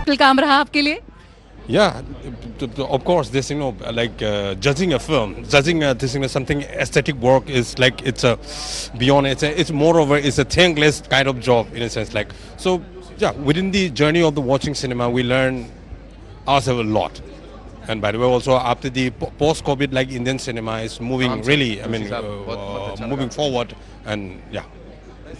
मुश्किल काम रहा आपके लिए? Yeah, of course. This, like judging a film, judging this, something aesthetic work is like it's a beyond. It's moreover it's a thankless kind of job in a sense. Like so, yeah. Within the journey of the watching cinema, we learn ourselves a lot. And by the way, also after the post-COVID, like Indian cinema is moving really. I mean, moving forward, and yeah.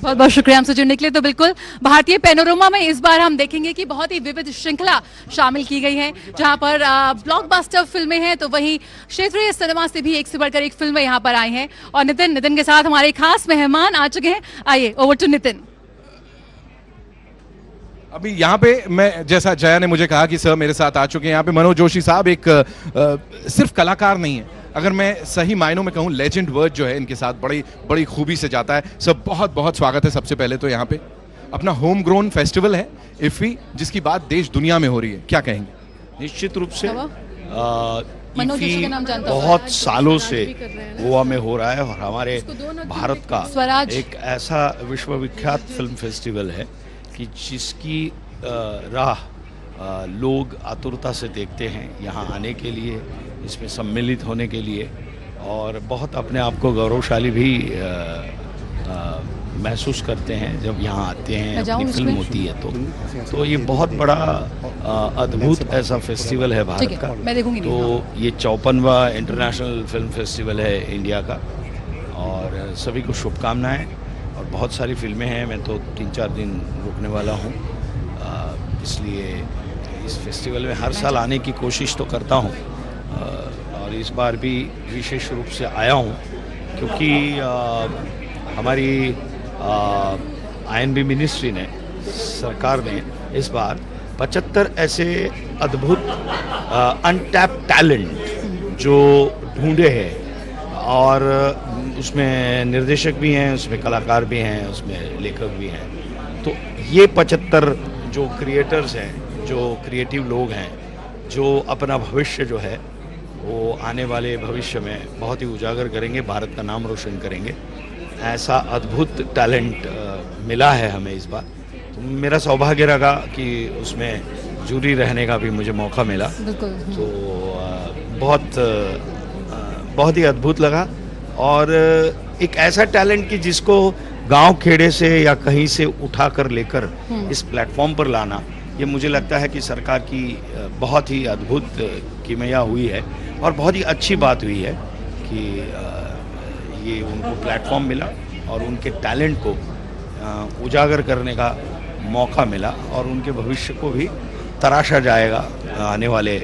बहुत बहुत शुक्रिया हमसे जुड़ने के लिए। तो बिल्कुल भारतीय पैनोरमा में इस बार हम देखेंगे कि बहुत ही विविध श्रृंखला शामिल की गई है, जहां पर ब्लॉकबस्टर फिल्में हैं तो वहीं क्षेत्रीय सिनेमा से भी एक से बढ़कर एक फिल्में यहां पर आई हैं। और नितिन के साथ हमारे खास मेहमान आ चुके हैं। आइए ओवर टू नितिन। अभी यहाँ पे मैं, जैसा जया ने मुझे कहा कि सर मेरे साथ आ चुके हैं, यहाँ पे मनोज जोशी साहब एक सिर्फ कलाकार नहीं है, अगर मैं सही मायनों में कहूँ लेजेंड वर्ड जो है इनके साथ बड़ी खूबी से जाता है। सर बहुत बहुत स्वागत है सबसे पहले तो। यहाँ पे अपना होम ग्रोन फेस्टिवल है इफ्फी, जिसकी बात देश दुनिया में हो रही है, क्या कहेंगे? निश्चित रूप से इफ्फी बहुत सालों से गोवा में हो रहा है और हमारे भारत का एक ऐसा विश्वविख्यात फिल्म फेस्टिवल है कि जिसकी राह लोग आतुरता से देखते हैं यहाँ आने के लिए, इसमें सम्मिलित होने के लिए, और बहुत अपने आप को गौरवशाली भी महसूस करते हैं जब यहाँ आते हैं, अपनी फिल्म होती है तो ये बहुत बड़ा अद्भुत ऐसा फेस्टिवल है भारत का। तो ये 54वां इंटरनेशनल फिल्म फेस्टिवल है इंडिया का, और सभी को शुभकामनाएं। और बहुत सारी फिल्में हैं, मैं तो 3-4 दिन रुकने वाला हूँ, इसलिए इस फेस्टिवल में हर साल आने की कोशिश तो करता हूँ, और इस बार भी विशेष रूप से आया हूँ क्योंकि हमारी INB मिनिस्ट्री ने, सरकार ने इस बार 75 ऐसे अद्भुत अनटैप टैलेंट जो ढूंढे हैं, और उसमें निर्देशक भी हैं, उसमें कलाकार भी हैं, उसमें लेखक भी हैं। तो ये 75 जो क्रिएटर्स हैं, जो क्रिएटिव लोग हैं, जो अपना भविष्य जो है वो आने वाले भविष्य में बहुत ही उजागर करेंगे, भारत का नाम रोशन करेंगे, ऐसा अद्भुत टैलेंट मिला है हमें इस बार। तो मेरा सौभाग्य रहा कि उसमें जूरी रहने का भी मुझे मौका मिला, तो बहुत ही अद्भुत लगा। और एक ऐसा टैलेंट कि जिसको गांव खेड़े से या कहीं से उठा कर लेकर इस प्लेटफॉर्म पर लाना, ये मुझे लगता है कि सरकार की बहुत ही अद्भुत किमिया हुई है, और बहुत ही अच्छी बात हुई है कि ये उनको प्लेटफॉर्म मिला और उनके टैलेंट को उजागर करने का मौका मिला, और उनके भविष्य को भी तराशा जाएगा आने वाले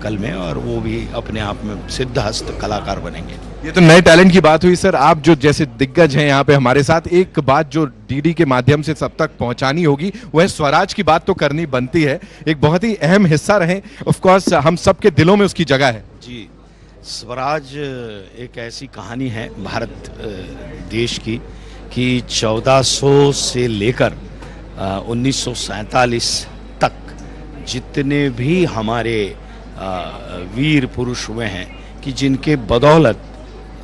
कल में, और वो भी अपने आप में सिद्धहस्त कलाकार बनेंगे। ये तो नए टैलेंट की बात हुई सर। आप जो जैसे दिग्गज हैं यहाँ पे हमारे साथ, एक बात जो डीडी के माध्यम से सब तक पहुँचानी होगी वह स्वराज की बात तो करनी बनती है, एक बहुत ही अहम हिस्सा रहे, ऑफ कोर्स हम सबके दिलों में उसकी जगह है। जी, स्वराज एक ऐसी कहानी है भारत देश की कि 1400 से लेकर 1947 तक जितने भी हमारे वीर पुरुष हुए हैं कि जिनके बदौलत,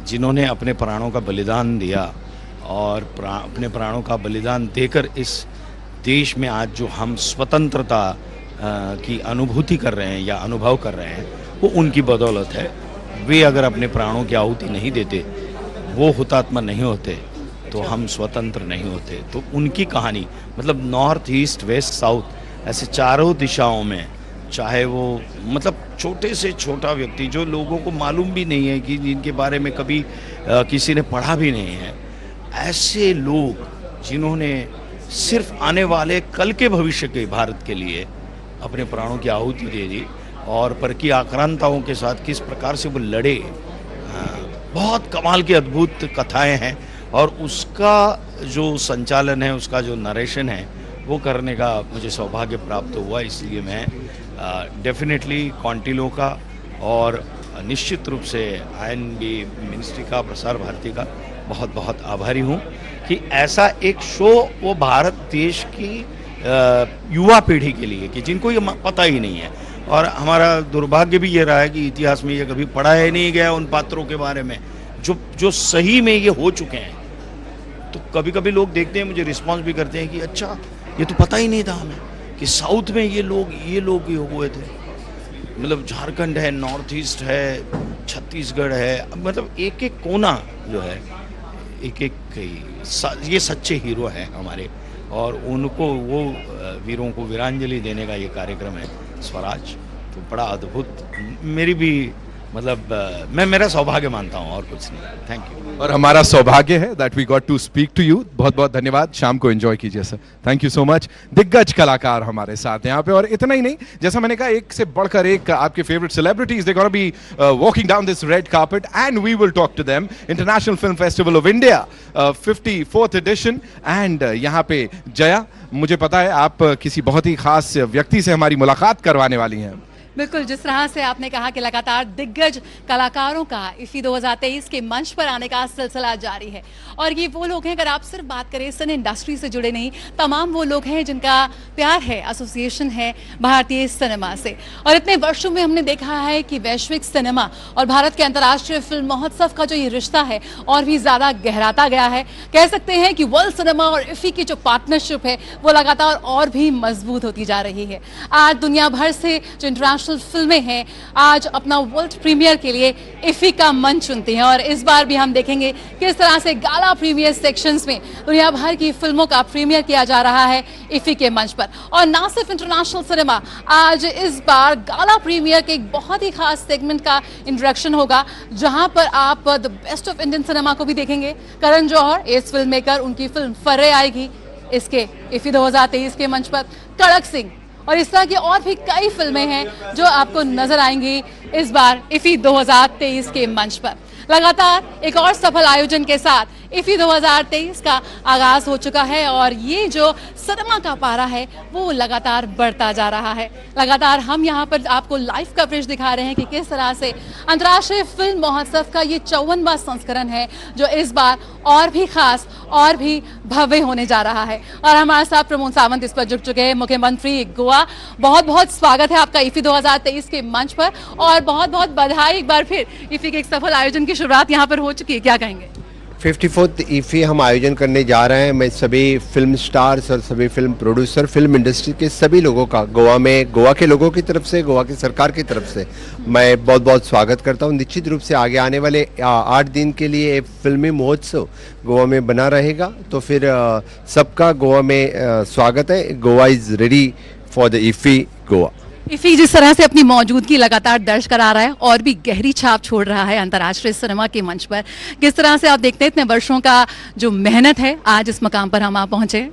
जिन्होंने अपने प्राणों का बलिदान दिया, और अपने प्राणों का बलिदान देकर इस देश में आज जो हम स्वतंत्रता की अनुभूति कर रहे हैं या अनुभव कर रहे हैं, वो उनकी बदौलत है। वे अगर अपने प्राणों की आहुति नहीं देते, वो हुतात्मा नहीं होते, तो हम स्वतंत्र नहीं होते। तो उनकी कहानी, मतलब नॉर्थ ईस्ट वेस्ट साउथ, ऐसे चारों दिशाओं में, चाहे वो मतलब छोटे से छोटा व्यक्ति जो लोगों को मालूम भी नहीं है, कि जिनके बारे में कभी किसी ने पढ़ा भी नहीं है, ऐसे लोग जिन्होंने सिर्फ आने वाले कल के भविष्य के भारत के लिए अपने प्राणों की आहुति दे दी, और पर की आक्रांताओं के साथ किस प्रकार से वो लड़े, बहुत कमाल की अद्भुत कथाएं हैं। और उसका जो संचालन है, उसका जो नरेशन है, वो करने का मुझे सौभाग्य प्राप्त हुआ। इसलिए मैं डेफिनेटली कॉन्टिलो का और निश्चित रूप से INB मिनिस्ट्री का, प्रसार भारती का बहुत बहुत आभारी हूँ कि ऐसा एक शो वो भारत देश की युवा पीढ़ी के लिए, कि जिनको ये पता ही नहीं है, और हमारा दुर्भाग्य भी ये रहा है कि इतिहास में ये कभी पढ़ा ही नहीं गया उन पात्रों के बारे में जो सही में ये हो चुके हैं। तो कभी कभी लोग देखते हैं, मुझे रिस्पांस भी करते हैं कि अच्छा, ये तो पता ही नहीं था हमें, कि साउथ में ये लोग हुए थे। मतलब झारखंड है, नॉर्थ ईस्ट है, छत्तीसगढ़ है, मतलब एक एक कोना जो है, एक एक ये सच्चे हीरो हैं हमारे, और उनको वो वीरों को वीरांजलि देने का ये कार्यक्रम है स्वराज, तो बड़ा अद्भुत, मेरी भी मतलब मैं मेरा सौभाग्य मानता हूँ और कुछ नहीं। Thank you. और हमारा सौभाग्य है that we got to speak to you. बहुत बहुत धन्यवाद, शाम को एंजॉय कीजिए sir. Thank you so much. दिग्गज कलाकार हमारे साथ यहाँ पे, और इतना ही नहीं, जैसा मैंने कहा, एक से बढ़कर एक आपके favourite celebrities they gonna be walking down this red carpet and we will talk to them. International film festival of India 54th edition, and यहाँ पे जया, मुझे पता है आप किसी बहुत ही खास व्यक्ति से हमारी मुलाकात करवाने वाली हैं। बिल्कुल, जिस तरह से आपने कहा कि लगातार दिग्गज कलाकारों का IFFI 2023 के मंच पर आने का सिलसिला जारी है, और ये वो लोग हैं, अगर आप सिर्फ बात करें सिने इंडस्ट्री से जुड़े नहीं, तमाम वो लोग हैं जिनका प्यार है, एसोसिएशन है भारतीय सिनेमा से। और इतने वर्षों में हमने देखा है कि वैश्विक सिनेमा और भारत के अंतर्राष्ट्रीय फिल्म महोत्सव का जो ये रिश्ता है और भी ज़्यादा गहराता गया है। कह सकते हैं कि वर्ल्ड सिनेमा और IFFI की जो पार्टनरशिप है वो लगातार और भी मजबूत होती जा रही है। आज दुनिया भर से जो इंटरनेशनल फिल्में हैं आज अपना वर्ल्ड प्रीमियर के लिए IFFI का मंच चुनती हैं, और इस बार भी हम देखेंगे किस तरह से गाला प्रीमियर सेक्शंस में दुनिया भर की फिल्मों का प्रीमियर किया जा रहा है IFFI के मंच पर। और ना सिर्फ इंटरनेशनल सिनेमा, आज इस बार गाला प्रीमियर के एक बहुत ही खास सेगमेंट का इंट्रोडक्शन होगा, जहां पर आप the best of Indian cinema को भी देखेंगे। Karan Johar, S film maker, उनकी फिल्म फर्रे आएगी इसके IFFI 2023 के मंच पर। कड़क सिंह और इस तरह की और भी कई फिल्में हैं जो आपको नजर आएंगी इस बार IFFI 2023 के मंच पर। लगातार एक और सफल आयोजन के साथ IFFI 2023 का आगाज हो चुका है, और ये जो सिनेमा का पारा है वो लगातार बढ़ता जा रहा है। लगातार हम यहाँ पर आपको लाइव कवरेज दिखा रहे हैं कि किस तरह से अंतर्राष्ट्रीय फिल्म महोत्सव का ये 54वां संस्करण है जो इस बार और भी खास और भी भव्य होने जा रहा है। और हमारे साथ प्रमोद सावंत इस पर जुड़ चुके हैं, मुख्यमंत्री गोवा। बहुत बहुत स्वागत है आपका IFFI 2023 के मंच पर, और बहुत बहुत बधाई एक बार फिर। IFFI के एक सफल आयोजन की शुरुआत यहाँ पर हो चुकी है, क्या कहेंगे? 54th IFFI हम आयोजन करने जा रहे हैं। मैं सभी फिल्म स्टार्स और सभी फिल्म प्रोड्यूसर, फिल्म इंडस्ट्री के सभी लोगों का गोवा के लोगों की तरफ से, गोवा की सरकार की तरफ से मैं बहुत बहुत स्वागत करता हूं। निश्चित रूप से आगे आने वाले 8 दिन के लिए एक फिल्मी महोत्सव गोवा में बना रहेगा, तो फिर सबका गोवा में स्वागत है। Goa is ready for the IFFI Goa. IFFI जिस तरह से अपनी मौजूदगी लगातार दर्ज करा रहा है और भी गहरी छाप छोड़ रहा है अंतर्राष्ट्रीय सिनेमा के मंच पर, किस तरह से आप देखते हैं इतने वर्षों का जो मेहनत है आज इस मकाम पर हम आ पहुंचे?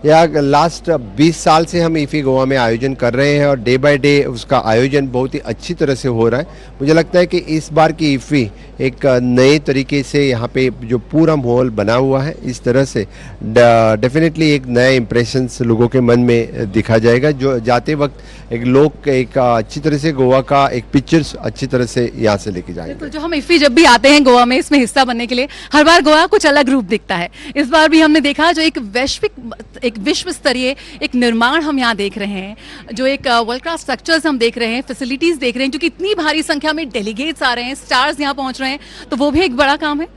लास्ट 20 साल से हम IFFI गोवा में आयोजन कर रहे हैं, और डे बाय डे उसका आयोजन बहुत ही अच्छी तरह से हो रहा है। मुझे लगता है कि इस बार की IFFI एक नए तरीके से यहाँ पे जो पूरा माहौल बना हुआ है, इस तरह से डेफिनेटली एक नया इम्प्रेशंस लोगों के मन में दिखा जाएगा, जो जाते वक्त एक अच्छी तरह से गोवा का एक पिक्चर्स अच्छी तरह से यहाँ से लेके जाएंगे। तो जो हम IFFI जब भी आते हैं गोवा में इसमें हिस्सा बनने के लिए, हर बार गोवा कुछ अलग रूप दिखता है। इस बार भी हमने देखा जो एक विश्व स्तरीय एक निर्माण हम यहाँ देख रहे हैं, जो एक वर्ल्ड क्लास स्ट्रक्चर्स हम देख रहे हैं, फैसिलिटीज देख रहे हैं, जो कि इतनी भारी संख्या में डेलीगेट्स आ रहे हैं, स्टार्स यहाँ पहुँच रहे हैं, तो वो भी एक बड़ा काम है।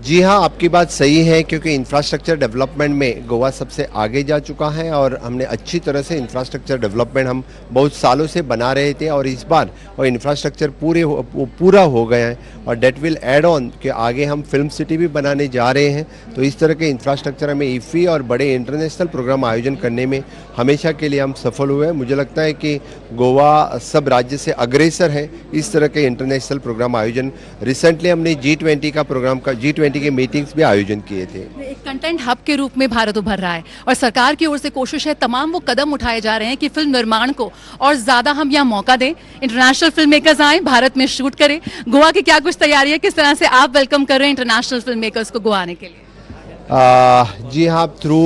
जी हाँ, आपकी बात सही है, क्योंकि इंफ्रास्ट्रक्चर डेवलपमेंट में गोवा सबसे आगे जा चुका है, और हमने अच्छी तरह से इंफ्रास्ट्रक्चर डेवलपमेंट हम बहुत सालों से बना रहे थे, और इस बार और इंफ्रास्ट्रक्चर पूरा हो गया है, और डेट विल ऐड ऑन कि आगे हम फिल्म सिटी भी बनाने जा रहे हैं। तो इस तरह के इंफ्रास्ट्रक्चर हमें IFFI और बड़े इंटरनेशनल प्रोग्राम आयोजन करने में हमेशा के लिए हम सफल हुए हैं। मुझे लगता है कि गोवा सब राज्य से अग्रेसर है इस तरह के इंटरनेशनल प्रोग्राम आयोजन। रिसेंटली हमने G20 का प्रोग्राम का G20 के मीटिंग्स भी आयोजन किए थे। एक कंटेंट हब के रूप में भारत उभर रहा है, और सरकार की ओर से कोशिश है, तमाम वो कदम उठाए जा रहे हैं कि फिल्म निर्माण को और ज्यादा हम यहाँ मौका दें, इंटरनेशनल फिल्म मेकर्स आए, भारत में शूट करें। गोवा की क्या कुछ तैयारी है, किस तरह से आप वेलकम कर रहे हैं इंटरनेशनल फिल्म मेकर्स को गोवा आने के लिए? जी हाँ, थ्रू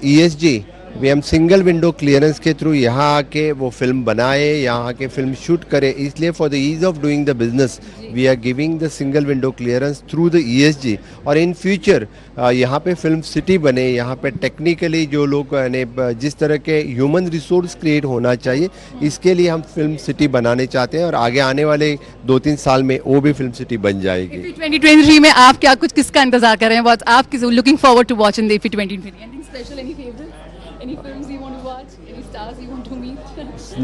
ESG हम सिंगल विंडो क्लियरेंस के थ्रू यहाँ आके वो फिल्म बनाए, यहाँ आके फिल्म शूट करे, इसलिए for the ease of doing the business we are giving the single window clearance through the ESG। और इन फ्यूचर यहाँ पे फिल्म सिटी बने, यहाँ पे टेक्निकली जो लोग जिस तरह के ह्यूमन रिसोर्स क्रिएट होना चाहिए, इसके लिए हम फिल्म सिटी बनाने चाहते हैं, और आगे आने वाले 2-3 साल में वो भी फिल्म सिटी बन जाएगी। 2023 में आप क्या कुछ किसका इंतजार कर रहे हैं? आप looking forward to watch in the IFFI 2023? Anything special, any favorites? Any films you want to watch? stars you want to meet?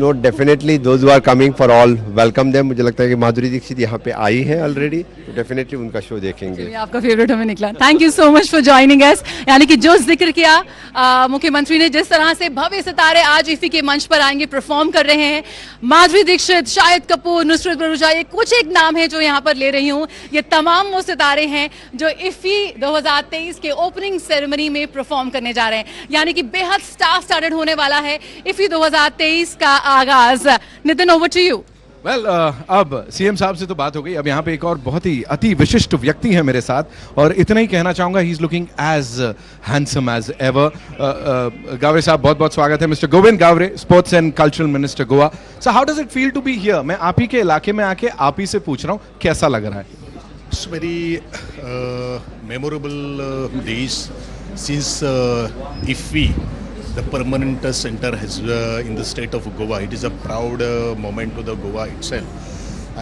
No, definitely those who are coming for all welcome them. मुझे लगता है कि माधुरी दीक्षित यहाँ पे आई है already, तो definitely उनका show देखेंगे. ये आपका फेवरेट हमें निकला. Thank you so much for joining us. यानी कि जो जिक्र किया मुख्यमंत्री ने, जिस तरह से भव्य सितारे आज इफ्फी के मंच पर आएंगे, परफॉर्म कर रहे हैं. माधुरी दीक्षित, शाहिद कपूर, नुसरत भरूचा, ये कुछ एक नाम है जो यहाँ पर ले रही हूँ. ये तमाम वो सितारे हैं जो इफ्फी 2023 के ओपनिंग सेरेमनी में परफॉर्म करने जा रहे हैं. यानी कि बेहद स्टार स्टार्टेड होने वाला है इफ्फी 2023 का आगाज. Nitin, over to you. Well, अब सीएम साहब से तो बात हो गई. अब यहाँ पे एक और बहुत ही अति विशिष्ट व्यक्ति है मेरे साथ, और इतना ही कहना चाहूंगा, he is looking as handsome as ever. Gawre साहब, बहुत बहुत स्वागत है. Mister Govind Gawre, sports and cultural minister Goa. So how does it feel to be here? मैं आप ही के इलाके में आके आप ही से पूछ रहा हूँ, कैसा लग रहा है? It's very memorable days since IFFI, the permanent center, has in the state of Goa. It is a proud moment to the Goa itself,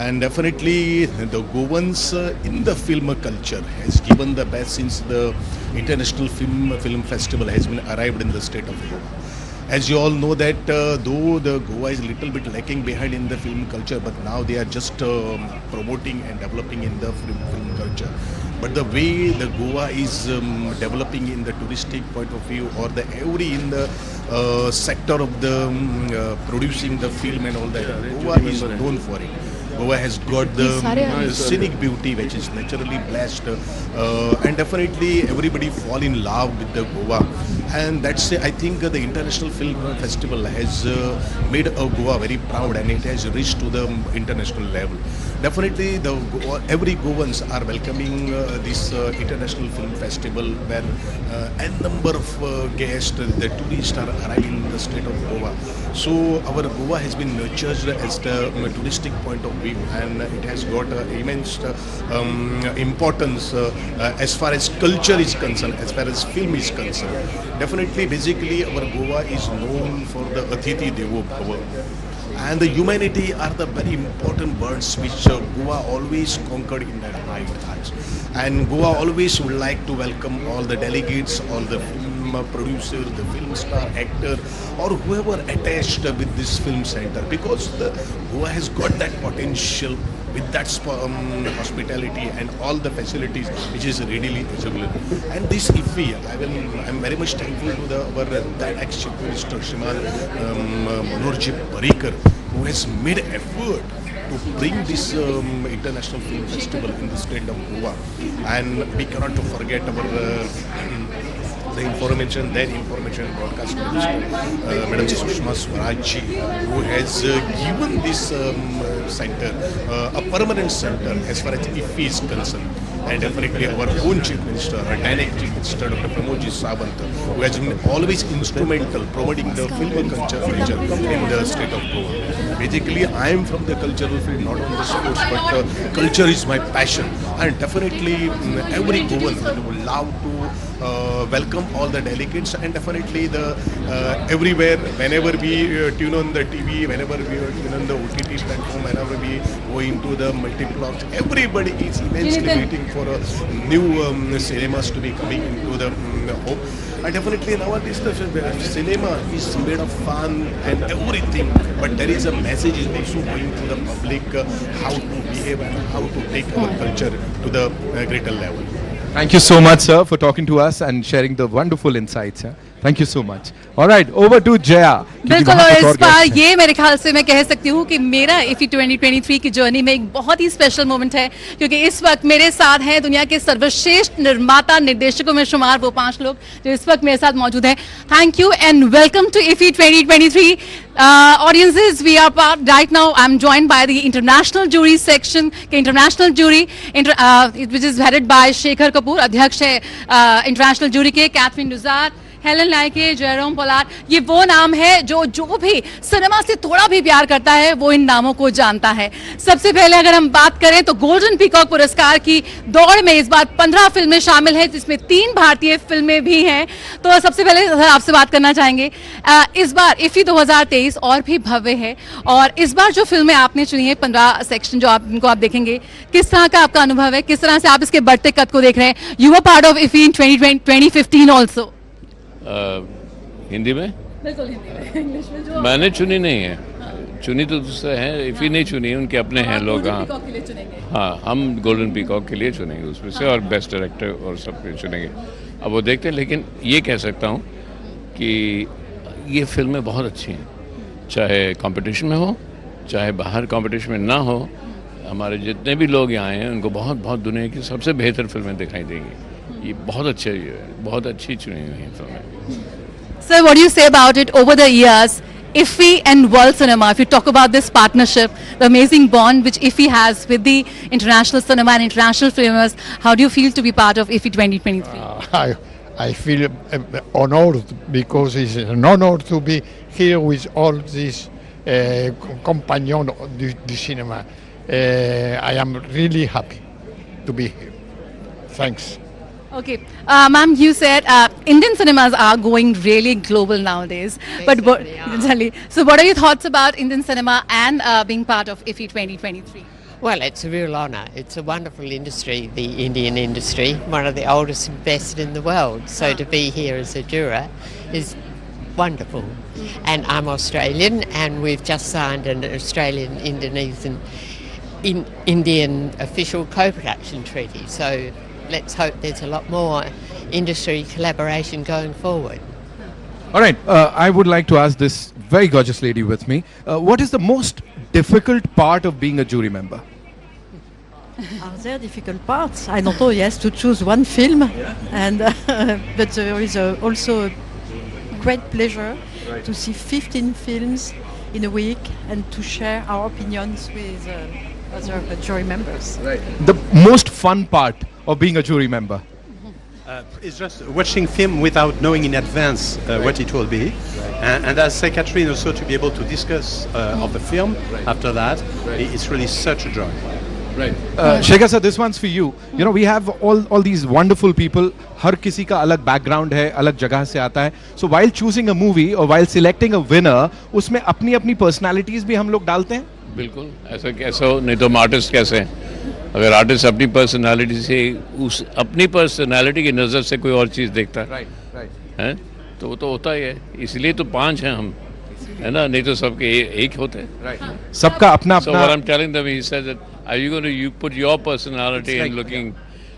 and definitely the Goans in the film culture has given the best since the international film festival has been arrived in the state of Goa. As you all know that though the Goa is a little bit lacking behind in the film culture, but now they are just promoting and developing in the film culture. But the way the Goa is developing in the touristic point of view, or the every in the sector of the producing the film and all that, Goa is known for it. Goa has got the scenic beauty which is naturally blessed, and definitely everybody fall in love with the Goa, and that's I think the International Film Festival has made Goa very proud, and it has reached to the international level. Definitely every Goans are welcoming this International Film Festival, where a number of guests, the tourists are arriving in the state of Goa. So our Goa has been nurtured as the touristic point of view, and it has got immense importance as far as culture is concerned, as far as film is concerned. Definitely, basically, our Goa is known for the Atithi Devo Bhava. And the humanity are the very important words which Goa always conquered in their hearts. And Goa always would like to welcome all the delegates, all the film producers, the film star, actor, or whoever attached with this film center, because Goa has got that potential with that hospitality and all the facilities which is readily available. And this IFFI, I'm very much thankful to our that ex-Chief Minister Shriman Manoj Parrikar, who has made effort to bring this international film festival in the state of Goa. And we cannot forget our the information broadcast minister, Madam Sushma Swaraj, who has given this center a permanent center as far as IFFI is concerned. And definitely our own Chief Minister, our direct Chief Minister, Dr. Pramodji Sawant, who has been always instrumental promoting the film culture in the state of Goa. Basically, I am from the cultural field, not on the sports, but culture is my passion. And definitely every Goan would love to welcome all the delegates, and definitely everywhere, whenever we tune on the TV, whenever we tune on the OTT platform, whenever we go into the multiplex, everybody is immensely waiting for new cinemas to be coming into the home. And definitely nowadays the cinema is made of fun and everything, but there is a message is also going to the public how to behave and how to take our culture to the greater level. Thank you so much, sir, for talking to us and sharing the wonderful insights. Thank you so much. All right, over to Jaya. बिल्कुल, और इस बार ये मेरे ख्याल से मैं कह सकती हूँ कि मेरा IFFI 2023 की जर्नी में एक बहुत ही स्पेशल मोमेंट है, क्योंकि इस वक्त मेरे साथ हैं दुनिया के सर्वश्रेष्ठ निर्माता निर्देशकों में शुमार वो 5 लोग जो इस वक्त मेरे साथ मौजूद हैं. Thank you and welcome to IFFI 2023. Audiences, we are right now. I'm joined by the international jury section. International jury, which is headed by Shekhar Kapoor, अध्यक्ष है इंटरनेशनल जूरी के, कैथरीन डुजार, हेलन लाइके, जयरोम पोलार्ड. ये वो नाम है जो भी cinema से थोड़ा भी प्यार करता है वो इन नामों को जानता है. सबसे पहले अगर हम बात करें तो गोल्डन पीकॉक पुरस्कार की दौड़ में इस बार 15 फिल्में शामिल हैं, जिसमें 3 भारतीय फिल्में भी हैं. तो सबसे पहले आपसे बात करना चाहेंगे, इस बार IFFI 2023 और भी भव्य है, और इस बार जो फिल्में आपने चुनी है 15 सेक्शन जो इनको आप देखेंगे, किस तरह का आपका अनुभव है, किस तरह से आप इसके बढ़ते कद को देख रहे हैं? You were part of IFFI in 2015 also. Hindi में बिल्कुल हिंदी में, इंग्लिश में जो मैंने चुनी नहीं है, चुनी तो दूसरे हैं, इफ़ी नहीं चुनी, उनके अपने हैं लोग। हाँ पीकॉक के लिए चुनेंगे। हाँ, हम गोल्डन पीकॉक के लिए चुनेंगे उसमें से, और बेस्ट डायरेक्टर और सब के चुनेंगे। अब वो देखते हैं, लेकिन ये कह सकता हूँ कि ये फिल्में बहुत अच्छी हैं, चाहे कंपटीशन में हो, चाहे बाहर कंपटीशन में ना हो। हमारे जितने भी लोग यहाँ आए हैं उनको बहुत बहुत दुनिया की सबसे बेहतर फिल्में दिखाई देंगी। ये बहुत अच्छी चुनी हुई हैं फिल्में। Sir, what do you say about it over the years? IFFI and World Cinema, if you talk about this partnership, the amazing bond which IFFI has with the international cinema and international filmmakers, how do you feel to be part of IFFI 2023? I feel honored because it's an honor to be here with all these companions du cinema. I am really happy to be here. Thanks. Okay, ma'am, you said Indian cinemas are going really global nowadays. But so, what are your thoughts about Indian cinema and being part of IFFI 2023? Well, it's a real honour. It's a wonderful industry, the Indian industry, one of the oldest and best in the world. So to be here as a juror is wonderful. And I'm Australian, and we've just signed an Australian-Indonesian Indian official co-production treaty. So let's hope there's a lot more industry collaboration going forward. All right, I would like to ask this very gorgeous lady with me. What is the most difficult part of being a jury member? Are there difficult parts? I don't know. Yes, to choose one film, and but there is also a great pleasure to see 15 films in a week and to share our opinions with other jury members. Right. The most fun part of being a jury member? It's just watching film without knowing in advance what it will be, and as say Catherine, also to be able to discuss of the film after that. It's really such a joy. Right. Shekhar sir, this one's for you. You know, we have all these wonderful people. हर किसी का अलग background है, अलग जगह से आता है. So while choosing a movie or while selecting a winner, उसमें अपनी personalities भी हम लोग डालते हैं. बिल्कुल, ऐसा कैसे हो, नहीं तो हम आर्टिस्ट कैसे हैं? अगर आर्टिस्ट अपनी पर्सनालिटी से, उस अपनी पर्सनालिटी की नज़र से कोई और चीज़ देखता है, हैं, तो वो तो होता ही है. इसलिए तो 5 हैं हम, है ना, नहीं तो सबके एक होते हैं. सबका अपना अपना. So what I'm telling them, he said that, are you going to put your personality in looking?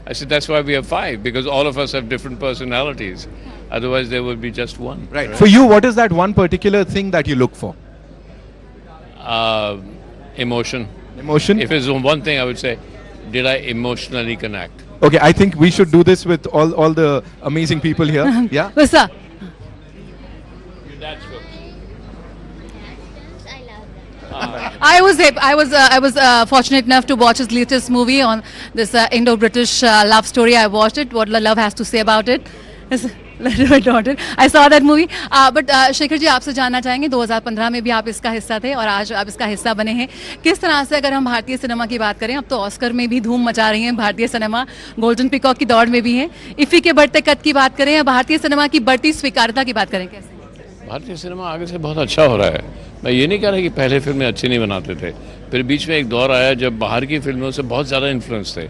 I said that's why we have 5, because all of us have different personalities. Otherwise there would be just one. Right. For you, what is that one particular thing that you look for? Emotion. Emotion? If it's one thing, I would say, did I emotionally connect? Okay, I think we should do this with all the amazing people here. Yeah? What's up? I was fortunate enough to watch his latest movie on this Indo-British love story. I watched it. What love has to say about it. I saw that movie. But Shekhar ji, आपसे जानना चाहेंगे, 2015 में भी आप इसका हिस्सा थे और आज आप इसका हिस्सा बने हैं. किस तरह से, अगर हम भारतीय सिनेमा की बात करें, अब तो ऑस्कर में भी धूम मचा रही है भारतीय सिनेमा, गोल्डन पीकॉक की दौड़ में भी है. इफ़ी के बढ़ते कद की बात करें या भारतीय सिनेमा की बढ़ती स्वीकार्यता की बात करें, कैसे? भारतीय सिनेमा आगे से बहुत अच्छा हो रहा है. मैं ये नहीं कह रहा कि पहले फिल्में अच्छी नहीं बनाते थे, फिर बीच में एक दौर आया जब बाहर की फिल्मों से बहुत ज़्यादा इन्फ्लुएंस थे.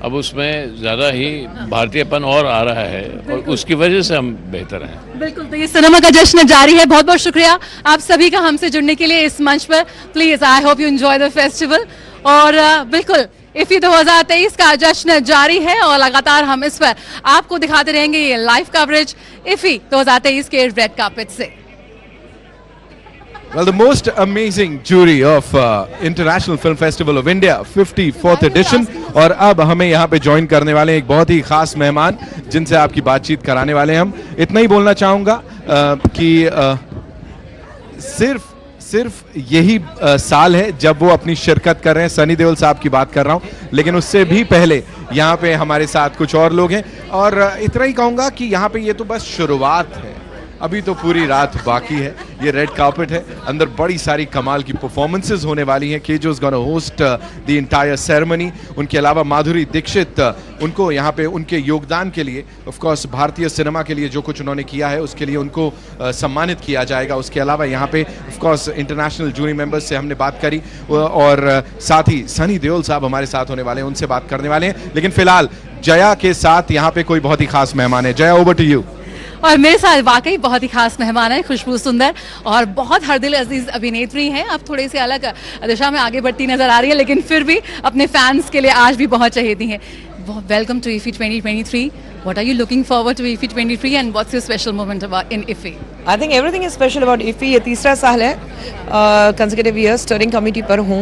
अब उसमें ज़्यादा ही भारतीयपन और आ रहा है और उसकी वजह से हम बेहतर हैं. बिल्कुल, तो ये सिनेमा का जश्न जारी है. बहुत बहुत शुक्रिया आप सभी का हमसे जुड़ने के लिए इस मंच पर. Please, I hope you enjoy the festival. और बिल्कुल, इफ़ी 2023 का जश्न जारी है और लगातार हम इस पर आपको दिखाते रहेंगे ये लाइव कवरेज इफ़ी 2023 के रेड कार्पेट से. Well, the most amazing jury of International Film Festival of India 54th edition. और अब हमें यहाँ पे ज्वाइन करने वाले एक बहुत ही खास मेहमान जिनसे आपकी बातचीत कराने वाले हैं. हम इतना ही बोलना चाहूँगा कि सिर्फ यही साल है जब वो अपनी शिरकत कर रहे हैं. सनी देओल साहब की बात कर रहा हूँ, लेकिन उससे भी पहले यहाँ पे हमारे साथ कुछ और लोग हैं. और इतना ही कहूँगा कि यहाँ पे ये तो बस शुरुआत है, अभी तो पूरी रात बाकी है. ये रेड कार्पेट है, अंदर बड़ी सारी कमाल की परफॉर्मेंसेस होने वाली हैं. KJo is gonna host the entire ceremony. उनके अलावा माधुरी दीक्षित, उनको यहाँ पे उनके योगदान के लिए, ऑफ कोर्स भारतीय सिनेमा के लिए जो कुछ उन्होंने किया है उसके लिए उनको सम्मानित किया जाएगा. उसके अलावा यहाँ पे of course international jury members से हमने बात करी और साथ ही सनी देओल साहब हमारे साथ होने वाले हैं, उनसे बात करने वाले हैं. लेकिन फिलहाल जया के साथ यहाँ पे कोई बहुत ही खास मेहमान है. Jaya, over to you. और मेरे साथ वाकई बहुत ही खास मेहमान है, खुशबू सुंदर और बहुत हर दिल अजीज अभिनेत्री हैं। अब थोड़े से अलग दिशा में आगे बढ़ती नजर आ रही है, लेकिन फिर भी अपने फैंस के लिए आज भी बहुत चहेती हैं। Welcome to IFFI 2023. What are you looking forward to IFFI 2023 and what's your special moment about in IFFI? I think everything is special about IFFI. ये तीसरा साल है consecutive year स्टीयरिंग कमेटी पर हूँ,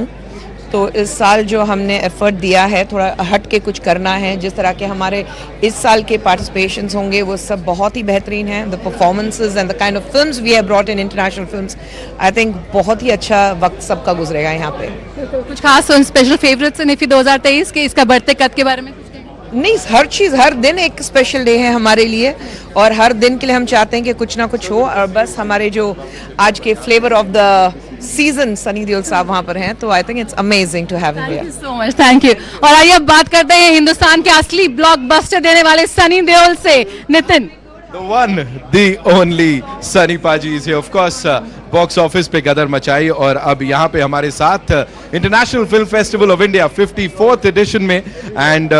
तो इस साल जो हमने एफर्ट दिया है थोड़ा हट के कुछ करना है। जिस तरह के हमारे इस साल के पार्टिसिपेशंस होंगे वो सब बहुत ही बेहतरीन हैं। The performances and the kind of films we have brought in international films, I think बहुत ही अच्छा वक्त सबका गुजरेगा यहाँ पे। कुछ खास स्पेशल फेवरेट्स इन IFFI 2023 के इसका बढ़ते कद के बारे में? नहीं, हर चीज़ हर दिन एक स्पेशल डे है हमारे लिए और हर दिन के लिए हम चाहते हैं कि कुछ ना कुछ हो। और बस हमारे जो आज के flavour of the season Sunny Deol साहब वहाँ पर हैं, तो I think it's amazing to have him here. Thank you so much, thank you. और आइए अब बात करते हैं हिंदुस्तान के असली ब्लॉकबस्टर देने वाले सनी देओल से। Nitin, The one, the only Sunny पाजी is here. Of course, box office पे गदर मचाई और अब यहाँ पे हमारे साथ international film festival of India 54th edition में एंड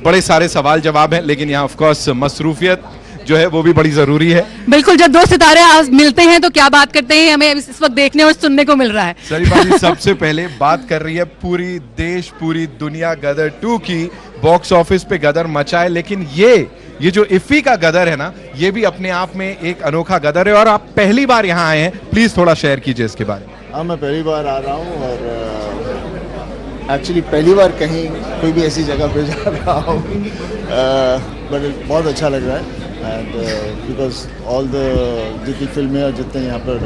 बड़े सारे सवाल जवाब हैं, लेकिन यहाँ ऑफ कोर्स मसरूफियत जो है वो भी बड़ी जरूरी है। बिल्कुल, जब दो सितारे आज मिलते हैं तो क्या बात करते हैं, हमें इस वक्त देखने और सुनने को मिल रहा है। सनी पाजी सबसे पहले बात कर रही है पूरी देश पूरी दुनिया गदर 2 की बॉक्स ऑफिस पे गदर मचाए, लेकिन ये जो IFFI का गदर है ना, ये भी अपने आप में एक अनोखा गदर है और आप पहली बार यहाँ आए हैं, प्लीज थोड़ा शेयर कीजिए इसके बारे में। हाँ, मैं पहली बार आ रहा हूँ और एक्चुअली पहली बार कहीं कोई भी ऐसी जगह पे जा रहा हूँ, बट बहुत अच्छा लग रहा है। एंड बिकॉज ऑल द जितनी फिल्में और जितने यहाँ पर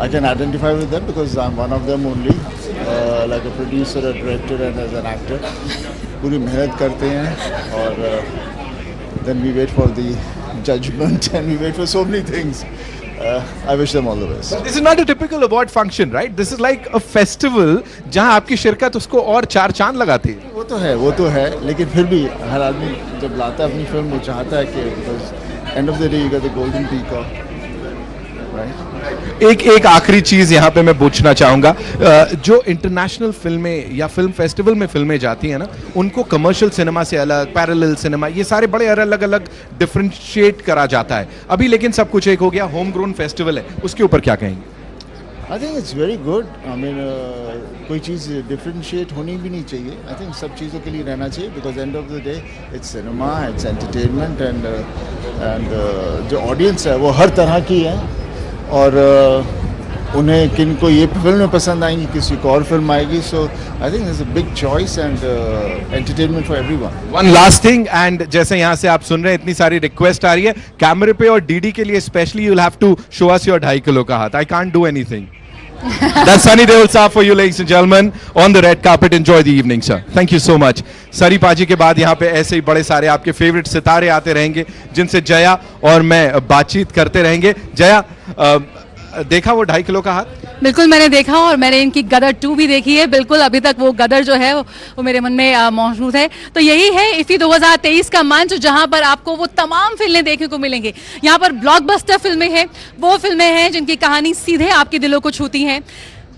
I can identify with them because I am one of them only, like a producer, a director and as an actor. पूरी मेहनत करते हैं और then we wait for the judgment and we wait for so many things. I wish them all the best. This is not a typical award function, right? This is like a festival जहाँ आपकी शिरकत उसको और चार चांद लगाती है। वो तो है, लेकिन फिर भी हर आदमी जब लाता है अपनी फिल्म वो चाहता है कि because end of the day you get the golden peacock, right? एक आखिरी चीज यहाँ पे मैं पूछना चाहूंगा, जो इंटरनेशनल फिल्में या फिल्म फेस्टिवल में फिल्में जाती हैं ना, उनको कमर्शियल सिनेमा से अलग, पैरेलल सिनेमा, ये सारे बड़े अलग अलग डिफरेंशिएट करा जाता है अभी, लेकिन सब कुछ एक हो गया, होम ग्रोन फेस्टिवल है, उसके ऊपर क्या कहेंगे? आई think it's very good. I mean कोई चीज़ डिफरेंशिएट होनी भी नहीं चाहिए। आई थिंक सब चीज़ों के लिए रहना चाहिए because end of the day it's cinema, it's entertainment and जो ऑडियंस है वो हर तरह की है और उन्हें किन को ये फिल्में पसंद आएंगी, किसी को और फिल्म आएगी। So I think it's a big choice and entertainment for everyone. One last thing, and जैसे यहाँ से आप सुन रहे हैं इतनी सारी रिक्वेस्ट आ रही है कैमरे पे और डीडी के लिए specially, you will have to show us your 2.5 kilo का हाथ। I can't do anything. That's Sunny Deol Saab for you, ladies and gentlemen, on the red carpet. Enjoy the evening, sir. Thank you so much. Sunny पाजी के बाद यहाँ पे ऐसे ही बड़े सारे आपके फेवरेट सितारे आते रहेंगे जिनसे जया और मैं बातचीत करते रहेंगे। जया, देखा वो 2.5 किलो का हाथ? बिल्कुल मैंने देखा और मैंने इनकी गदर 2 भी देखी है। बिल्कुल अभी तक वो गदर जो है वो मेरे मन में मौजूद है। तो यही है IFFI 2023 का मंच, जहां पर आपको वो तमाम फिल्में देखने को मिलेंगी। यहाँ पर ब्लॉकबस्टर फिल्में हैं, वो फिल्में हैं जिनकी कहानी सीधे आपके दिलों को छूती हैं।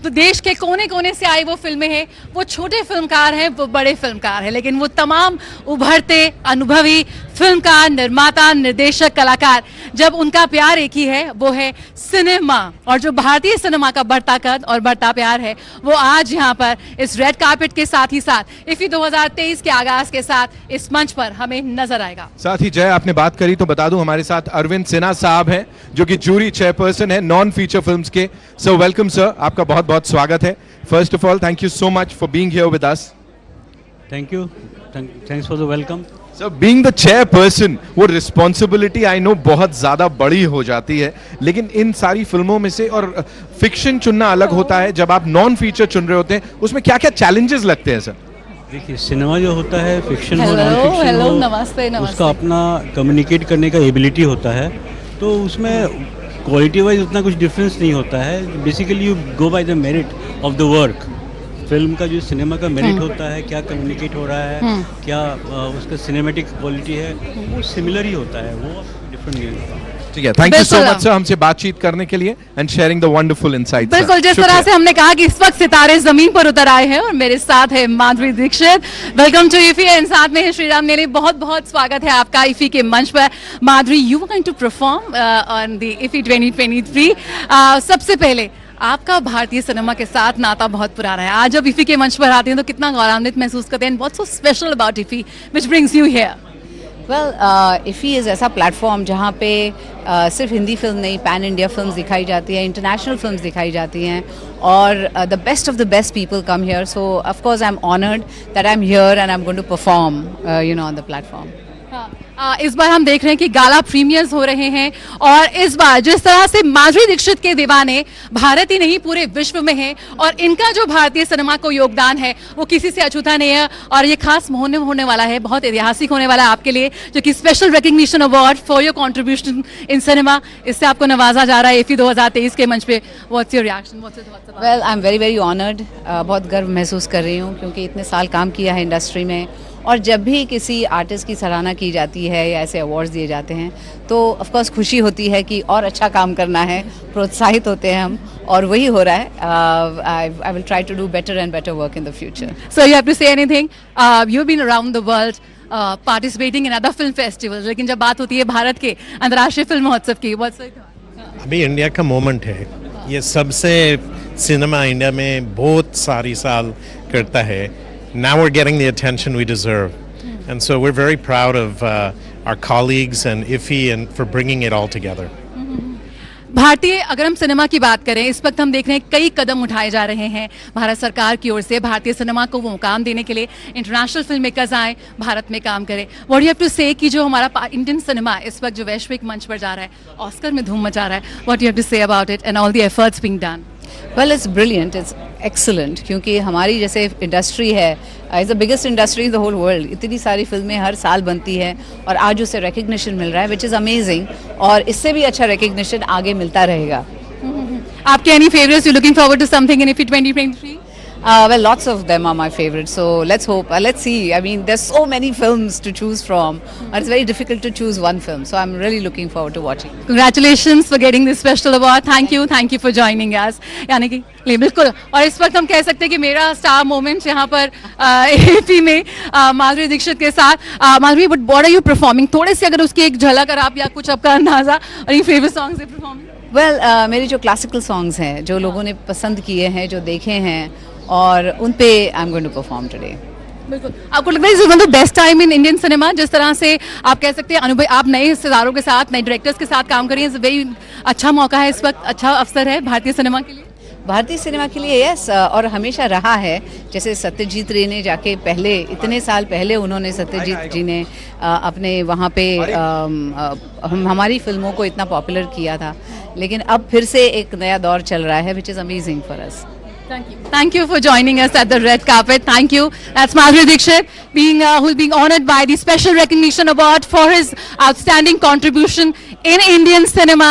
तो देश के कोने कोने से आई वो फिल्में हैं, वो छोटे फिल्मकार हैं, वो बड़े फिल्मकार हैं, लेकिन वो तमाम उभरते अनुभवी फिल्मकार, निर्माता, निर्देशक, कलाकार, जब उनका प्यार एक ही है वो है सिनेमा। और जो भारतीय सिनेमा का बढ़ता कद और बढ़ता प्यार है वो आज यहाँ पर इस रेड कार्पेट के साथ ही साथ IFFI 2023 के आगाज के साथ इस मंच पर हमें नजर आएगा। साथ ही जय, आपने बात करी तो बता दूं हमारे साथ अरविंद सिन्हा साहब हैं जो कि जूरी चेयरपर्सन है नॉन फीचर फिल्म्स के। सो वेलकम सर, आपका बहुत बहुत स्वागत है। First of all thank you so much for being here with us. Thank you, thanks for the welcome. Sir, being the chairperson, वो रिस्पॉन्सिबिलिटी आई नो बहुत ज्यादा बड़ी हो जाती है, लेकिन इन सारी फिल्मों में से और फिक्शन चुनना अलग होता है, जब आप नॉन फीचर चुन रहे होते हैं उसमें क्या क्या चैलेंजेस लगते हैं सर? देखिए, सिनेमा जो होता है, फिक्शन हो, नॉन फिक्शन हो, नमस्ते, उसका अपना कम्युनिकेट करने का एबिलिटी होता है, तो उसमें क्वालिटी वाइज उतना कुछ डिफरेंस नहीं होता है। Basically you go by the merit of the work. Film का जो सिनेमा का मेरिट होता है, क्या कम्युनिकेट हो रहा है, क्या उसका सिनेमैटिक क्वालिटी है, वो सिमिलर ही होता है, वो डिफरेंट नहीं होता। ठीक है, थैंक यू सो बिल्कुल। मच सर हमसे बातचीत करने के लिए and sharing the wonderful insights. बिल्कुल, जिस तरह से हमने कहा कि इस वक्त सितारे जमीन पर उतर आए हैं और मेरे साथ है Madhuri Dixit. Welcome to IFFI and साथ में है श्रीराम नेली। बहुत बहुत स्वागत है आपका इफी के मंच पर। Madhuri, you are going to perform on the IFFI 2023। सबसे पहले आपका भारतीय सिनेमा के साथ नाता बहुत पुराना है। आज जब इफी के मंच पर आते हैं तो कितना गौरवान्वित महसूस करते हैं? What's so special about IFFI which brings you here? Well, IFFI is ऐसा प्लेटफॉर्म जहाँ पे सिर्फ हिंदी फिल्म नहीं, पैन इंडिया फिल्म्स दिखाई जाती हैं, इंटरनेशनल फिल्म्स दिखाई जाती हैं और the best of the best people come here. So of course I am honoured that I am here and I am going to perform on the platform. इस बार हम देख रहे हैं कि गाला प्रीमियर्स हो रहे हैं और इस बार जिस तरह से माधुरी दीक्षित के दीवाने भारत ही नहीं पूरे विश्व में हैं और इनका जो भारतीय सिनेमा को योगदान है वो किसी से अछूता नहीं है और ये खास होने वाला है, बहुत ऐतिहासिक होने वाला है आपके लिए, जो कि special recognition award for your contribution in cinema, इससे आपको नवाजा जा रहा है इफी 2023 के मंच पे। What's your reaction? Well, I am very very honoured. बहुत गर्व महसूस कर रही हूँ क्योंकि इतने साल काम किया है इंडस्ट्री में और जब भी किसी आर्टिस्ट की सराहना की जाती है या ऐसे अवार्ड्स दिए जाते हैं तो ऑफ कोर्स खुशी होती है कि और अच्छा काम करना है, प्रोत्साहित होते हैं हम और वही हो रहा है। I will try to do better and better work in the future. So you have to say anything? You have been around the world participating in other film festivals, लेकिन जब बात होती है भारत के अंतर्राष्ट्रीय फिल्म महोत्सव की, अभी इंडिया का मोमेंट है, ये सबसे सिनेमा इंडिया में बहुत सारी साल करता है। Now we're getting the attention we deserve, and so we're very proud of our colleagues and IFFI and for bringing it all together. भारतीय अगर हम सिनेमा की बात करें, इस वक्त हम देख रहे हैं कई कदम उठाए जा रहे हैं भारत सरकार की ओर से भारतीय सिनेमा को वो मुकाम देने के लिए। इंटरनेशनल फिल्म मेकर्स आए, भारत में काम करें। व्हाट यू हैव टू से कि जो हमारा इंडियन सिनेमा इस वक्त जो वैश्विक मंच पर जा रहा है, ऑस्कर में धूम मचा रहा है, what you have to say about it and all the efforts being done? Well, it's brilliant, it's excellent, क्योंकि हमारी जैसे इंडस्ट्री है, is the biggest industry in the whole world. इतनी सारी फिल्में हर साल बनती है और आज उसे रिकग्निशन मिल रहा है, विच इज़ अमेजिंग, और इससे भी अच्छा रिकग्निशन आगे मिलता रहेगा। आपके any favourites? You looking forward to something in IFFI 2023? Well, lots of them are my favorites, so let's hope. Let's see. I mean, there's so many films to choose from, and it's very difficult to choose one film. So I'm really looking forward to watching. Congratulations for getting this special award. Thank you for joining us. यानी कि बिल्कुल, और इस वक्त हम कह सकते हैं कि मेरा स्टार मोमेंट यहाँ पर एपी में माधुरी दीक्षित के साथ। माधुरी, what are you performing? थोड़े से अगर उसकी एक झलक अगर आप या कुछ आपका अंदाजा और ये फेवरेट सॉन्ग्स है परफॉर्मिंग? Well, मेरे जो क्लासिकल सॉन्ग्स हैं, जो लोगों ने पसंद किए हैं, जो देखे हैं, और उन पे I am going to perform today. बिल्कुल, आपको लगता है is one of the best time in Indian cinema? जिस तरह से आप कह सकते हैं अनुभव, आप नए सितारों के साथ, नए डायरेक्टर्स के साथ काम कर रही हैं, वेरी अच्छा मौका है इस वक्त, अच्छा अवसर है भारतीय सिनेमा के लिए। भारतीय सिनेमा के लिए यस, और हमेशा रहा है। जैसे सत्यजीत रे ने जाके पहले, इतने साल पहले उन्होंने, सत्यजीत जी ने अपने वहाँ पे हमारी फिल्मों को इतना पॉपुलर किया था, लेकिन अब फिर से एक नया दौर चल रहा है, which is amazing for us. Thank you for joining us at the red carpet. Thank you. That's Madhuri Dixit who's being honored by the Special Recognition Award for his outstanding contribution in Indian cinema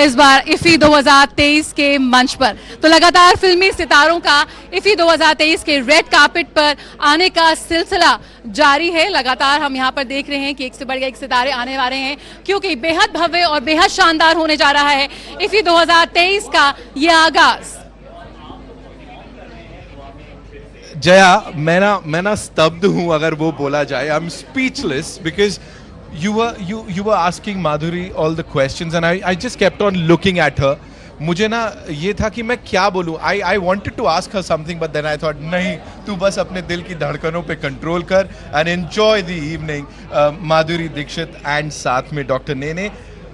इस बार IFFI 2023 के मंच पर। तो लगातार फिल्मी सितारों का IFFI 2023 के रेड कार्पेट पर आने का सिलसिला जारी है। लगातार हम यहाँ पर देख रहे हैं कि एक से बढ़ के एक सितारे आने वाले हैं, क्योंकि बेहद भव्य और बेहद शानदार होने जा रहा है इफी 2023 का ये आगाज। जया, मैं ना स्तब्ध हूं अगर वो बोला जाए। I am speechless because you were asking Madhuri all the questions and I just kept on looking at her. मुझे ना ये था कि मैं क्या बोलूं। I wanted to ask her something but then I thought नहीं, तू बस अपने दिल की धड़कनों पे कंट्रोल कर and enjoy the evening. Madhuri Dixit and साथ में doctor Nene,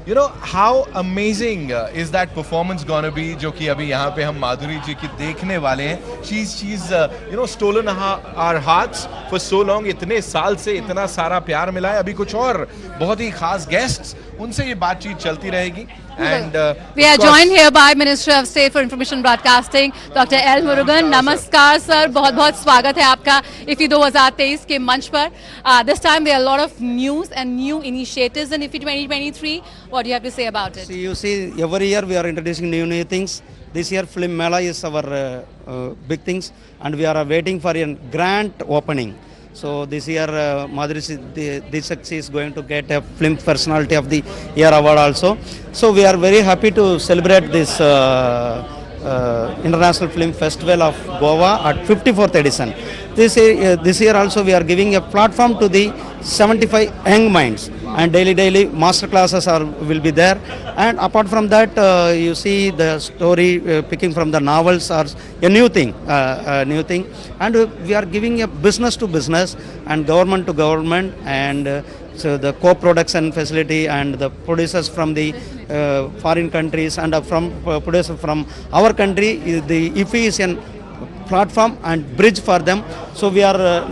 you know how amazing is that performance gonna be जो कि अभी यहाँ पे हम माधुरी जी की देखने वाले हैं। she's you know stolen our hearts for so long. इतने साल से इतना सारा प्यार मिला है। अभी कुछ और बहुत ही खास गेस्ट्स, उनसे ये बातचीत चलती रहेगी। And we are joined here by Minister of State for Information Broadcasting, Dr. L. Murugan. नमस्कार सर, बहुत बहुत स्वागत है आपका इफी 2023 के मंच पर। This time there are a lot of news and new initiatives in IFFI 2023. What do you have to say about it? You see, every year we are introducing new things. This year Film Mela is our big things, and we are waiting for a grand opening. So this year, Madhuri Dishakshi is going to get a Film Personality of the Year award also. So we are very happy to celebrate this International Film Festival of Goa at 54th edition. This year also we are giving a platform to the 75 young minds, and daily master classes will be there. And apart from that, you see the story picking from the novels are a new thing, and we are giving a business to business and government to government, and so the co-production facility and the producers from the foreign countries and from producers from our country, the IFFI is an platform and bridge for them. So we are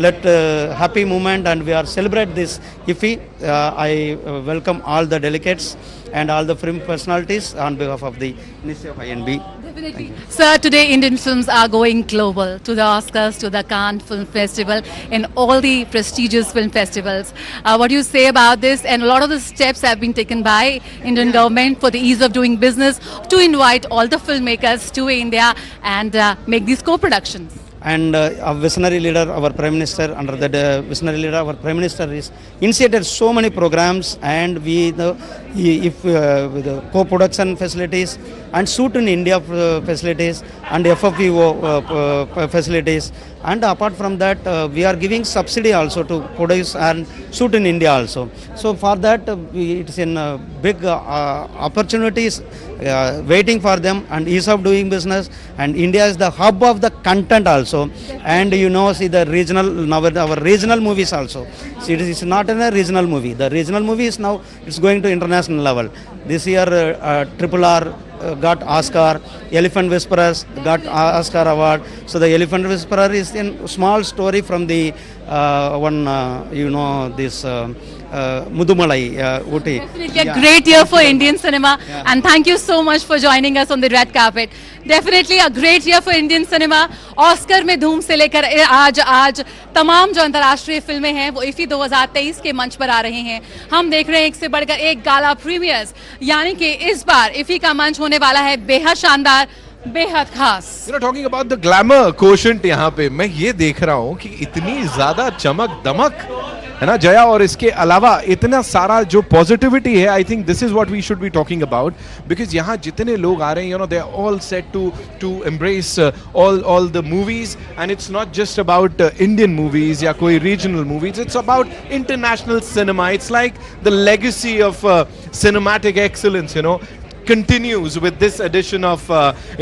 happy moment, and we are celebrate this IFFI. I welcome all the delegates and all the film personalities on behalf of the Ministry of INB. Definitely. Sir, today Indian films are going global, to the Oscars, to the Cannes Film Festival, and all the prestigious film festivals. What do you say about this? And a lot of the steps have been taken by Indian government for the ease of doing business, to invite all the filmmakers to India and make these co-productions. And our visionary leader, our Prime Minister, under that visionary leader, our Prime Minister is initiated so many programs, and with the co-production facilities and shoot in India facilities and FFPO facilities. And apart from that, we are giving subsidy also to produce and shoot in India also. So for that, it is in big opportunities waiting for them, and ease of doing business. And India is the hub of the content also. And you know, see the regional, now our regional movies also. See, it is not in a regional movie. The regional movie is now, it's going to international level. This year, RRR got Oscar, Elephant Whisperers got Oscar award. So the Elephant Whisperer is a small story from the this Mudumalai, Uti. Definitely a great year for Indian cinema, and thank you so much for joining us on the red carpet. Definitely a great year for Indian cinema. Oscar में धूम से लेकर आज तमाम जो अंतर्राष्ट्रीय फिल्में हैं वो IFFI 2023 के मंच पर आ रही हैं. हम देख रहे हैं एक से बढ़कर एक गाला प्रीमियर्स, यानी कि इस बार IFFI का मंच होने वाला है बेहद शानदार, बेहद खास. You know, talking about the glamour quotient, यहाँ पे मैं ये देख रहा हूँ कि इतनी ज्यादा चमक दमक है ना जया, और इसके अलावा इतना सारा जो पॉजिटिविटी है, I think this is what we should be talking about, because यहाँ जितने लोग आ रहे हैं, you know, they are all set to embrace all the movies, and it's not just about Indian movies या कोई regional movies, it's about international cinema. It's like the legacy of cinematic excellence, you know, continues with this edition of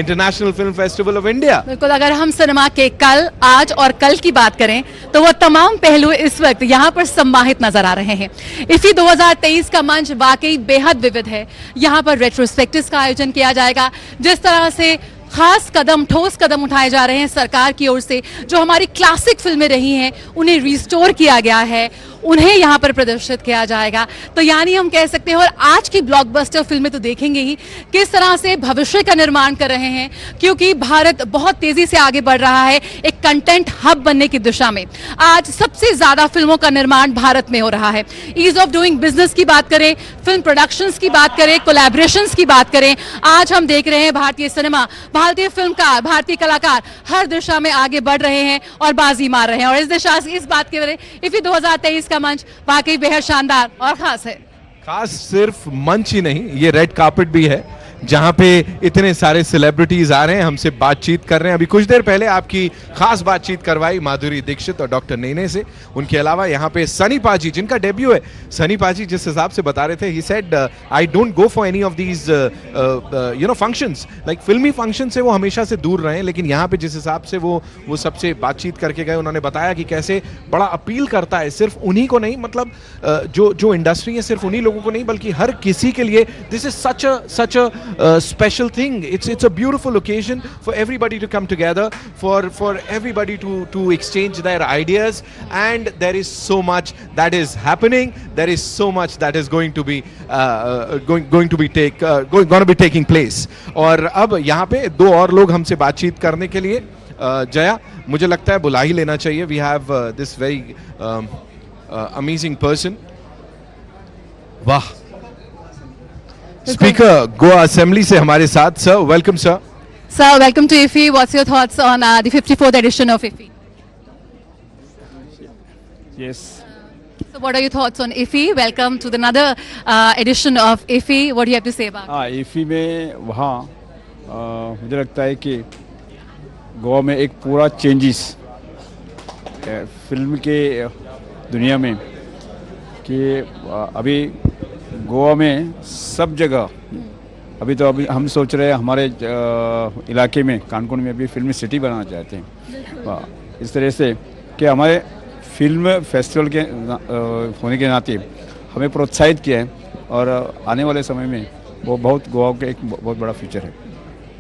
International Film Festival of India. बिल्कुल, अगर हम cinema के कल, आज और कल की बात करें तो वो तमाम पहलू इस वक्त यहाँ पर सम्मानित नजर आ रहे हैं. IFFI 2023 का मंच वाकई बेहद विविध है. यहाँ पर रेट्रोस्पेक्टिव्स का आयोजन किया जाएगा. जिस तरह से खास कदम, ठोस कदम उठाए जा रहे हैं सरकार की ओर से, जो हमारी क्लासिक फिल्में रही हैं उन्हें रिस्टोर किया गया है, उन्हें यहाँ पर प्रदर्शित किया जाएगा. तो यानी हम कह सकते हैं, और आज की ब्लॉकबस्टर फिल्में तो देखेंगे ही, किस तरह से भविष्य का निर्माण कर रहे हैं, क्योंकि भारत बहुत तेजी से आगे बढ़ रहा है एक कंटेंट हब बनने की दिशा में. आज सबसे ज्यादा फिल्मों का निर्माण भारत में हो रहा है. ईज ऑफ डूइंग बिजनेस की बात करें, फिल्म प्रोडक्शंस की बात करें, कोलैबोरेशंस की बात करें, आज हम देख रहे हैं भारतीय सिनेमा, भारतीय फिल्मकार, भारतीय कलाकार हर दिशा में आगे बढ़ रहे हैं और बाजी मार रहे हैं. और इस दिशा से, इस बात के वजह IFFI 2023 का मंच वाकई बेहद शानदार और खास है. खास सिर्फ मंच ही नहीं, ये रेड कार्पेट भी है, जहां पे इतने सारे सेलिब्रिटीज आ रहे हैं, हमसे बातचीत कर रहे हैं. अभी कुछ देर पहले आपकी खास बातचीत करवाई माधुरी दीक्षित और डॉक्टर नेने से. उनके अलावा यहाँ पे सनी पाजी, जिनका डेब्यू है. सनी पाजी जिस हिसाब से बता रहे थे, he said I don't go for any of these you know functions, like फिल्मी फंक्शन से वो हमेशा से दूर रहे, लेकिन यहाँ पे जिस हिसाब से वो सबसे बातचीत करके गए, उन्होंने बताया कि कैसे बड़ा अपील करता है, सिर्फ उन्हीं को नहीं, मतलब जो इंडस्ट्री है सिर्फ उन्हीं लोगों को नहीं, बल्कि हर किसी के लिए. This is such a special thing. It's a beautiful occasion for everybody to come together, for everybody to exchange their ideas, and there is so much that is happening. There is so much that is going to be taking place. और अब यहाँ पे दो और लोग हमसे बातचीत करने के लिए, जया, मुझे लगता है बुला ही लेना चाहिए. We have this very amazing person. वाह, स्पीकर गोवा असेंबली से हमारे साथ. Sir, welcome sir. Sir, welcome to IFFI. What's your thoughts on the 54th edition of IFFI? Yes. So what are your thoughts on IFFI? Welcome to another edition of IFFI. What do you have to say about it? IFFI में वहाँ मुझे लगता है कि गोवा में एक पूरा changes film के दुनिया में कि अभी गोवा में सब जगह अभी हम सोच रहे हैं हमारे इलाके में कानकुन में भी फिल्म सिटी बनाना चाहते हैं इस तरह से कि हमारे फिल्म फेस्टिवल के होने के नाते हमें प्रोत्साहित किया है और आने वाले समय में वो बहुत गोवा का एक बहुत बड़ा फ्यूचर है।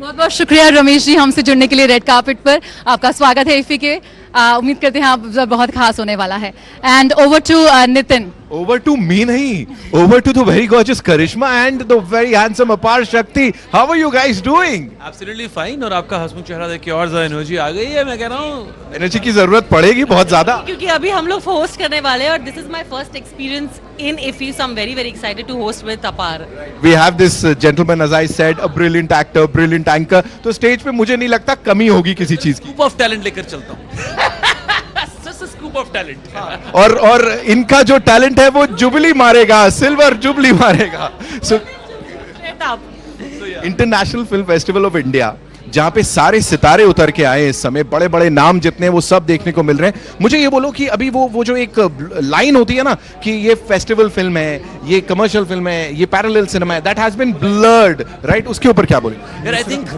बहुत बहुत शुक्रिया रमेश जी हमसे जुड़ने के लिए रेड कार्पेट पर आपका स्वागत है IFFI के उम्मीद करते हैं आप बहुत खास होने वाला है and over to Nitin Over to me नहीं, over to the very gorgeous Karishma and the very handsome Apar Shakti. How are you guys doing? Absolutely fine और आपका हंसमुख चेहरा देख के और ज़्यादा एनर्जी आ गई है मैं कह रहा हूँ। एनर्जी की जरूरत पड़ेगी बहुत ज़्यादा। क्योंकि अभी हम लोग होस्ट करने वाले हैं और this is my first experience in IFFI, so I'm very very excited to host with Apar. We have this gentleman, as I said, a brilliant actor, brilliant anchor. तो स्टेज पे मुझे नहीं लगता कमी होगी किसी चीज की। Scoop of talent लेकर चलता हूँ। Just a scoop of talent. और इनका जो टैलेंट है वो जुबली मारेगा, सिल्वर जुबली मारेगा। So, international film festival of India जहाँ पे सारे सितारे उतर के आए इस समय, बड़े बड़े नाम जितने वो सब देखने को मिल रहे हैं। मुझे ये बोलो कि अभी वो जो एक लाइन होती है ना कि ये फेस्टिवल फिल्म है, ये कमर्शियल फिल्म है, ये पैरेलल सिनेमा है, that has been blurred, right? उसके ऊपर क्या बोले? यार I think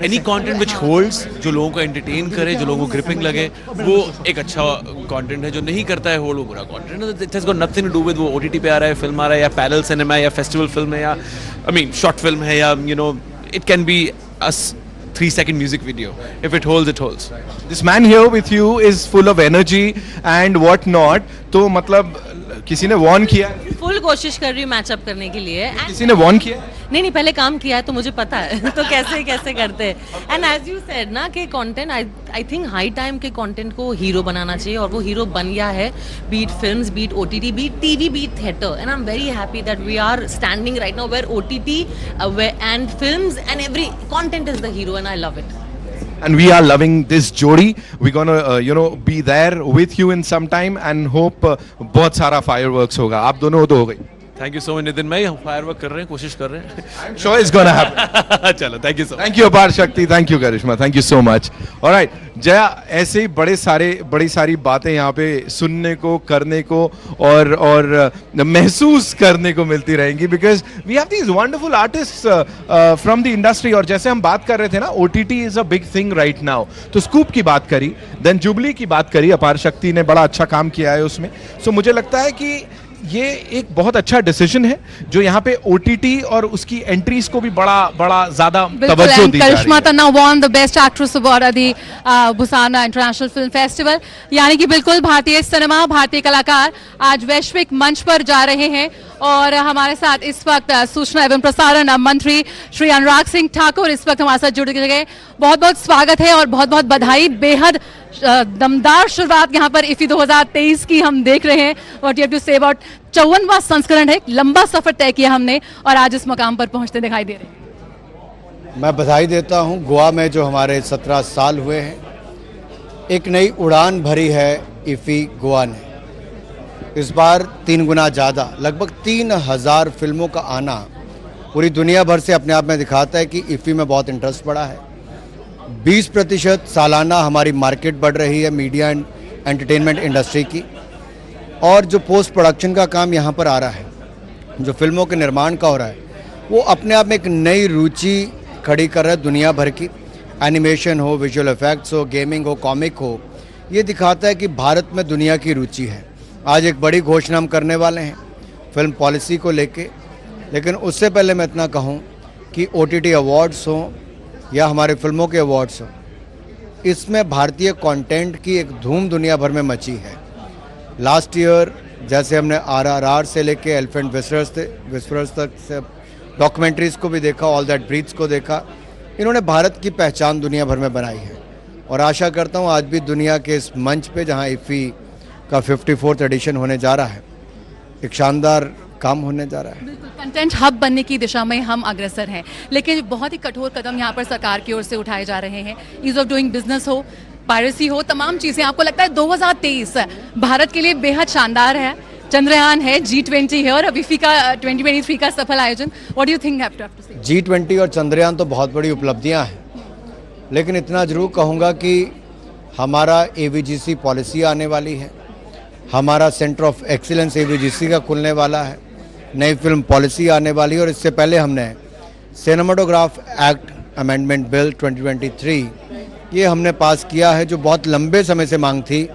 any content which holds, जो लोगों को एंटरटेन करे, जो लोगों को ग्रिपिंग लगे, वो एक अच्छा कंटेंट है। जो नहीं करता है वो बुरा कंटेंट है। It has got nothing to do with वो ओटीटी पे आ रहा है, फिल्म आ रहा है, या पैरेलल सिनेमा है, या फेस्टिवल फिल्म है, या आई मीन शॉर्ट फिल्म है, या you know it can be a 3-second music video. If it holds, it holds. This man here with you is full of energy and what not. तो मतलब किसी ने warn किया? Full कोशिश कर रही हूँ मैच अप करने के लिए। किसी ने warn किया? नहीं पहले काम किया है तो मुझे पता है तो कैसे करते हैं। एंड एज यू सेड ना कि content I think high time के कंटेंट को हीरो बनाना चाहिए और वो हीरो बन गया है, beat films, beat OTT, beat TV, beat theatre. And I am very happy that we are standing right now where OTT and films and every content is the hero and I love it. And we are loving this jodi. We're gonna be there with you in some time and hope बहुत सारा fireworks होगा। आप दोनों हो तो हो गई। Thank you so much Nitin भाई, हम फायरवर्क कर रहे हैं, कोशिश कर रहे हैं। I'm sure it's gonna happen. चलो thank you so much. Thank you Aparshakti, thank you Karishma, thank you so much. Alright Jaya, ऐसे ही बड़ी सारी बातें यहाँ पे सुनने को, करने को और महसूस करने को मिलती रहेंगी because we have these wonderful artist from the industry. और जैसे हम बात कर रहे थे ना, OTT is a big thing right now, तो स्कूप की बात करी, देन जुबली की बात करी, अपार शक्ति ने बड़ा अच्छा काम किया है उसमें। सो मुझे लगता है कि ये एक बहुत अच्छा डिसीजन है जो यहाँ पे ओटीटी और उसकी एंट्रीज को भी बड़ा ज्यादा तवज्जो दी जा रही है। Karishma Tanna won the best actress award at the Busan international film festival. यानी कि बिल्कुल भारतीय सिनेमा, भारतीय कलाकार आज वैश्विक मंच पर जा रहे हैं। और हमारे साथ इस वक्त सूचना एवं प्रसारण मंत्री श्री अनुराग सिंह ठाकुर इस वक्त हमारे साथ जुड़ गए। बहुत बहुत स्वागत है और बहुत बहुत बधाई। बेहद दमदार शुरुआत यहाँ पर IFFI 2023 की हम देख रहे हैं। What you have to say about 54वां संस्करण है, लंबा सफर तय किया हमने और आज इस मुकाम पर पहुंचते दिखाई दे रहे हैं। मैं बधाई देता हूं गोवा में जो हमारे 17 साल हुए हैं, एक नई उड़ान भरी है IFFI गोवा ने। इस बार 3 गुना ज़्यादा, लगभग 3000 फिल्मों का आना पूरी दुनिया भर से अपने आप में दिखाता है कि IFFI में बहुत इंटरेस्ट बढ़ा है। 20% सालाना हमारी मार्केट बढ़ रही है मीडिया एंड एंटरटेनमेंट इंडस्ट्री की। और जो पोस्ट प्रोडक्शन का काम यहाँ पर आ रहा है, जो फिल्मों के निर्माण का हो रहा है, वो अपने आप में एक नई रुचि खड़ी कर रहा है दुनिया भर की। एनिमेशन हो, विजुअल इफेक्ट्स हो, गेमिंग हो, कॉमिक हो, ये दिखाता है कि भारत में दुनिया की रुचि है। आज एक बड़ी घोषणा हम करने वाले हैं फिल्म पॉलिसी को लेके, लेकिन उससे पहले मैं इतना कहूँ कि OTT अवार्ड्स हों या हमारे फिल्मों के अवार्ड्स हों, इसमें भारतीय कंटेंट की एक धूम दुनिया भर में मची है। लास्ट ईयर जैसे हमने RRR से लेके एलिफेंट विस्परर्स तक से डॉक्यूमेंट्रीज़ को भी देखा, ऑल दैट ब्रीथ्स को देखा, इन्होंने भारत की पहचान दुनिया भर में बनाई है। और आशा करता हूँ आज भी दुनिया के इस मंच पे जहाँ IFFI का 54th एडिशन होने जा रहा है, एक शानदार काम होने जा रहा है। बिल्कुल कंटेंट हब बनने की दिशा में हम अग्रसर हैं, लेकिन बहुत ही कठोर कदम यहाँ पर सरकार की ओर से उठाए जा रहे हैं। ईज ऑफ डूइंग बिजनेस हो, पायरेसी हो, तमाम चीजें, आपको लगता है 2023 भारत के लिए बेहद शानदार है? चंद्रयान है, G20 है और अब IFFI का 2023 का सफल आयोजन. What do you think? G20 और चंद्रयान तो बहुत बड़ी उपलब्धियां हैं, लेकिन इतना जरूर कहूँगा कि हमारा AVGC पॉलिसी आने वाली है, हमारा सेंटर ऑफ एक्सीलेंस AVGC का खुलने वाला है, नई फिल्म पॉलिसी आने वाली है और इससे पहले हमने सिनेमाटोग्राफ एक्ट अमेंडमेंट बिल 2023 ये हमने पास किया है, जो बहुत लंबे समय से मांग थी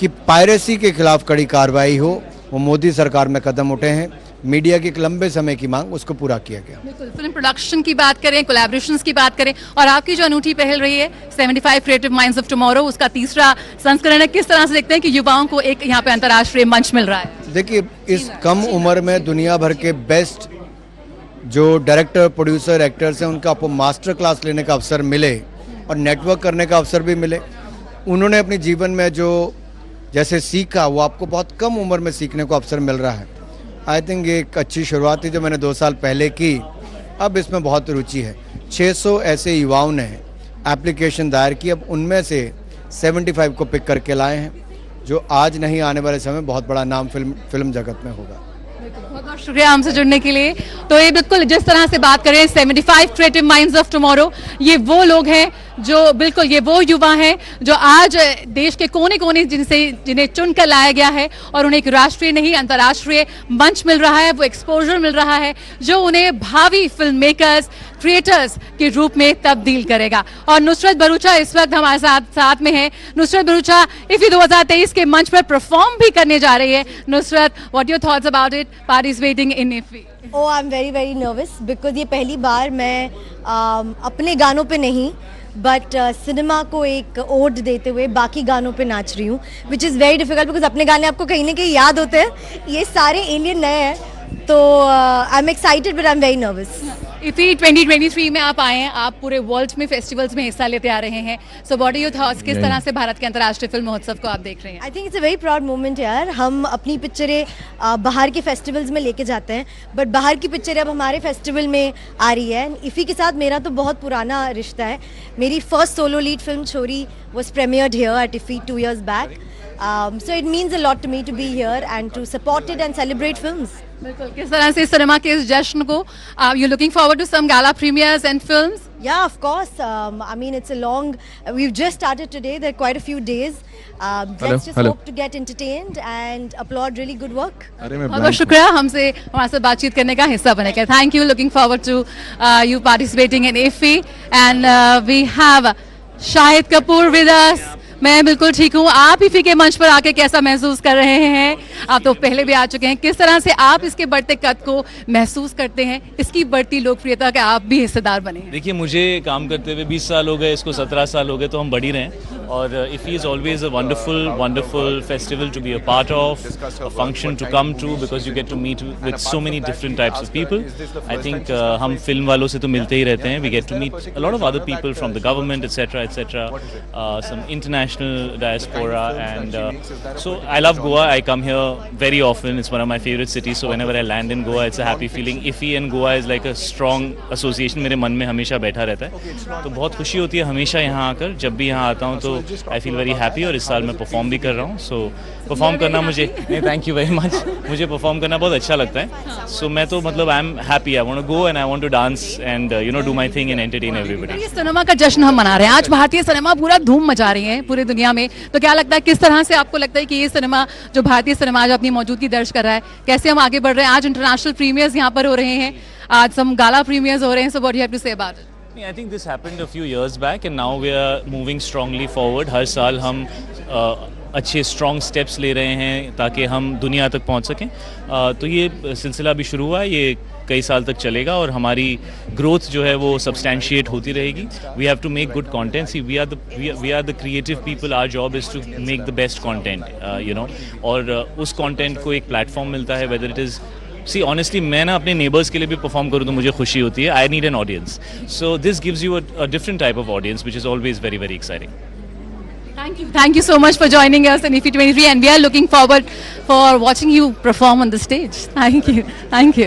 कि पायरेसी के खिलाफ कड़ी कार्रवाई हो। वो मोदी सरकार में कदम उठे हैं, मीडिया की एक लंबे समय की मांग, उसको पूरा किया गया। बिल्कुल, फिल्म प्रोडक्शन की बात करें, कोलैबोरेशंस की बात करें और आपकी जो अनूठी पहल रही है 75 क्रिएटिव माइंड्स ऑफ टुमारो, उसका तीसरा संस्करण है, किस तरह से देखते हैं कि युवाओं को एक यहाँ पे अंतर्राष्ट्रीय मंच मिल रहा है? देखिए, इस कम उम्र में दुनिया भर के बेस्ट जो डायरेक्टर, प्रोड्यूसर, एक्टर्स हैं, उनका आपको मास्टर क्लास लेने का अवसर मिले और नेटवर्क करने का अवसर भी मिले। उन्होंने अपने जीवन में जो जैसे सीखा वो आपको बहुत कम उम्र में सीखने को अवसर मिल रहा है। आई थिंक ये एक अच्छी शुरुआत थी जो मैंने 2 साल पहले की, अब इसमें बहुत रुचि है। 600 ऐसे युवाओं ने एप्लीकेशन दायर की, अब उनमें से 75 को पिक करके लाए हैं, जो आज नहीं आने वाले समय बहुत बड़ा नाम फिल्म जगत में होगा। बहुत बहुत शुक्रिया हमसे जुड़ने के लिए। तो ये बिल्कुल जिस तरह से बात करें 75 क्रिएटिव माइंड्स ऑफ टुमारो, ये वो लोग हैं जो बिल्कुल, ये वो युवा हैं जो आज देश के कोने कोने जिन्हें चुन कर लाया गया है और उन्हें एक राष्ट्रीय नहीं अंतर्राष्ट्रीय मंच मिल रहा है, वो एक्सपोजर मिल रहा है जो उन्हें भावी फिल्म मेकर्स, क्रिएटर्स के रूप में तब्दील करेगा। और नुसरत भरूचा इस वक्त हमारे साथ में है। नुसरत भरूचा IFFI 2023 के मंच पर परफॉर्म भी करने जा रही है। Nusrat, what your thoughts about it, participating in IFFI? I am very nervous because ये पहली बार मैं अपने गानों पे नहीं बट सिनेमा को एक ओड देते हुए बाकी गानों पे नाच रही हूँ, which is very difficult because अपने गाने आपको कहीं ना कहीं याद होते हैं, ये सारे एलियन नए हैं, तो I am excited but I am very nervous. IFFI 2023 में आप आए हैं, आप पूरे वर्ल्ड में फेस्टिवल्स में हिस्सा लेते आ रहे हैं, so what are your thoughts, किस तरह से भारत के अंतर्राष्ट्रीय फिल्म महोत्सव को आप देख रहे हैं? आई think it's a very proud moment यार, हम अपनी पिक्चरें बाहर के फेस्टिवल्स में लेके जाते हैं, बट बाहर की पिक्चरें अब हमारे फेस्टिवल में आ रही है। IFFI के साथ मेरा तो बहुत पुराना रिश्ता है, मेरी फर्स्ट सोलो लीड फिल्म छोरी was premiered here eight IFFI 2 years back, so it means a lot to me to be here and to support it and celebrate films. बिल्कुल, किस तरह से सिनेमा के इस जश्न को you looking forward to some gala premieres and films? Yeah, of course. I mean, it's a long. We've just started today. There are quite a few days. Let's just hope to get entertained and applaud really good work. बहुत बहुत शुक्रिया हमसे हमारे साथ बातचीत करने का हिस्सा बने का। Thank you. Looking forward to you participating in IFFI and we have Shahid Kapoor with us. मैं बिल्कुल ठीक हूँ। आप IFFI के मंच पर आके कैसा महसूस कर रहे हैं? आप तो पहले भी आ चुके हैं, किस तरह से आप इसके बढ़ते कद को महसूस करते हैं, इसकी बढ़ती लोकप्रियता के आप भी हिस्सेदार बने हैं? देखिए, मुझे काम करते हुए 20 साल हो गए, इसको 17 साल हो गए, तो हम बढ़ ही रहे हैं। और IFFI is always a wonderful festival to be a part of, a function to come to because you get to meet with so many different types of people. I think हम फिल्म वालों से तो मिलते ही रहते हैं, we get to meet a lot of other people from the government, etc., some international diaspora, and so I love Goa. I come here very often. It's one of my favorite cities, so whenever I land in Goa, it's a happy feeling. IFFI and Goa is like a strong association. मेरे मन में हमेशा बैठा रहता है, तो बहुत खुशी होती है हमेशा यहाँ आकर। जब भी यहाँ आता हूँ तो आई फील वेरी हैप्पी, और इस साल मैं परफॉर्म भी कर रहा हूँ, सो परफॉर्म करना मुझे थैंक यू वेरी मच, मुझे परफॉर्म करना बहुत अच्छा लगता है। सो मैं तो मतलब I am happy, I want to go and I want to dance and do my thing and entertain everybody. ये सिनेमा का जश्न हम मना रहे हैं, आज भारतीय सिनेमा पूरा धूम मचा रही है पूरी दुनिया में, तो क्या लगता है किस तरह से आपको लगता है कि ये सिनेमा जो भारतीय सिनेमा जो अपनी मौजूदगी दर्ज कर रहा है, कैसे हम आगे बढ़ रहे हैं? आज इंटरनेशनल प्रीमियर्स यहाँ पर हो रहे हैं, आज some gala premieres हो रहे हैं, so what do you have to say about it? I think this happened a few years back and now we are moving strongly forward. हर साल हम अच्छे स्ट्रॉन्ग स्टेप्स ले रहे हैं ताकि हम दुनिया तक पहुंच सकें। तो ये सिलसिला भी शुरू हुआ है, ये कई साल तक चलेगा और हमारी ग्रोथ जो है वो सब्सटैंशिएट होती रहेगी। We have to make good content, see we are the creative people, our job is to make the best content, you know, और उस कंटेंट को एक प्लेटफॉर्म मिलता है, whether it is see honestly मैं ना अपने नेबर्स के लिए भी परफॉर्म करूँ तो मुझे खुशी होती है। I need an audience, so this gives you a different type of audience which is always very very exciting. Thank you so much for joining us in IFFI 23 and we are looking forward for watching you perform on the stage. Thank you.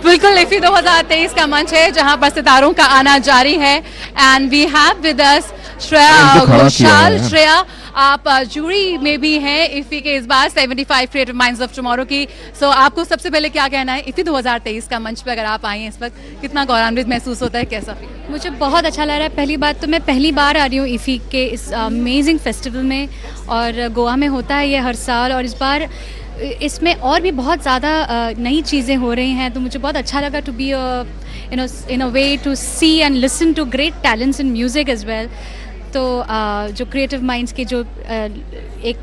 बिल्कुल IFFI 2023 का मंच है जहां पर सितारों का आना जारी है and we have with us Shreya Ghoshal. Shreya, आप जूरी में भी हैं इफी के इस बार 75 क्रिएटिव माइंड्स ऑफ टुमारो की। सो आपको सबसे पहले क्या कहना है इफी 2023 का मंच पे अगर आप आई हैं इस वक्त, कितना गौरवान्वित महसूस होता है, कैसा फील? मुझे बहुत अच्छा लग रहा है। पहली बात तो मैं पहली बार आ रही हूँ इफी के इस अमेजिंग फेस्टिवल में, और गोवा में होता है ये हर साल, और इस बार इसमें और भी बहुत ज़्यादा नई चीज़ें हो रही हैं, तो मुझे बहुत अच्छा लगा to be in a way to see and listen to great talents in music as well. तो जो क्रिएटिव माइंड्स की जो एक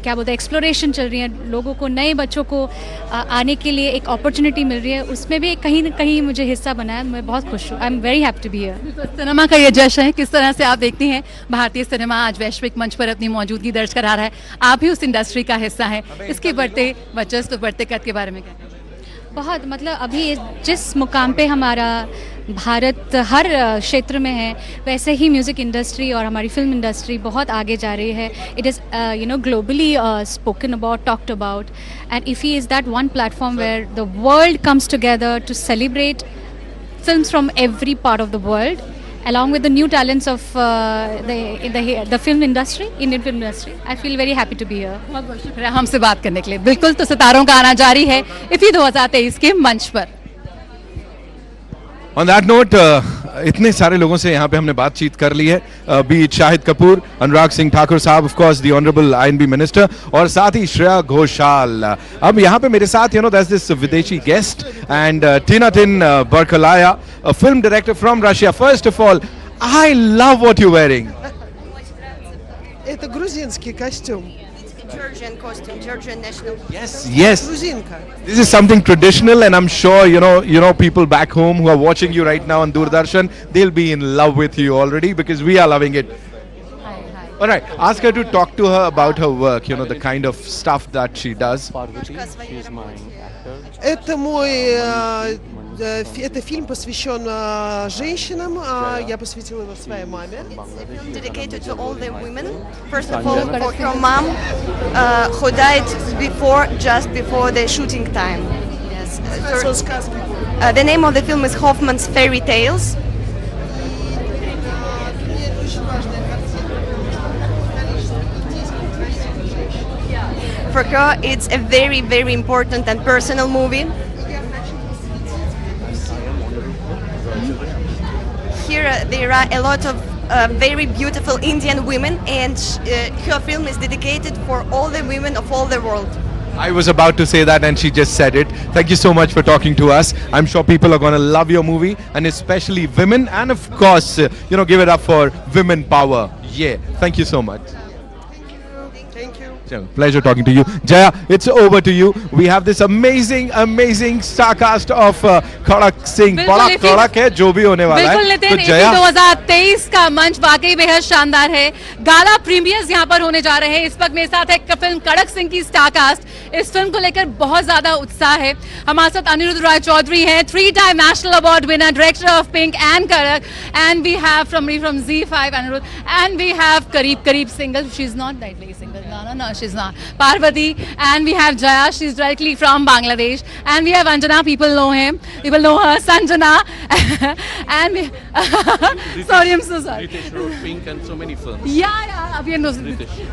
क्या बोलते हैं एक्सप्लोरेशन चल रही है, लोगों को, नए बच्चों को आने के लिए एक अपॉर्चुनिटी मिल रही है, उसमें भी कहीं ना कहीं मुझे हिस्सा बना है। मैं बहुत खुश हूँ। I am very happy to be here. Cinema का ये जश्न है, किस तरह से आप देखती हैं भारतीय सिनेमा आज वैश्विक मंच पर अपनी मौजूदगी दर्ज करा रहा है, आप भी उस इंडस्ट्री का हिस्सा हैं, इसके बढ़ते वर्चस्व, बढ़ते कद के बारे में क्या? बहुत मतलब अभी जिस मुकाम पे हमारा भारत हर क्षेत्र में है, वैसे ही म्यूज़िक इंडस्ट्री और हमारी फिल्म इंडस्ट्री बहुत आगे जा रही है। It is globally spoken about, talked about, and IFFI is that one platform where the world comes together to celebrate films from every part of the world along with the new talents of the film industry, Indian film industry. I feel very happy to be here. बहुत बहुत शुक्रिया हमसे बात करने के लिए। बिल्कुल, तो सितारों का आना जारी है इफी 2023 के मंच पर। On that note, इतने सारे लोगों से यहाँ पे हमने बातचीत कर ली है, बी शाहिद कपूर, अनुराग सिंह ठाकुर साहब, of course the honourable INB minister, और साथ ही श्रेया घोषाल। अब यहाँ पे मेरे साथ there's this विदेशी गेस्ट एंड टिन बरकलाया, a film director from Russia. First of all, I love what you're wearing. Это грузинский костюм. Georgian costume, Georgian national. Yes. Грузинка. This is something traditional, and I'm sure people back home who are watching you right now on Doordarshan, they'll be in love with you already because we are loving it. All right, ask her to talk to her about her work, the kind of stuff that she does. Это фильм посвящен женщинам. Я посвятила его своей маме. Dedicated to all the women. First of all, for her mom, who died just before the shooting time. Yes. The name of the film is Hoffman's Fairy Tales. For her, it's a very, very important and personal movie. Here there are a lot of very beautiful Indian women, and her film is dedicated for all the women of all the world. I was about to say that and she just said it. Thank you so much for talking to us. I'm sure people are going to love your movie, and especially women, and of course, give it up for women power. Yeah, thank you so much. Pleasure talking to you. Jaya, it's over to you. We have this amazing star cast of Khadak Singh. बड़ा कड़क है जो भी होने वाला है। बिल्कुल Nitin, IFFI 2023 का मंच वाकई बेहद शानदार है। गाला प्रीमियर्स यहाँ पर होने जा रहे हैं। इस वक्त मेरे साथ है फिल्म कड़क सिंह की स्टार कास्ट। इस फिल्म को लेकर बहुत ज्यादा उत्साह है। हमारे साथ अनिरुद्ध राय चौधरी हैं, 3-time national award winner, director of Pink and Kadak, and we have फ्रॉम Z5 Aniruddha, and we have करीब single, she is not directly single, no, she's not. Parvati, and we have Jaya, she's directly from Bangladesh, and we have Anjana, people know her, Sanjana, and we sorry, I'm so sorry. Ritesh wrote Pink and so many films. Yeah, we know.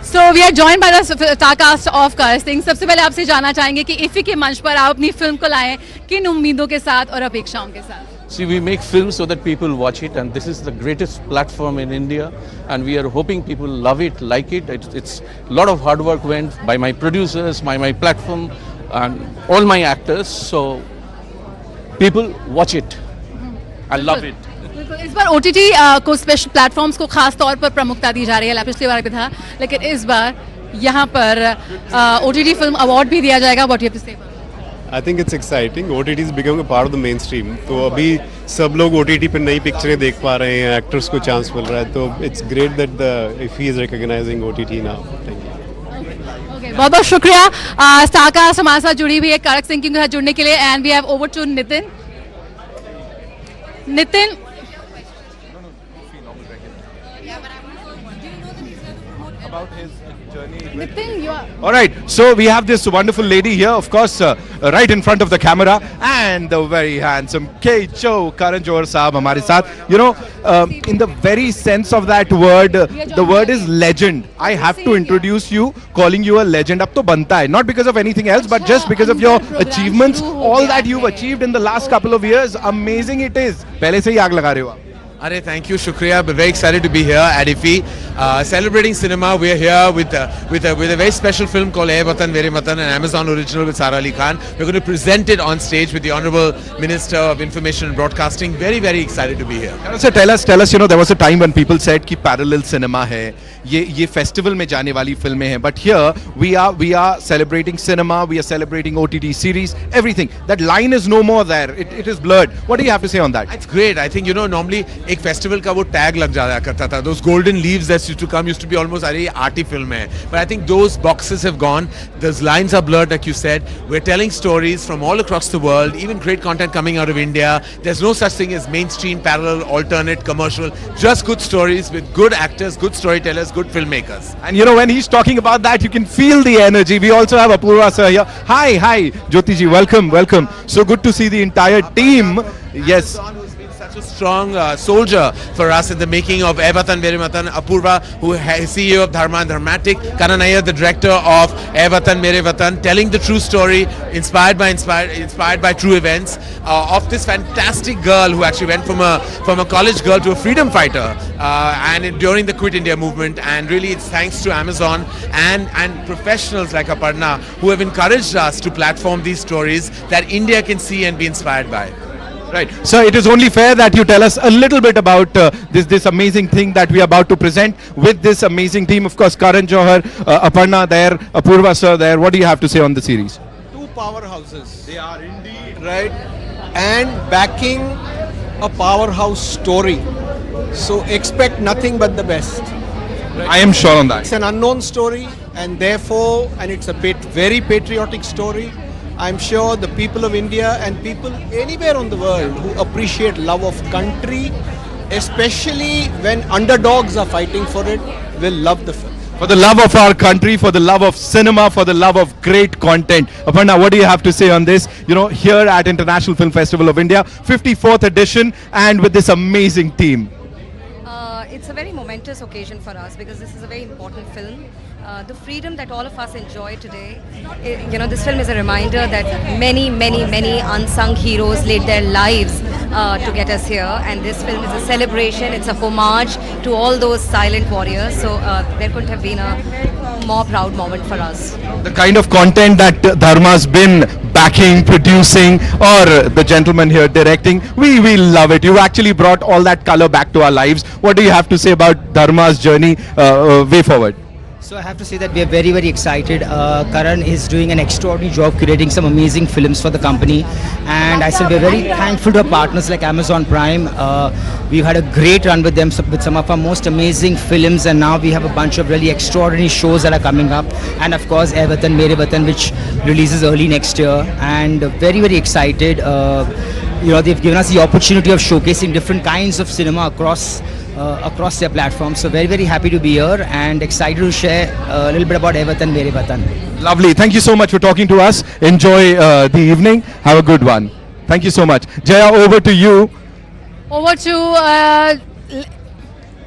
So we are joined by the star cast of Khadak Singh. सबसे पहले आपसे जानना चाहेंगे कि IFFI के मंच पर आप अपनी फिल्म को लाएं किन उम्मीदों के साथ और अपेक्षाओं के साथ? See, we make films so that people watch it, and this is the greatest platform in India, and we are hoping people love it, like it. It's a lot of hard work went by my producers, my platform, and all my actors. So people watch it. I love it. इस बार OTT को special platforms को खास तौर पर प्रमुखता दी जा रही है। पिछली बार भी था, लेकिन इस बार यहाँ पर OTT फिल्म अवार्ड भी दिया जाएगा। What you have to say? I think it's exciting. OTT is becoming a part of the mainstream. तो अभी सब लोग OTT पे नई पिक्चरें देख पा रहे हैं, एक्टर्स को चांस मिल रहा है, तो it's great that IFFI is recognizing OTT now. Thank you. बहुत बहुत शुक्रिया। स्टार कास्ट हमारे साथ जुड़ी हुई है कड़क सिंह के साथ जुड़ने के लिए, and we have over to Nitin. about his journey? Nitin, you are... All right, so we have this wonderful lady here, of course, right in front of the camera, and the very handsome K.Cho Karan Johar Saab हमारे साथ. You know, in the very sense of that word, the word is legend. I have to introduce you, calling you a legend. अब तो बनता है, not because of anything else, but just because of your achievements, all that you've achieved in the last couple of years. Amazing it is. पहले से ही आग लगा रहे हो आप. Arey, thank you, Shukriya. We're very excited to be here at IFFI, celebrating cinema. We're here with a very special film called Ae Watan Mere Watan, an Amazon original with Sara Ali Khan. We're going to present it on stage with the Honorable Minister of Information and Broadcasting. Very, very excited to be here. So tell us. You know, there was a time when people said कि parallel cinema है, ये festival में जाने वाली फिल्में हैं. But here we are celebrating cinema. We are celebrating OTT series. Everything. That line is no more there. It is blurred. What do you have to say on that? It's great. I think, you know, normally एक festival का वो tag लग जाया करता था. Those golden leaves that used to be almost अरे arty film है. But I think those boxes have gone. Those lines are blurred, like you said. We're telling stories from all across the world. Even great content coming out of India. There's no such thing as mainstream, parallel, alternate, commercial. Just good stories with good actors, good storytellers, good filmmakers. And you know, when he's talking about that, you can feel the energy. We also have Apurva sir here. Hi, Jyoti ji, welcome. So good to see the entire team. Yes. Such a strong soldier for us in the making of Ae Watan Mere Watan. Apurva, who is CEO of Dharma and Dharmatic. Karan Iyer, the director of Ae Watan Mere Watan, telling the true story, inspired by true events, of this fantastic girl who actually went from a college girl to a freedom fighter, and during the Quit India movement. And really, it's thanks to Amazon and professionals like Aparna who have encouraged us to platform these stories that India can see and be inspired by. Right. So it is only fair that you tell us a little bit about this amazing thing that we are about to present with this amazing team. Of course, Karan Johar, Aparna there, Apurva sir there. What do you have to say on the series? Two powerhouses. They are indeed. Right. And backing a powerhouse story. So expect nothing but the best. Right? I am sure on that. It's an unknown story, and therefore, it's a very patriotic story. I'm sure the people of India and people anywhere on the world who appreciate love of country, especially when underdogs are fighting for it, will love the film. For the love of our country, for the love of cinema, for the love of great content. Aparna, what do you have to say on this? You know, here at International Film Festival of India, 54th edition, and with this amazing team. It's a very momentous occasion for us because this is a very important film. The freedom that all of us enjoy today, you know, this film is a reminder that many unsung heroes laid their lives to get us here, and this film is a celebration, it's a homage to all those silent warriors, so there couldn't have been a more proud moment for us. The kind of content that Dharma's been backing, producing, or the gentleman here directing, we love it. You actually brought all that color back to our lives. What do you have to say about Dharma's journey way forward? So I have to say that we are very excited. Karan is doing an extraordinary job curating some amazing films for the company, and I said we're very thankful to our partners like Amazon Prime. We've had a great run with them with some of our most amazing films, and now we have a bunch of really extraordinary shows that are coming up, and of course Ae Watan Mere Watan, which releases early next year, and very excited. You know, they've given us the opportunity of showcasing different kinds of cinema across their platforms. So very happy to be here and excited to share a little bit about Ae Watan Mere Watan. Lovely. Thank you so much for talking to us. Enjoy the evening. Have a good one. Thank you so much. Jaya, over to you. Over to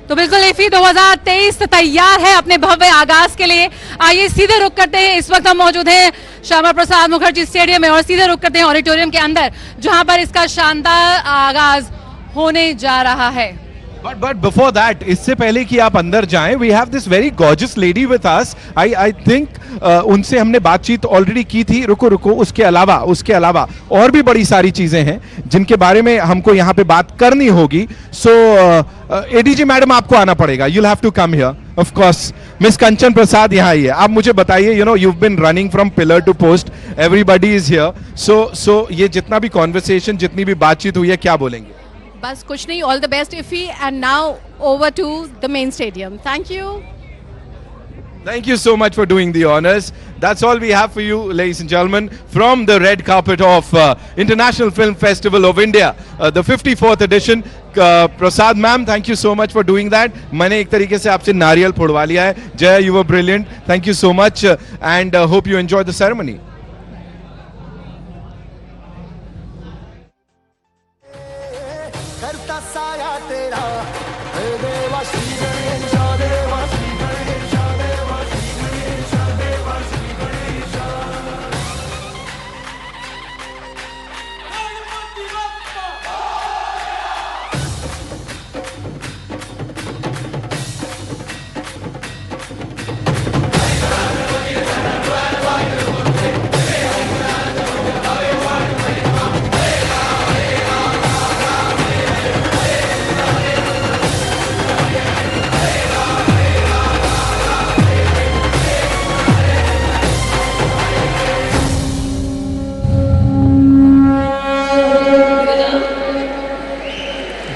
तो बिल्कुल IFFI 2023 तैयार है अपने भव्य आगाज के लिए. आइए सीधे रुक करते हैं. इस वक्त हम मौजूद हैं श्यामा प्रसाद मुखर्जी स्टेडियम में और सीधे रुक करते हैं ऑडिटोरियम के अंदर जहां पर इसका शानदार आगाज होने जा रहा है. But before that, इससे पहले कि आप अंदर जाएं, we have this very gorgeous lady with us. I think उनसे हमने बातचीत ऑलरेडी की थी. रुको उसके अलावा और भी बड़ी सारी चीजें हैं जिनके बारे में हमको यहाँ पे बात करनी होगी. So ADG मैडम आपको आना पड़ेगा. You'll have to come here. Of course, Miss Kanchan Prasad यहाँ ही है. आप मुझे बताइए, you know, you've been running from pillar to post. Everybody is here. So ये जितना भी conversation, जितनी भी बातचीत हुई है, क्या बोलेंगे? बस कुछ नहीं. All the best IFFI, and now over to the main stadium. Thank you. Thank you so much for doing the honors. That's all we have for you, ladies and gentlemen, from the red carpet of International Film Festival of India, the 54th edition. Prasad ma'am, thank you so much for doing that. मैंने एक तरीके से आपसे नारियल फोड़वा लिया है. Jay, you were brilliant. Thank you so much, and hope you enjoyed the ceremony.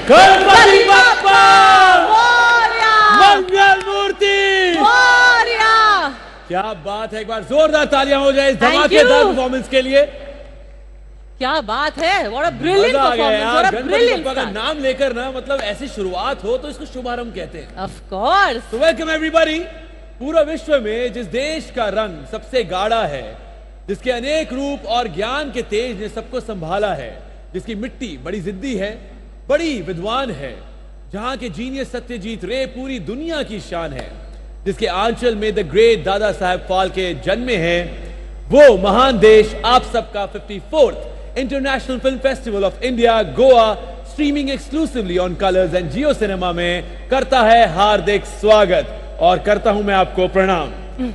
Ganpati Bappa मंगल मूर्ति। क्या बात है, एक बार जोरदार तालियां हो जाए इस धमाकेदार परफॉर्मेंस के लिए। क्या बात है, what a brilliant performance, what a brilliant का नाम लेकर ना, मतलब ऐसी शुरुआत हो तो इसको शुभारंभ कहते हैं। Of course. तो वेलकम एवरीबॉडी। पूरा विश्व में जिस देश का रंग सबसे गाढ़ा है, जिसके अनेक रूप और ज्ञान के तेज ने सबको संभाला है, जिसकी मिट्टी बड़ी जिद्दी है, बड़ी विद्वान है, जहां के जीनियस सत्यजीत रे पूरी दुनिया की शान है, जिसके आंचल में द ग्रेट दादा साहब फाल्के जन्मे हैं, वो महान देश आप सबका 54th international film festival of India Goa streaming exclusively on colours and Jio cinema में करता है हार्दिक स्वागत, और करता हूं मैं आपको प्रणाम।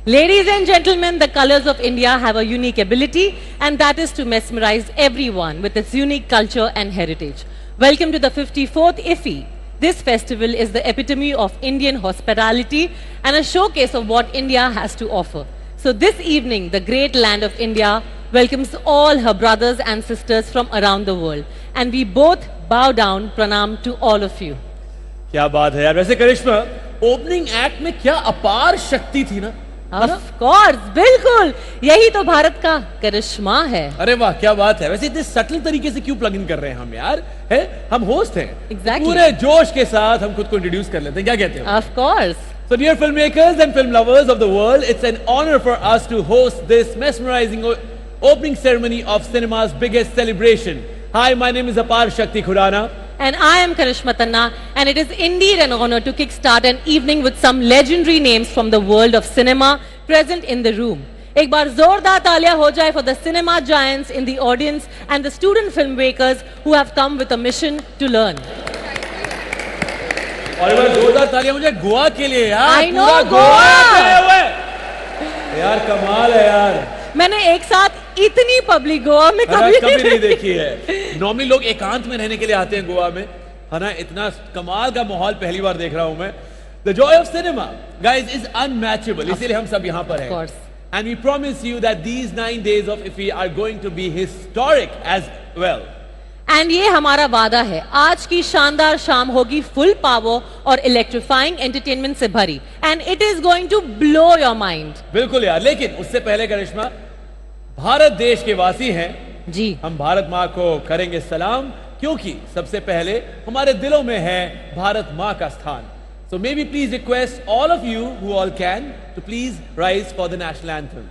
Ladies and gentlemen, the colors of India have a unique ability, and that is to mesmerize everyone with its unique culture and heritage. Welcome to the 54th IFFI. This festival is the epitome of Indian hospitality and a showcase of what India has to offer. So this evening, the great land of India welcomes all her brothers and sisters from around the world. And we both bow down, pranam to all of you. क्या बात है यार। वैसे करिश्मा, opening act में क्या अपार शक्ति थी ना। Of course, बिल्कुल, यही तो भारत का करिश्मा है। अरे वाह, क्या बात है। वैसे इतने सटल तरीके से क्यों प्लग इन कर रहे हैं हम यार? है, हम होस्ट हैं। Exactly. पूरे जोश के साथ हम खुद को इंट्रोड्यूस कर लेते हैं, क्या कहते हैं? Of course. So dear filmmakers and film lovers of the world, it's an honor for us to host this mesmerizing opening ceremony of cinema's biggest celebration. Hi, my name is Apar Shakti Khurana. And I am Karishma Tanna, and it is indeed an honor to kickstart an evening with some legendary names from the world of cinema present in the room. एक बार जोरदार तालियां हो जाए for the cinema giants in the audience and the student filmmakers who have come with a mission to learn. और एक बार जोरदार तालियां हो जाए गोवा के लिए यार। I know, Goa. यार कमाल है यार। मैंने एक साथ इतनी पब्लिक गोवा में कभी नहीं देखी है। नॉर्मली लोग एकांत में रहने के लिए आते हैं गोवा में, है ना। इतना कमाल का माहौल पहली बार देख रहा हूं मैं। The joy of cinema, guys, is unmatchable. इसीलिए हम सब यहाँ पर हैं। And we promise you that these 9 days of IFFI are going to be historic as well. And ये हमारा वादा है, आज की शानदार शाम होगी फुल पावर और इलेक्ट्रीफाइंग एंटरटेनमेंट से भरी, and it is going to blow your mind. बिल्कुल यार, लेकिन उससे पहले करिश्मा, भारत देश के वासी हैं जी, हम भारत माँ को करेंगे सलाम, क्योंकि सबसे पहले हमारे दिलों में है भारत माँ का स्थान। So may we please request all of you who all can to please rise for the national anthem.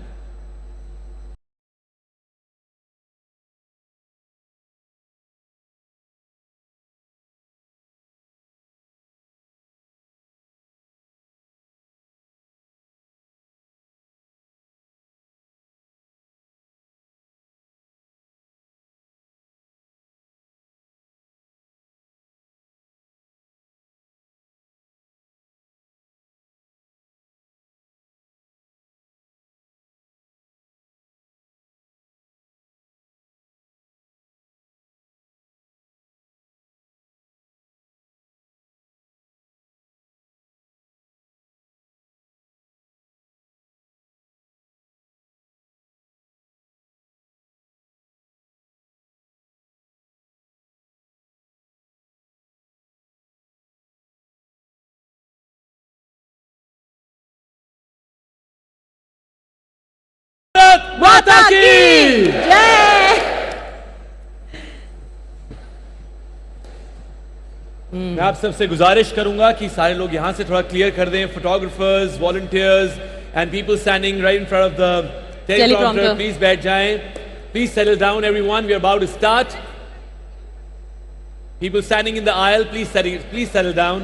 Bharat माता की जय। मैं आप सबसे गुजारिश करूंगा कि सारे लोग यहां से थोड़ा क्लियर कर दें, photographers, volunteers and people standing right in front of the teleprompter, please बैठ जाएं, please settle down everyone, we are about to start. People standing in the aisle, please settle down.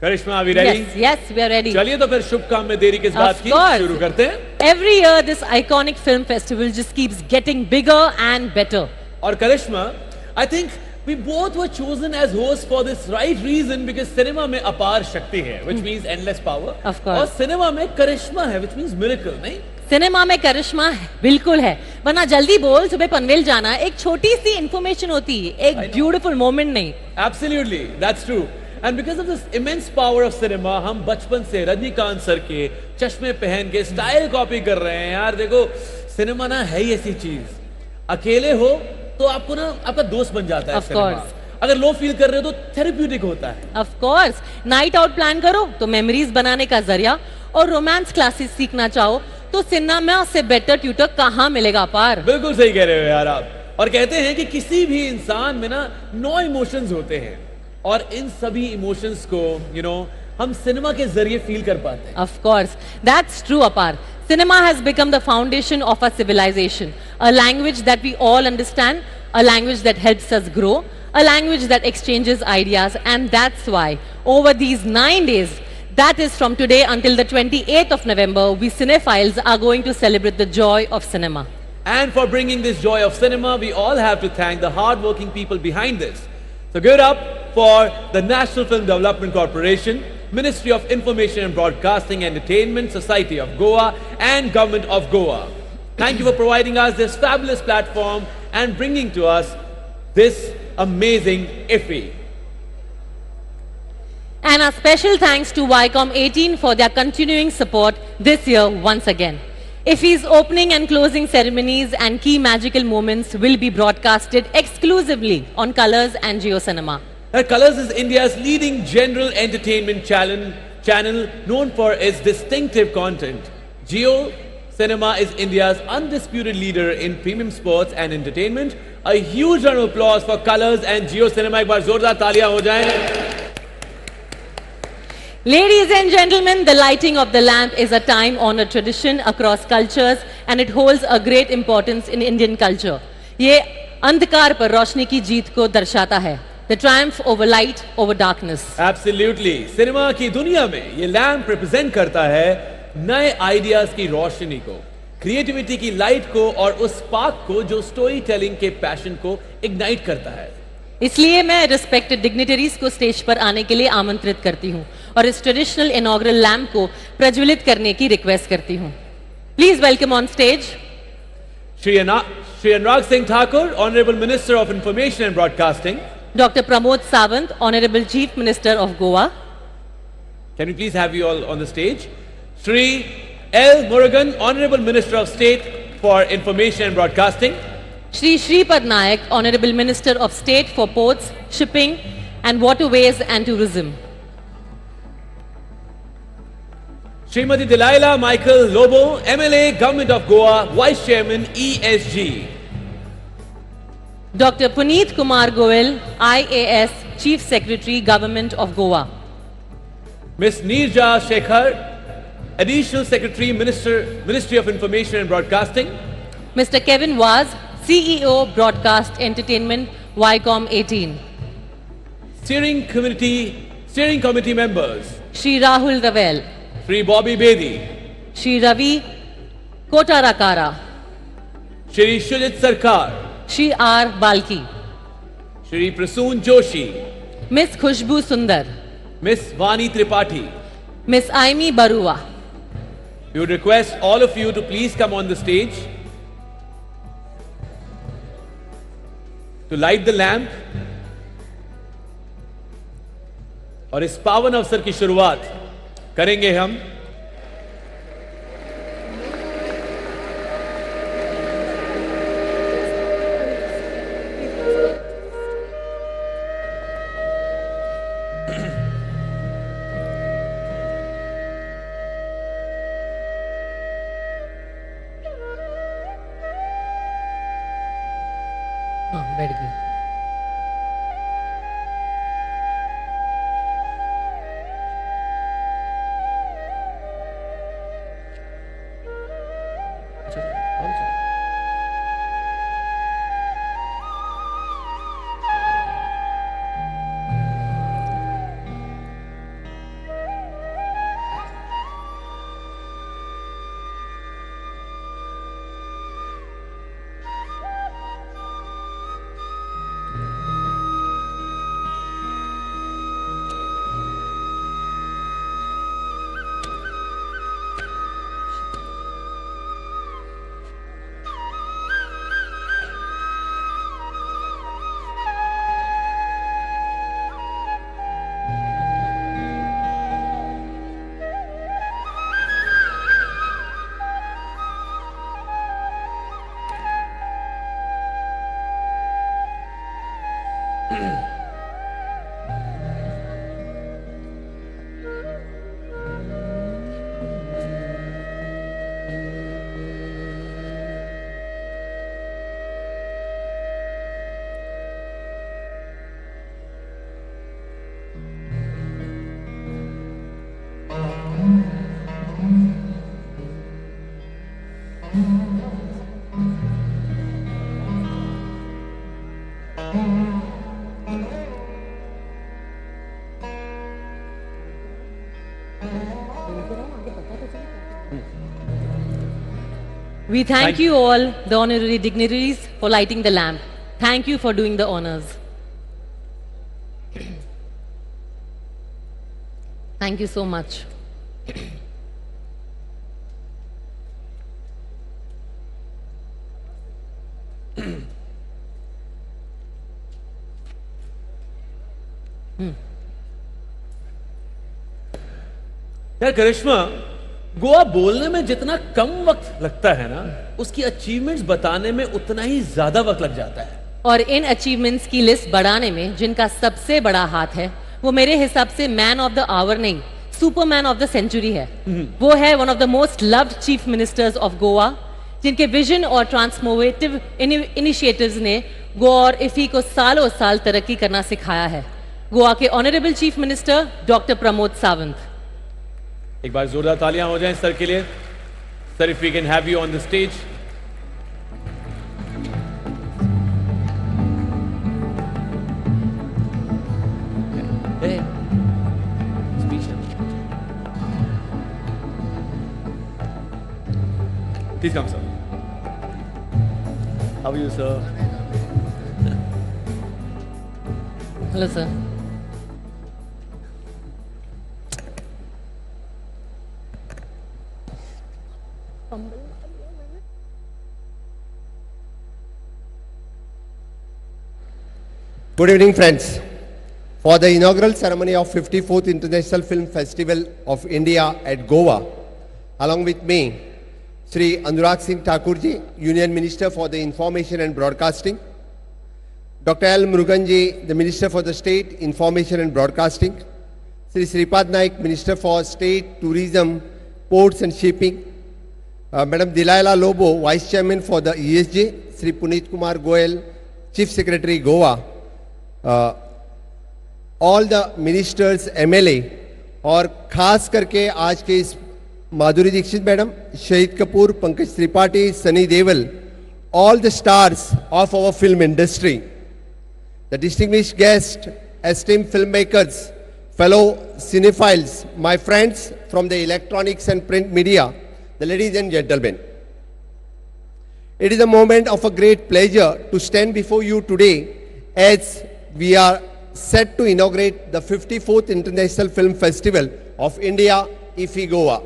Karishma, are we ready? Yes, we are ready. चलिए तो फिर शुभ काम में देरी किस बात की, शुरू करते हैं. Every year this iconic film festival just keeps getting bigger and better. और Karishma, I think we both were chosen as hosts for this right reason because cinema में अपार शक्ति है, which means endless power. Of course. और cinema में करिश्मा है, which means miracle, नहीं? Cinema में करिश्मा बिल्कुल है, वरना जल्दी बोल, सुबह पनवेल जाना, एक छोटी सी इंफॉर्मेशन होती है, एक ब्यूटीफुल मोमेंट नहीं. Absolutely, that's true. And because of this immense power of cinema, हम बचपन से रजनीकांत सर के चश्मे पहन के स्टाइल कॉपी कर रहे हैं. यार देखो, सिनेमा ना है ही ऐसी चीज, अकेले हो तो आपको ना आपका दोस्त बन जाता है. Of course. अगर लो फील कर रहे हो तो थेरेप्यूटिक होता है. Of course. Night out plan करो तो मेमोरीज बनाने का जरिया, और रोमांस क्लासेस सीखना चाहो तो सिनेमा से बेटर ट्यूटर कहाँ मिलेगा पार. बिल्कुल सही कह रहे हो यार आप. और कहते हैं कि किसी भी इंसान में ना 9 इमोशंस होते हैं, और इन सभी इमोशंस को हम सिनेमा के जरिए फील कर पाते हैं. Of course, that's true, Apar. Cinema has become the foundation of our civilization, a language that we all understand, a language that helps us grow, a language that exchanges ideas, and that's why over these 9 days, that is from today until the 28th of November, we cinephiles are going to celebrate the joy of cinema. And for bringing this joy of cinema, we all have to thank the hard-working people behind this. So give it up for the National Film Development Corporation, Ministry of Information and Broadcasting Entertainment, Society of Goa, and Government of Goa. Thank you for providing us this fabulous platform and bringing to us this amazing IFFI. And a special thanks to Viacom 18 for their continuing support this year once again. IFFI's opening and closing ceremonies and key magical moments will be broadcasted exclusively on Colors and Jio Cinema. Colors is India's leading general entertainment channel known for its distinctive content. Jio Cinema is India's undisputed leader in premium sports and entertainment. A huge round of applause for Colors and Jio Cinema. एक बार जोरदार तालियां हो जाएं. Ladies and gentlemen, the lighting of the lamp is a time-honored tradition across cultures and it holds a great importance in Indian culture. ये अंधकार पर रोशनी की जीत को दर्शाता है. The triumph over light over darkness. Absolutely. Cinema की दुनिया में ये लैम्प रिप्रेजेंट करता है नए आइडियाज की रोशनी को, क्रिएटिविटी की लाइट को और उस स्पार्क को जो स्टोरी टेलिंग के पैशन को इग्नाइट करता है. इसलिए मैं रिस्पेक्टेड डिग्निटरीज को स्टेज पर आने के लिए आमंत्रित करती हूं और इस ट्रेडिशनल इनॉग्रल लैम्प को प्रज्वलित करने की रिक्वेस्ट करती हूं. Please welcome on stage Shri Anurag Singh Thakur, honourable minister of information and broadcasting. Dr. Pramod Sawant, Honorable Chief Minister of Goa. Can we please have you all on the stage? Shri L. Murugan, Honorable Minister of State for Information and Broadcasting. Shri Shripad Nayak, Honorable Minister of State for Ports, Shipping and Waterways and Tourism. Srimati Delilah Michael Lobo, MLA, Government of Goa, Vice Chairman, ESG. Dr. Puneet Kumar Goel, IAS, Chief Secretary, Government of Goa. Ms. Neerja Shekhar, Additional Secretary, Ministry of Information and Broadcasting. Mr. Kevin Waz, CEO, Broadcast Entertainment, Viacom 18. Steering Committee members. Shri Rahul Ravel. Shri Bobby Bedi. Shri Ravi Kotarakara. Shri Shujit Sarkar. Shri R. Balki. Shri Prasoon Joshi. Miss Khushbu Sundar. Miss Vani Tripathi. Miss Aimi Barua. We would request all of you to please come on the stage to light the lamp. और इस पावन अवसर की शुरुआत करेंगे हम बैठ गई। We thank you all, the honorary dignitaries, for lighting the lamp. Thank you for doing the honors. Thank you so much. यार करिश्मा, गोवा बोलने में जितना कम वक्त लगता है ना, उसकी अचीवमेंट्स बताने में उतना ही ज्यादा वक्त लग जाता है। और इन अचीवमेंट्स की लिस्ट बढ़ाने में जिनका सबसे बड़ा हाथ है, वो मेरे हिसाब से मैन ऑफ द आवर नहीं, सुपरमैन ऑफ द सेंचुरी है। वो है one of the most loved chief ministers of Goa, जिनके विजन और ट्रांसफॉर्मेटिव इनिशिएटिव्स ने गोवा और इफी को सालों साल तरक्की करना सिखाया है। गोवा के honourable chief minister doctor Pramod Sawant. एक बार जोरदार तालियां हो जाएं सर के लिए। Sir, if we can have you on the stage. Please come, sir. How are you, sir? Hello, sir. Good evening, friends. For the inaugural ceremony of 54th International Film Festival of India at Goa, along with me, Shri Anurag Singh Thakurji, Union Minister for the Information and Broadcasting, Dr. L. Muruganji, the Minister for the State, Information and Broadcasting, Shri Sripad Naik, Minister for State, Tourism, Ports and Shipping, Madam Dilaila Lobo, Vice Chairman for the ESG, Shri Puneet Kumar Goel, Chief Secretary Goa, all the ministers, MLA, और खास करके आज के इस Madhuri Dixit madam, शहीद कपूर, पंकज त्रिपाठी, सनी देवल, all the stars of our film industry, the distinguished guests, esteemed filmmakers, fellow cinephiles, my friends from the electronics and print media, the ladies and gentlemen. It is a moment of a great pleasure to stand before you today as we are set to inaugurate the 54th International Film Festival of India, IFFI Goa.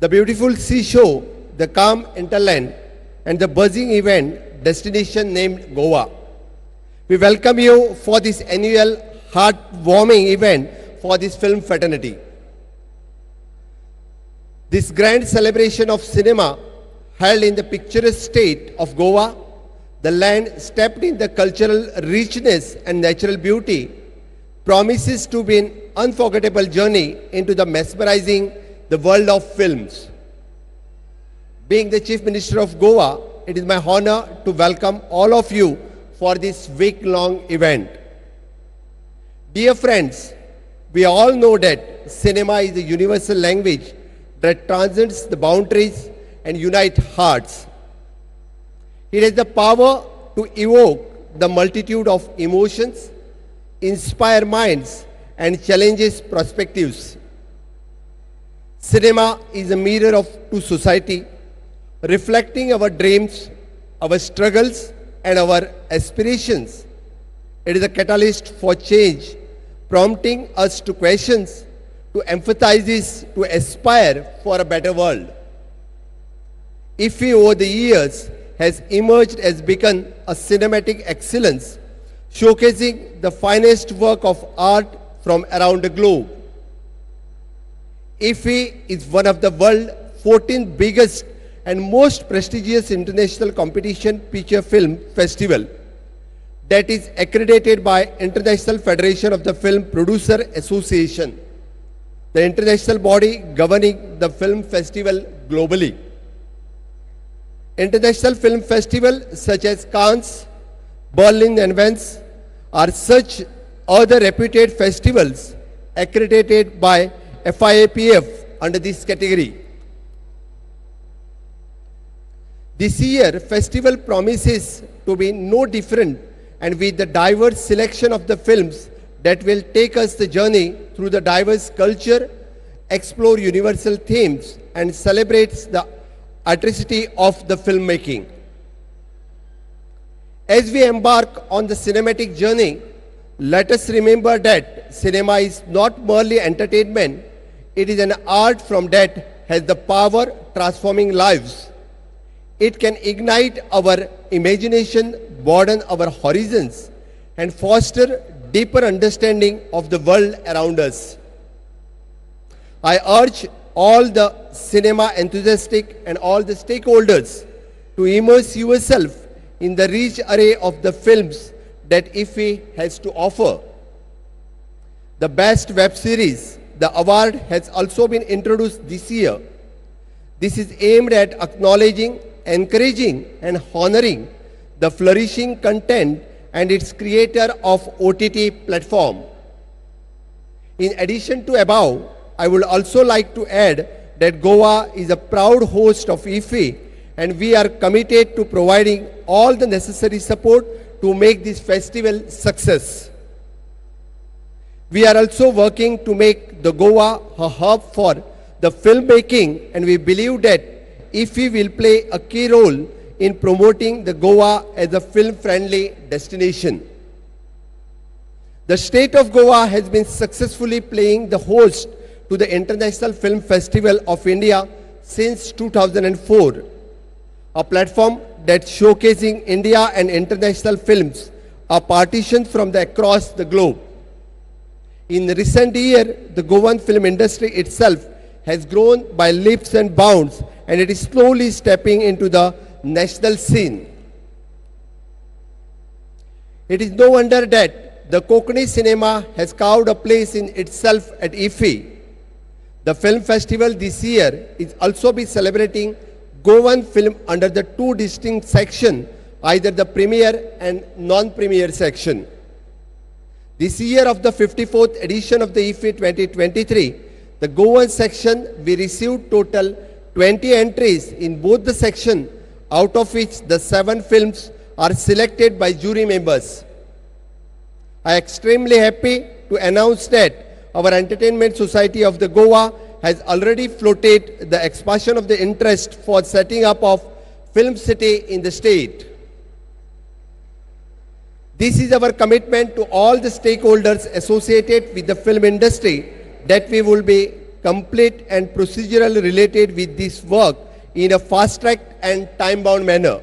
The beautiful seashore, the calm hinterland, and the buzzing event destination named Goa. We welcome you for this annual heart-warming event for this film fraternity. This grand celebration of cinema held in the picturesque state of Goa, the land steeped in the cultural richness and natural beauty, promises to be an unforgettable journey into the mesmerizing the world of films. Being the Chief Minister of Goa it is my honor to welcome all of you for this week-long event. Dear friends, we all know that cinema is a universal language that transcends the boundaries and unites hearts. It has the power to evoke the multitude of emotions, inspire minds, and challenges perspectives. Cinema is a mirror to society, reflecting our dreams, our struggles, and our aspirations. It is a catalyst for change, prompting us to questions, to empathize, to aspire for a better world. IFFI over the years has emerged as become a cinematic excellence, showcasing the finest work of art from around the globe. IFFI is one of the world's 14 biggest and most prestigious international competition feature film festival that is accredited by International Federation of the Film Producer Association, the international body governing the film festival globally. International film festivals such as Cannes, Berlin and Venice are such other reputed festivals accredited by IFFI under this category. This year, festival promises to be no different, and with the diverse selection of the films that will take us the journey through the diverse culture, explore universal themes, and celebrates the artistry of the filmmaking. As we embark on the cinematic journey, let us remember that cinema is not merely entertainment, it is an art form that has the power transforming lives. It can ignite our imagination, broaden our horizons, and foster deeper understanding of the world around us. I urge all the cinema enthusiastic and all the stakeholders to immerse yourself in the rich array of the films that IFFI has to offer. The best web series, the award has also been introduced this year. This is aimed at acknowledging, encouraging, and honoring the flourishing content and its creator of OTT platform. In addition to above, I would also like to add that Goa is a proud host of IFFI, and we are committed to providing all the necessary support to make this festival success. We are also working to make the Goa a hub for the filmmaking, and we believe that IFFI will play a key role in promoting the Goa as a film-friendly destination. The state of Goa has been successfully playing the host to the International Film Festival of India since 2004, a platform that's showcasing India and international films are partitioned from across the globe. In recent years, the Goan film industry itself has grown by leaps and bounds, and it is slowly stepping into the national scene. It is no wonder that the Konkani cinema has carved a place in itself at IFFI. The film festival this year is also be celebrating Goan film under the two distinct sections, either the premier and non-premier section. This year of the 54th edition of the IFFI 2023, the Goan section, we received total 20 entries in both the sections, out of which the 7 films are selected by jury members. I am extremely happy to announce that our Entertainment Society of the Goa has already floated the expression of the interest for setting up of Film City in the state. This is our commitment to all the stakeholders associated with the film industry that we will be complete and procedural related with this work in a fast-tracked and time-bound manner.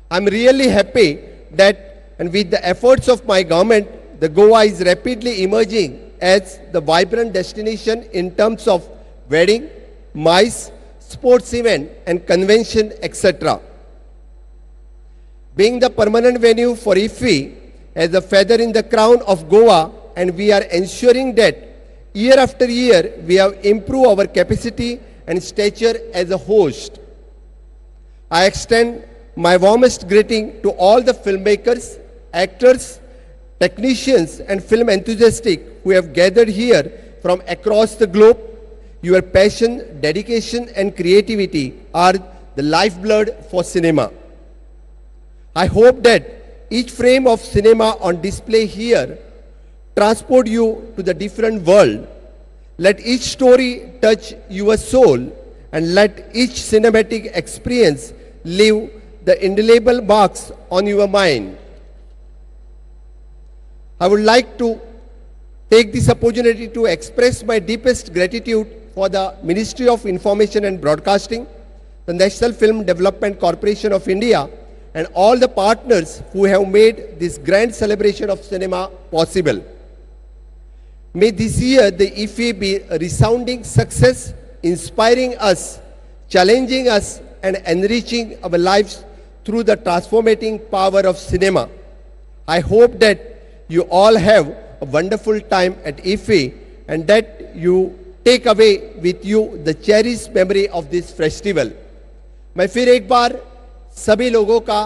I'm really happy that, and with the efforts of my government, the Goa is rapidly emerging as the vibrant destination in terms of wedding, MICE, sports event and convention, etc. Being the permanent venue for IFFI as a feather in the crown of Goa, and we are ensuring that year after year we have improved our capacity and stature as a host. I extend my warmest greeting to all the filmmakers, actors, technicians, and film enthusiasts who have gathered here from across the globe. Your passion, dedication, and creativity are the lifeblood for cinema. I hope that each frame of cinema on display here transport you to the different world. Let each story touch your soul, and let each cinematic experience leave the indelible marks on your mind. I would like to take this opportunity to express my deepest gratitude for the Ministry of Information and Broadcasting, the National Film Development Corporation of India, and all the partners who have made this grand celebration of cinema possible. May this year the IFFI be a resounding success, inspiring us, challenging us, and enriching our lives through the transformating power of cinema. I hope that you all have a wonderful time at IFFI and that you take away with you the cherished memory of this festival. मैं फिर एक बार सभी लोगों का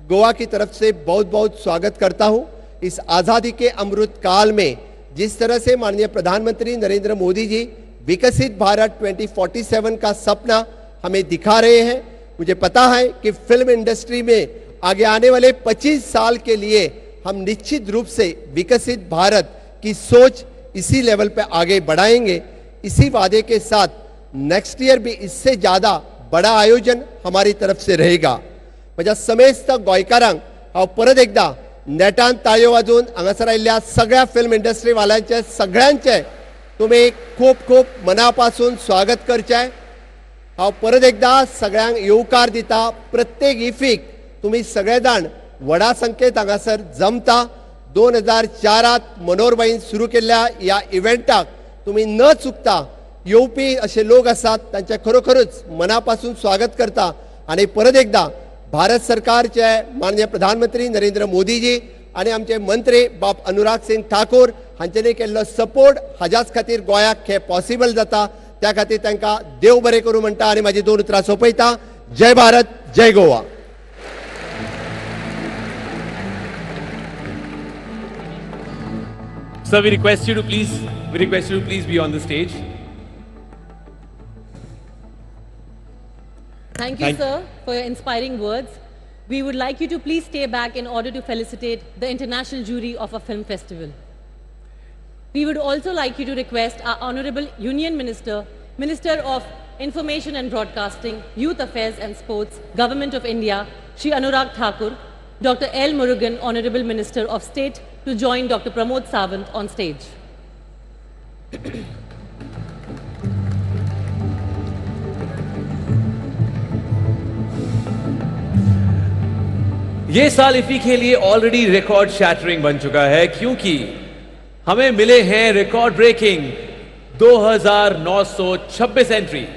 गोवा की तरफ से बहुत बहुत स्वागत करता हूं। इस आज़ादी के अमृत काल में जिस तरह से माननीय प्रधानमंत्री नरेंद्र मोदी जी विकसित भारत 2047 का सपना हमें दिखा रहे हैं, मुझे पता है कि फिल्म इंडस्ट्री में आगे आने वाले 25 साल के लिए हम निश्चित रूप से विकसित भारत की सोच इसी लेवल पे आगे बढ़ाएंगे। इसी वादे के साथ नेक्स्ट ईयर भी इससे ज़्यादा बड़ा आयोजन हमारी तरफ से रहेगा। माझ्या समेस्त गोंयकारांक हांव परत एकदा नेटान ताळयो वाजोवन हांगासर आयिल्ल्या सगळ्या फिल्म इंडस्ट्री वाल्यांचे सगळ्यांचे तुमी खूप खूप मनापासून स्वागत करचें। हांव परत एकदा सगळ्यांक येवकार दिता। प्रत्येक इफीक तुमी सगळे जाण व्हडा संख्येत हांगासर जमता। 2004 मनोहरबाईन सुरू केल्ल्या ह्या इव्हेंटाक तुमी न चुकता येवपी असे लोक आसात तांचे खरोखरच मनापासून स्वागत करता। आणि परत एकदा भारत सरकारचे माननीय प्रधानमंत्री नरेंद्र मोदीजी आणि आमचे मंत्री बाब अनुराग सिंग ठाकूर हांच्यानी केल्लो सपोर्ट हाच्याच खातीर गोंयाक हे पॉसिबल जाता। त्या खातीर तांकां देव बरें करूं म्हणटा आनी म्हाजी 2 उतरां सोंपयता। जय भारत, जय Goa. Sir, we request you to please be on the stage. Thank you, sir, for your inspiring words. We would like you to please stay back in order to felicitate the international jury of a film festival. We would also like you to request our Honorable Union Minister, Minister of Information and Broadcasting, Youth Affairs and Sports, Government of India, Shri Anurag Thakur, Dr. L. Murugan, Honorable Minister of State, to join Dr. Pramod Sawant on stage. ये साल IFFI के लिए already record shattering बन चुका है क्योंकि हमें मिले हैं रिकॉर्ड ब्रेकिंग 2926 एंट्रीज,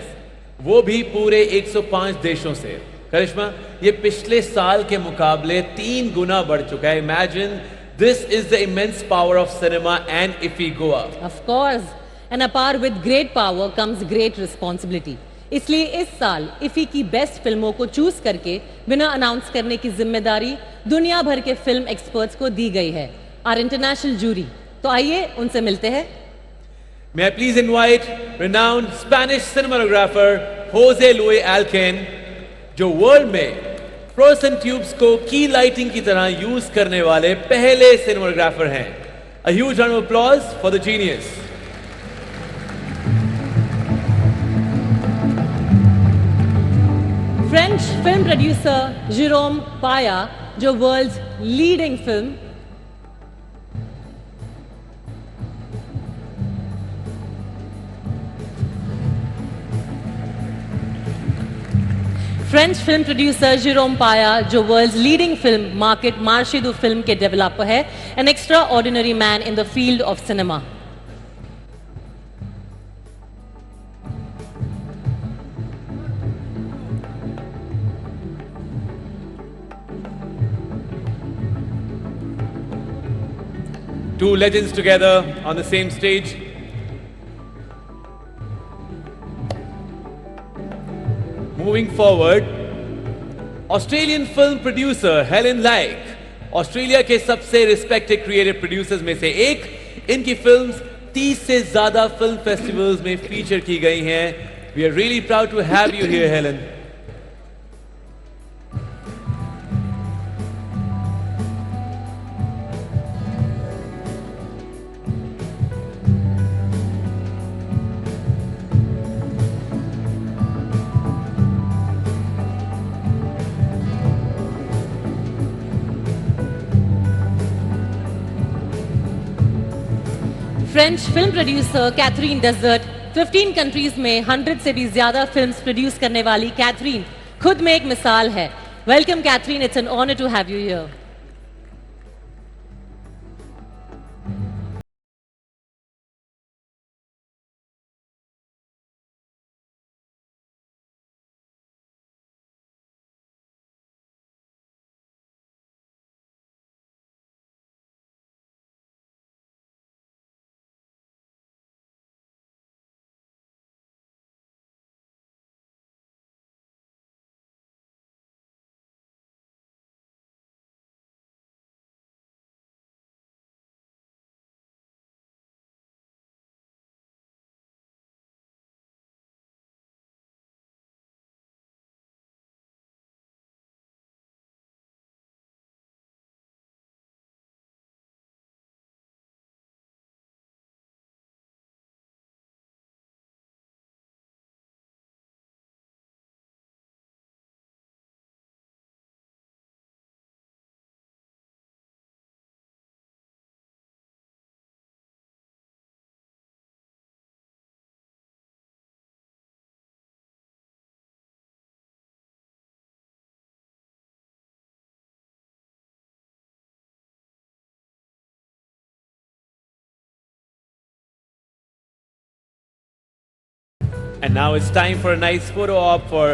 वो भी पूरे 105 देशों से। करिश्मा, ये पिछले साल के मुकाबले 3 गुना बढ़ चुका है। Imagine this is the immense power of cinema and IFFI Goa. Of course, and apart with great power comes great responsibility. इसलिए इस साल इफी की बेस्ट फिल्मों को चूज करके बिना अनाउंस करने की जिम्मेदारी दुनिया भर के फिल्म एक्सपर्ट्स को दी गई है, आर इंटरनेशनल जूरी। तो आइए उनसे मिलते हैं। May I please invite renowned Spanish cinematographer Jose Luis Alkin, जो वर्ल्ड में फ्लोरेसेंट ट्यूब्स को की लाइटिंग की तरह यूज करने वाले पहले सिनेमाटोग्राफर हैं। A huge round of applause for the genius. French film producer Jerome पाया, जो world's leading film market Marche du film के डेवलपर है, an extraordinary man in the field of cinema. Two legends together on the same stage. Moving forward, Australian film producer Helen Leake Australia के सबसे respected creative producers में से एक। इनकी films 30 से ज्यादा फिल्म फेस्टिवल्स में फीचर की गई हैं। We are really proud to have you here Helen. French film producer Catherine Dussart 15 countries में 100 से भी ज्यादा फिल्म्स प्रोड्यूस करने वाली कैथरीन खुद में एक मिसाल है। Welcome Catherine, it's an honour to have you here. And now it's time for a nice photo op for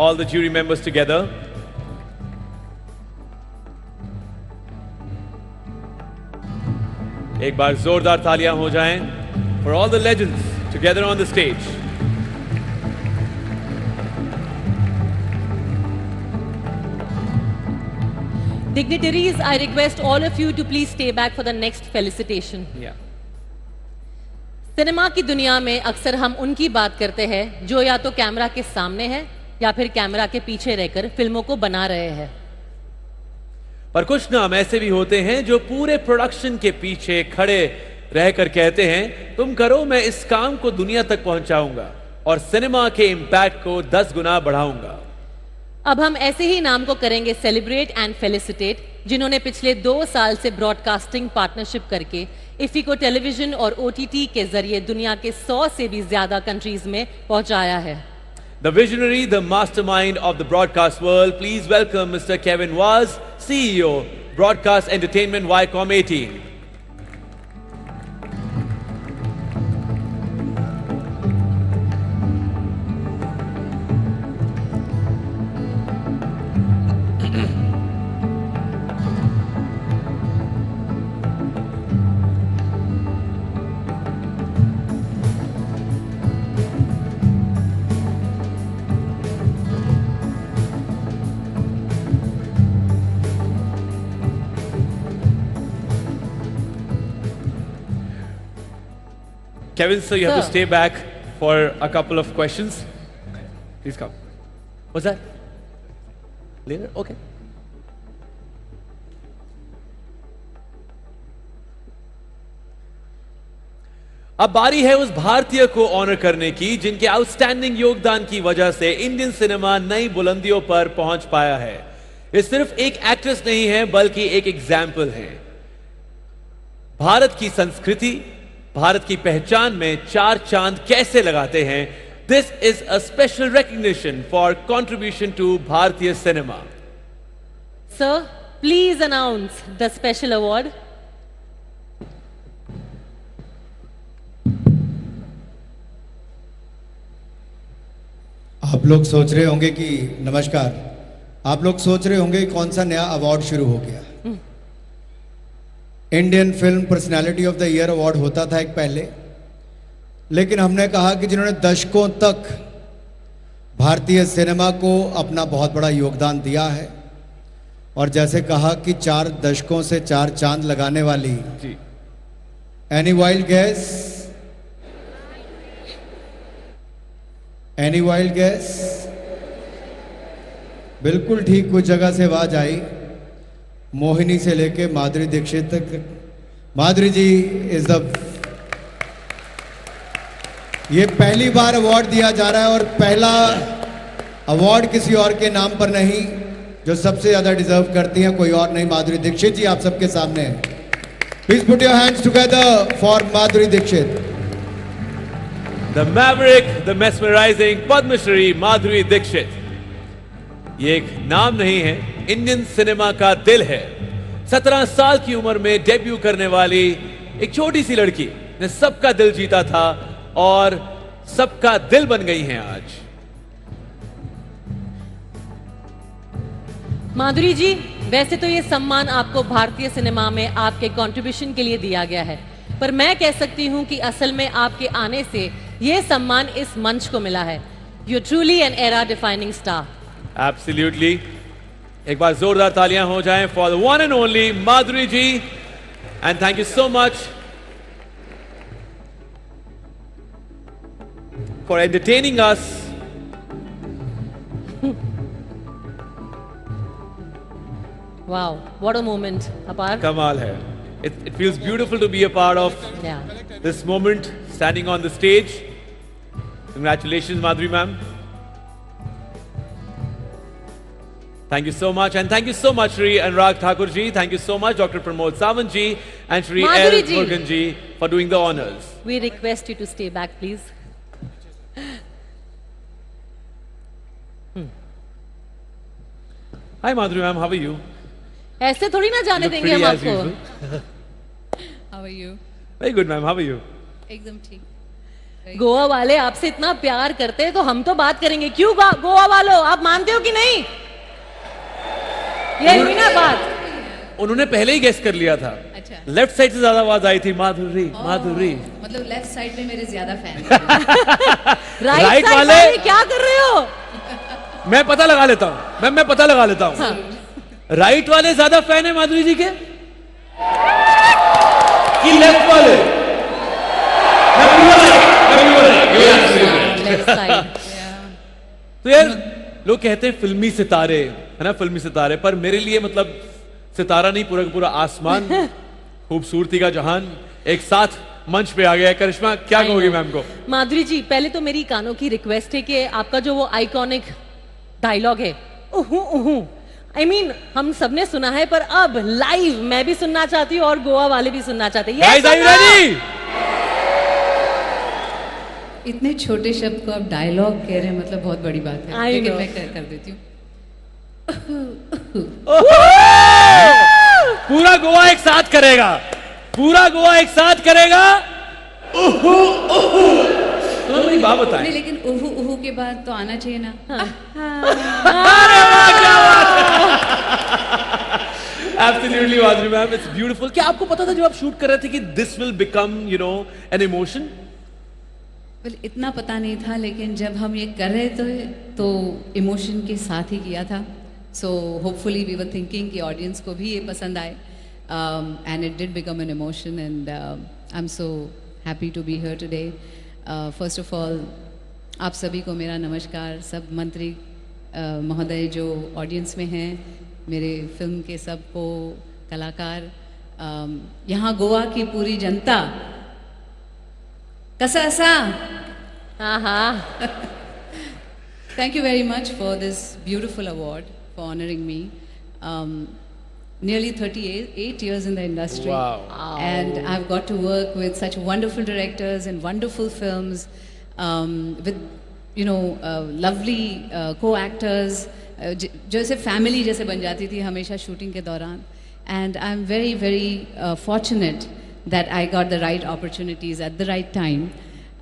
all the jury members together. एक बार जोरदार तालियां हो जाएं for all the legends together on the stage. Dignitaries, I request all of you to please stay back for the next felicitation. Yeah. Cinema की दुनिया में अक्सर हम उनकी बात करते हैं जो या तो कैमरा के सामने है या फिर कैमरा के पीछे रहकर फिल्मों को बना रहे हैं। पर कुछ नाम ऐसे भी होते हैं जो पूरे प्रोडक्शन के पीछे खड़े रहकर कहते हैं तुम करो, मैं इस काम को दुनिया तक पहुंचाऊंगा और सिनेमा के इम्पैक्ट को 10 गुना बढ़ाऊंगा। अब हम ऐसे ही नाम को करेंगे सेलिब्रेट एंड फेलिसिटेट, जिन्होंने पिछले 2 साल से ब्रॉडकास्टिंग पार्टनरशिप करके इफी को टेलीविजन और ओटीटी के जरिए दुनिया के 100 से भी ज्यादा कंट्रीज में पहुंचाया है। The visionary, the mastermind of the broadcast world, please welcome Mr. Kevin Waz, CEO, Broadcast Entertainment Viacom 18. Kevin, sir, you have to stay back for a couple of questions. Please come. What's that? Later? Okay. अब बारी है उस भारतीय को honour करने की जिनके outstanding योगदान की वजह से इंडियन सिनेमा नई बुलंदियों पर पहुंच पाया है। ये सिर्फ एक एक्ट्रेस नहीं है बल्कि एक एग्जाम्पल है। भारत की संस्कृति, भारत की पहचान में 4 चांद कैसे लगाते हैं। This is a special recognition for contribution to भारतीय cinema. Sir, please announce the special award. आप लोग सोच रहे होंगे कि नमस्कार, आप लोग सोच रहे होंगे कौन सा नया अवार्ड शुरू हो गया। Indian film personality of the year award होता था एक पहले, लेकिन हमने कहा कि जिन्होंने दशकों तक भारतीय सिनेमा को अपना बहुत बड़ा योगदान दिया है और जैसे कहा कि 4 दशकों से 4 चांद लगाने वाली जी। Any wild guess, any wild guess, बिल्कुल ठीक कुछ जगह से आवाज आई, मोहिनी से लेके माधुरी दीक्षित तक। माधुरी जी इज द, ये पहली बार अवार्ड दिया जा रहा है और पहला अवार्ड किसी और के नाम पर नहीं, जो सबसे ज्यादा डिजर्व करती हैं कोई और नहीं, माधुरी दीक्षित जी आप सबके सामने हैं। Please put your hands together for Madhuri Dixit. The maverick, the mesmerising Padmashri Madhuri Dixit. ये एक नाम नहीं है, इंडियन सिनेमा का दिल है। 17 साल की उम्र में डेब्यू करने वाली एक छोटी सी लड़की ने सबका दिल जीता था और सबका दिल बन गई हैं आज। माधुरी जी, वैसे तो ये सम्मान आपको भारतीय सिनेमा में आपके कंट्रीब्यूशन के लिए दिया गया है, पर मैं कह सकती हूं कि असल में आपके आने से ये सम्मान इस मंच को मिला है। You truly an era defining star. Absolutely. एक बार जोरदार तालियां हो जाएं for the one and only Madhuri ji, and thank you so much for entertaining us. Wow, what a moment, Apar. Kamal hai. It feels beautiful to be a part of this moment, standing on the stage. Congratulations, Madhuri ma'am. Thank you so much, and thank you so much, Shri Anurag Thakur ji. Thank you so much, Dr. Pramod Sawant ji, and Shri L. Murugan ji for doing the honors. We request you to stay back, please. Hi Madhuri ma'am, how are you? ऐसे थोड़ी ना जाने देंगे हम आपको। How are you? Very good ma'am, how are you? एकदम ठीक। गोवा वाले आपसे इतना प्यार करते हैं तो हम तो बात करेंगे। क्यों गोवा वालों, आप मानते हो कि नहीं? ये हुई ना बात। उन्होंने पहले ही गेस कर लिया था। अच्छा। लेफ्ट साइड से ज्यादा आवाज आई थी, माधुरी माधुरी। मतलब लेफ्ट साइड में मेरे ज्यादा फैन हैं। राइट वाले क्या कर रहे हो? मैं पता लगा लेता हूँ मैम, मैं पता लगा लेता हूँ। राइट वाले ज्यादा फैन है माधुरी जी के कि लेफ्ट वाले? तो यार लोग कहते हैं फिल्मी सितारे, है ना, फिल्मी सितारे, पर मेरे लिए मतलब सितारा नहीं, पूरा पूरा आसमान, खूबसूरती का जहान एक साथ मंच पे आ गया है। करिश्मा, क्या कहोगी मैम को? माधुरी जी, पहले तो मेरी कानों की रिक्वेस्ट है कि आपका जो वो आइकॉनिक डायलॉग है, I mean, हम सबने सुना है, पर अब लाइव मैं भी सुनना चाहती हूँ और गोवा वाले भी सुनना चाहते हैं। इतने छोटे शब्द को आप डायलॉग कह रहे हैं, मतलब बहुत बड़ी बात है, लेकिन मैं कर देती हूँ। पूरा गोवा एक साथ करेगा, पूरा गोवा एक साथ करेगा। तो मेरी बात बताएं। नहीं, लेकिन उहू उहू के बाद तो आना चाहिए ना। Absolutely, Madhuri ma'am, it's beautiful. क्या आपको पता था जब आप शूट कर रहे थे कि this will become, you know, an emotion? well, इतना पता नहीं था, लेकिन जब हम ये कर रहे थे तो इमोशन के साथ ही किया था। So hopefully we were thinking कि ऑडियंस को भी ये पसंद आए, and it did become an emotion, and I'm so happy to be here today. First of all, आप सभी को मेरा नमस्कार। सब मंत्री महोदय जो ऑडियंस में हैं, मेरे फिल्म के सबको कलाकार, यहाँ गोवा की पूरी जनता, कसा Thank you very much for this beautiful award, for honoring me. Nearly 38 years in the industry. Wow. And I've got to work with such wonderful directors and wonderful films, with, you know, lovely co-actors, जैसे family जैसे बन जाती थी हमेशा shooting के दौरान. And I'm very, very fortunate that I got the right opportunities at the right time.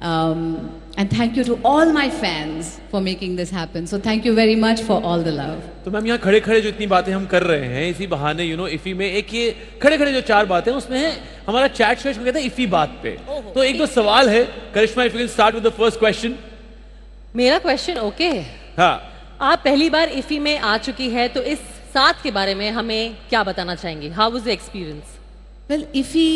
And thank you to all my fans for making this happen. So thank you very much for all the love. तो ma'am यहाँ खड़े खड़े जो इतनी बातें हम कर रहे हैं, इसी बहाने यू नो इफी में एक ये खड़े खड़े जो 4 बातें उसमें है हमारा चैट सेशन कहता है इफी बात पे। तो एक दो सवाल है, Karishma, if you can start with the first question. मेरा क्वेश्चन ओके है। हाँ, आप पहली बार इफी में आ चुकी है, तो इस साथ के बारे में हमें क्या बताना चाहेंगे? How was the experience? Well, IFFI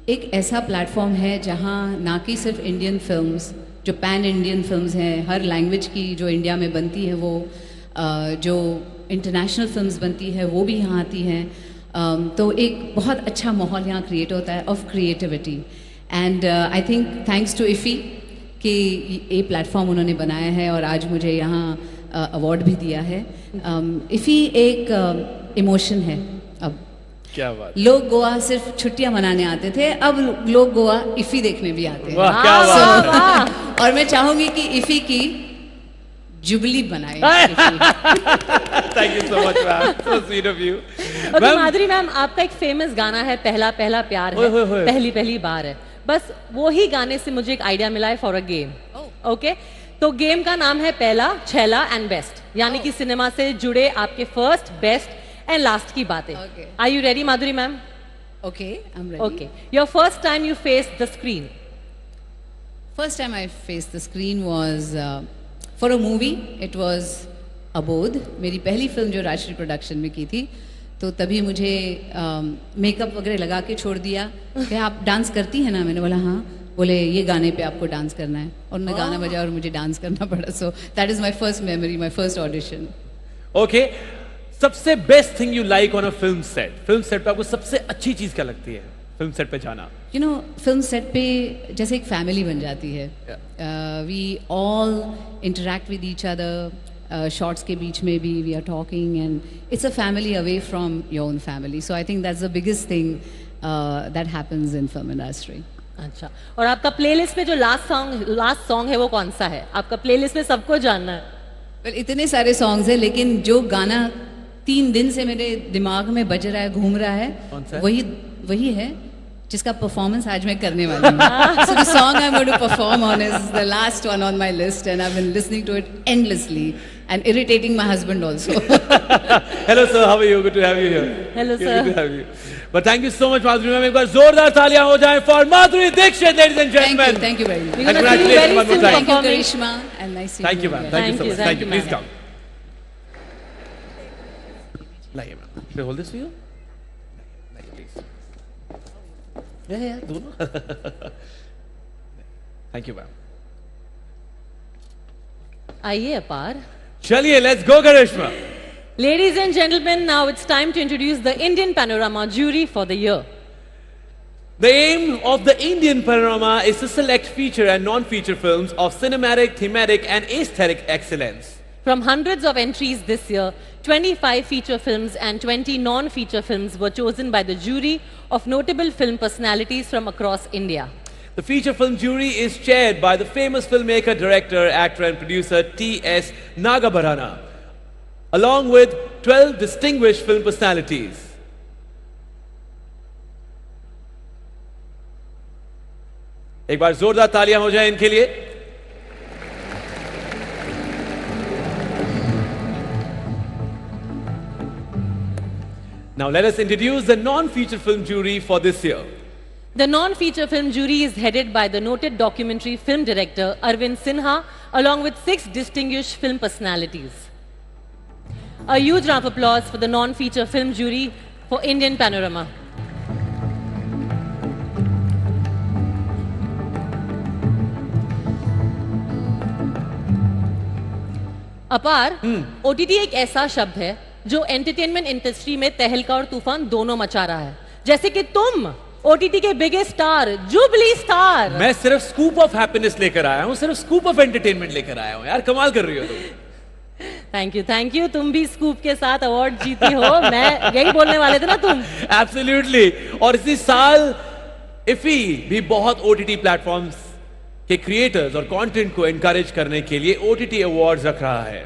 एक ऐसा प्लेटफॉर्म है जहाँ ना कि सिर्फ इंडियन फिल्म्स, जो पैन इंडियन फिल्म्स हैं, हर लैंग्वेज की जो इंडिया में बनती है वो, जो इंटरनेशनल फिल्म्स बनती है वो भी यहाँ आती हैं। तो एक बहुत अच्छा माहौल यहाँ क्रिएट होता है of creativity. And I think thanks to IFFI कि ये प्लेटफॉर्म उन्होंने बनाया है और आज मुझे यहाँ अवार्ड भी दिया है। इफ़ी एक इमोशन है। अब क्या बात, लोग गोवा सिर्फ छुट्टियां मनाने आते थे, अब लोग गोवा इफ़ी देखने भी आते हैं। वाह, क्या बात है। और मैं चाहूंगी कि इफ़ी की जुबली बनाए। Thank you so much ma'am, so sweet of you. Okay Madhuri ma'am, आपका एक फेमस गाना है पहला पहला प्यार है, पहली पहली बार है, बस वो ही गाने से मुझे एक आइडिया मिला है फॉर अ गेम। ओके, तो गेम का नाम है पहला, छैला एंड बेस्ट, यानी कि सिनेमा से जुड़े आपके फर्स्ट, बेस्ट एंड लास्ट की बातें। Are you ready Madhuri ma'am? Okay, I am ready. Okay, your first time you faced the screen? First time I faced the screen was for a movie. It was अबोध, मेरी पहली film जो राष्ट्रीय production में की थी। तो तभी मुझे मेकअप वगैरह लगा के छोड़ दिया कि आप डांस करती हैं ना? मैंने बोला हाँ। बोले ये गाने पे आपको डांस करना है, और उन्होंने गाना बजाया और मुझे डांस करना पड़ा। So that is my first memory, my first audition. Okay, सबसे best thing you like on a film set? Film set पे आपको सबसे अच्छी चीज क्या लगती है फिल्म सेट पे जाना? यू नो, फिल्म सेट पे जैसे एक फैमिली बन जाती है। We all interact with each other, shots के बीच में भी we are talking, and it's a family away from your own family. So I think that's the biggest thing that happens in film industry. अच्छा, और आपका playlist में जो last song है वो कौन सा है? आपका प्लेलिस्ट में सबको जानना है। well, इतने सारे सॉन्ग्स हैं, लेकिन जो गाना 3 दिन से मेरे दिमाग में बज रहा है, घूम रहा है, वही है जिसका परफॉर्मेंस आज मैं करने वाली हूँ। So the song I'm going to perform on is the last one on my list, and I've been listening to it endlessly and irritating my husband also. Hello sir, how are you? Good to have you here. Hello sir. Good to have you. But thank you so much Madhuri ma'am. एक बार जोरदार तालियां हो जाएं for Madhuri Dixit, ladies and gentlemen. Thank you very much. We're gonna see you very soon. Thank you Karishma, and nice seeing you. Thank you ma'am. Thank you so much. Thank you. Please come. लाइए ma'am, should I hold this for you? Yeah, दोनों। Thank you, ma'am. आइए अपार। चलिए, let's go, Karishma. Ladies and gentlemen, now it's time to introduce the Indian Panorama jury for the year. The aim of the Indian Panorama is to select feature and non-feature films of cinematic, thematic, and aesthetic excellence. From hundreds of entries this year, 25 feature films and 20 non-feature films were chosen by the jury of notable film personalities from across India. The feature film jury is chaired by the famous filmmaker, director, actor and producer T.S. Nagabharana, along with 12 distinguished film personalities. एक बार जोरदार तालियां हो जाएं इनके लिए। Now let us introduce the non-feature film jury for this year. The non-feature film jury is headed by the noted documentary film director Arvind Sinha, along with 6 distinguished film personalities. A huge round of applause for the non-feature film jury for Indian Panorama. अपार, OTT एक ऐसा शब्द है जो entertainment industry में तहलका और तूफान दोनों मचा रहा है। जैसे कि तुम OTT के बिगेस्ट स्टार, जुबली स्टार। मैं सिर्फ स्कूप ऑफ हैप्पीनेस लेकर आया हूँ, सिर्फ स्कूप ऑफ एंटरटेनमेंट लेकर आया हूँ। यार कमाल कर रही हो तुम। Thank you. तुम भी स्कूप के साथ अवार्ड जीती हो, मैं यही बोलने वाले थे ना तुम। एब्सोल्युटली। और इसी साल इफी भी बहुत OTT प्लेटफॉर्म्स के क्रिएटर्स और कंटेंट को एनकरेज करने के लिए OTT अवार्ड्स रख रहा है।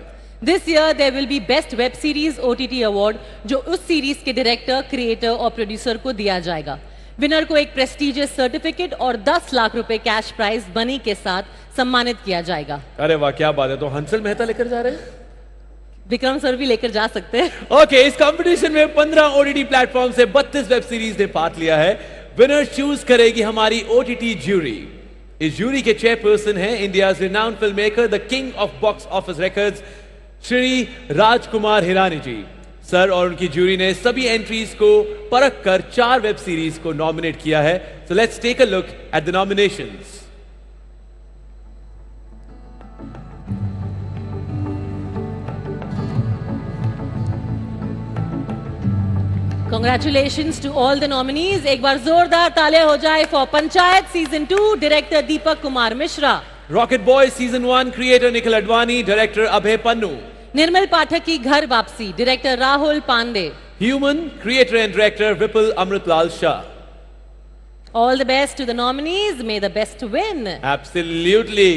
This year there will be Best Web Series OTT Award, जो उस सीरीज के डायरेक्टर, क्रिएटर और प्रोड्यूसर को दिया जाएगा। विनर को एक प्रेस्टिजियस सर्टिफिकेट और 10 लाख रुपए कैश प्राइज मनी के साथ सम्मानित किया जाएगा। अरे वाह, क्या बात है। तो हंसल मेहता लेकर जा रहे हैं? विक्रम सर भी लेकर जा सकते हैं। ओके, इस कंपटीशन में 15 OTT प्लेटफॉर्म से 32 वेब सीरीज ने पार्ट लिया है। विनर चूज करेगी हमारी OTT ज्यूरी। इस जूरी के चेयरपर्सन हैं India's renowned film maker, the king of box office records, Shri Rajkumar Hirani ji. Sir और उनकी जूरी ने सभी एंट्रीज को परख कर 4 वेब सीरीज को नॉमिनेट किया है। So let's take a look at the nominations. Congratulations to all the nominees. एक बार जोरदार तालियां हो जाए for Panchayat season 2, director Deepak Kumar Mishra. Rocket boy season 1, creator Nikhil Advani, director Abhay Pannu. Nirmal Pathak Ki Ghar Wapsi, director Rahul Pandey. Human, creator and director Vipul Amritlal Shah. All the best to the nominees. May the best win. Absolutely.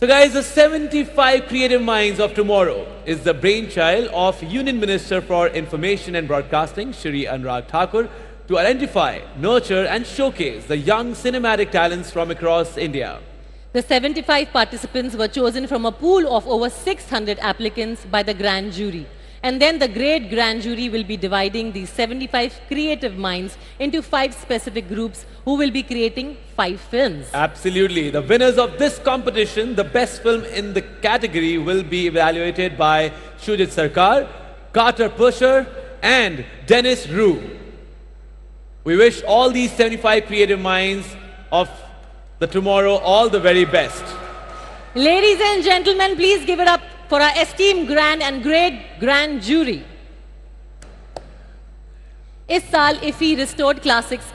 So guys, the 75 creative minds of tomorrow is the brainchild of Union Minister for Information and Broadcasting, Shri Anurag Thakur, to identify, nurture and showcase the young cinematic talents from across India. The 75 participants were chosen from a pool of over 600 applicants by the grand jury. And then the great grand jury will be dividing these 75 creative minds into 5 specific groups who will be creating 5 films. Absolutely. The winners of this competition, the best film in the category, will be evaluated by Shujit Sarkar, Carter Pusher and Dennis Rue. We wish all these 75 creative minds of the tomorrow all the very best. Ladies and gentlemen, please give it up for our esteemed grand and great grand jury. इस साल IFFI restored classics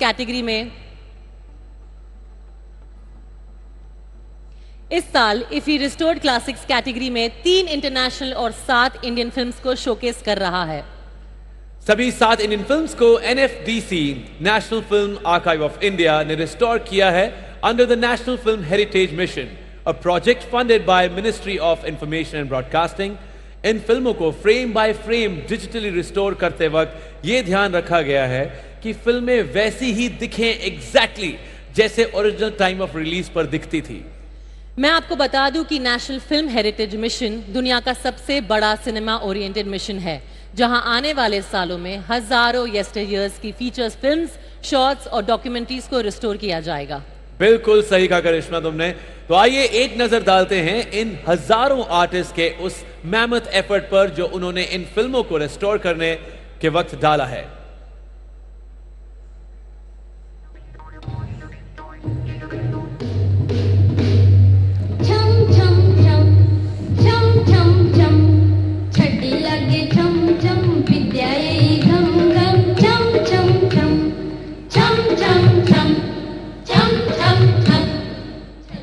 category में तीन international और 7 Indian films को showcase कर रहा है। सभी 7 इंडियन फिल्म्स को NFDC, national film archive of India, ने रिस्टोर किया है under the national film heritage mission, a project funded by Ministry of Information and Broadcasting. इन फिल्मों को frame by frame digitally restore करते वक्त ये ध्यान रखा गया है कि फिल्में वैसी ही दिखें एग्जैक्टली जैसे ओरिजिनल टाइम ऑफ रिलीज पर दिखती थी। मैं आपको बता दूं कि नेशनल फिल्म हेरिटेज मिशन दुनिया का सबसे बड़ा सिनेमा ओरिएंटेड मिशन है, जहां आने वाले सालों में हजारों यस्टरयर्स की फीचर्स फिल्म्स, शॉर्ट्स और डॉक्यूमेंट्रीज को रिस्टोर किया जाएगा। बिल्कुल सही कहा करिश्मा तुमने। तो आइए एक नजर डालते हैं इन हजारों आर्टिस्ट के उस मेहनत एफर्ट पर जो उन्होंने इन फिल्मों को रिस्टोर करने के वक्त डाला है।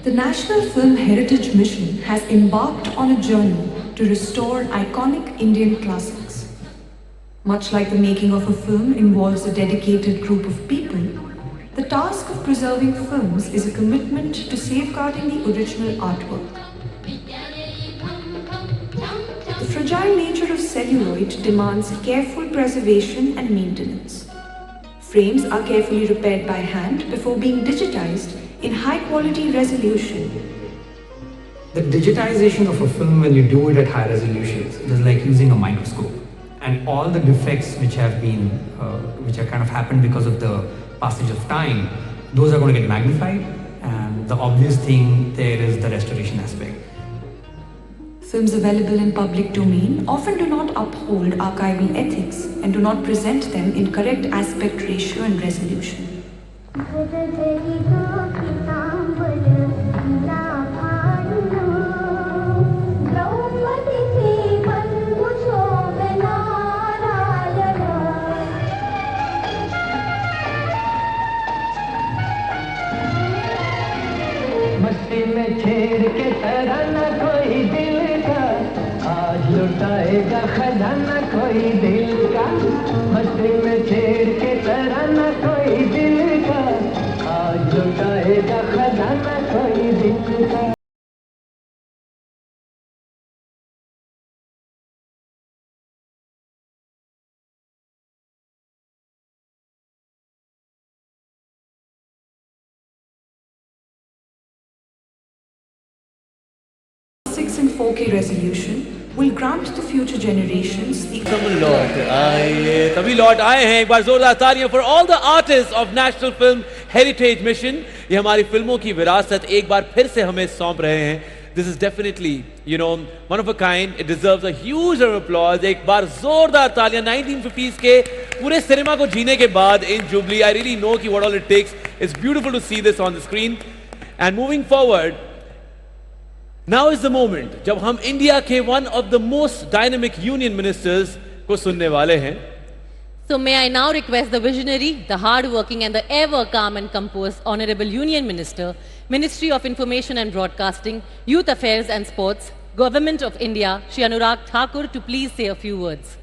The National Film Heritage Mission has embarked on a journey to restore iconic Indian classics. Much like the making of a film involves a dedicated group of people, the task of preserving films is a commitment to safeguarding the original artwork. The fragile nature of celluloid demands careful preservation and maintenance. Frames are carefully repaired by hand before being digitized in high-quality resolution. The digitization of a film, when you do it at high resolutions, it is like using a microscope, and all the defects which have kind of happened because of the passage of time, those are going to get magnified, and the obvious thing there is the restoration aspect. Films available in public domain often do not uphold archival ethics and do not present them in correct aspect ratio and resolution. मस्ती में छेड़ के तराना कोई दिल का, आज लुटाएगा खजाना कोई दिल का। मस्ती में छेड़ के तराना कोई दिल का, आज लुटाएगा खजाना कोई दिल का। In 4K resolution will grant the future generations the तभी लौट आए हैं। एक बार जोरदार तालियां for all the artists of National Film Heritage Mission ये हमारी फिल्मों की विरासत एक बार फिर से हमें सौंप रहे हैं. This is definitely, you know, one of a kind. It deserves a huge round of applause. एक बार जोरदार तालियां 1950s के पूरे सिनेमा को जीने के बाद in Jubilee. I really know कि what all it takes. It's beautiful to see this on the screen. And moving forward, now is the moment जब हम इंडिया के one of the most dynamic union ministers को सुनने वाले हैं. So may I now request the visionary, the hard-working and the ever calm and composed Honorable Union Minister, Ministry of Information and Broadcasting, Youth Affairs and Sports, Government of India, Shri Anurag Thakur, to please say a few words.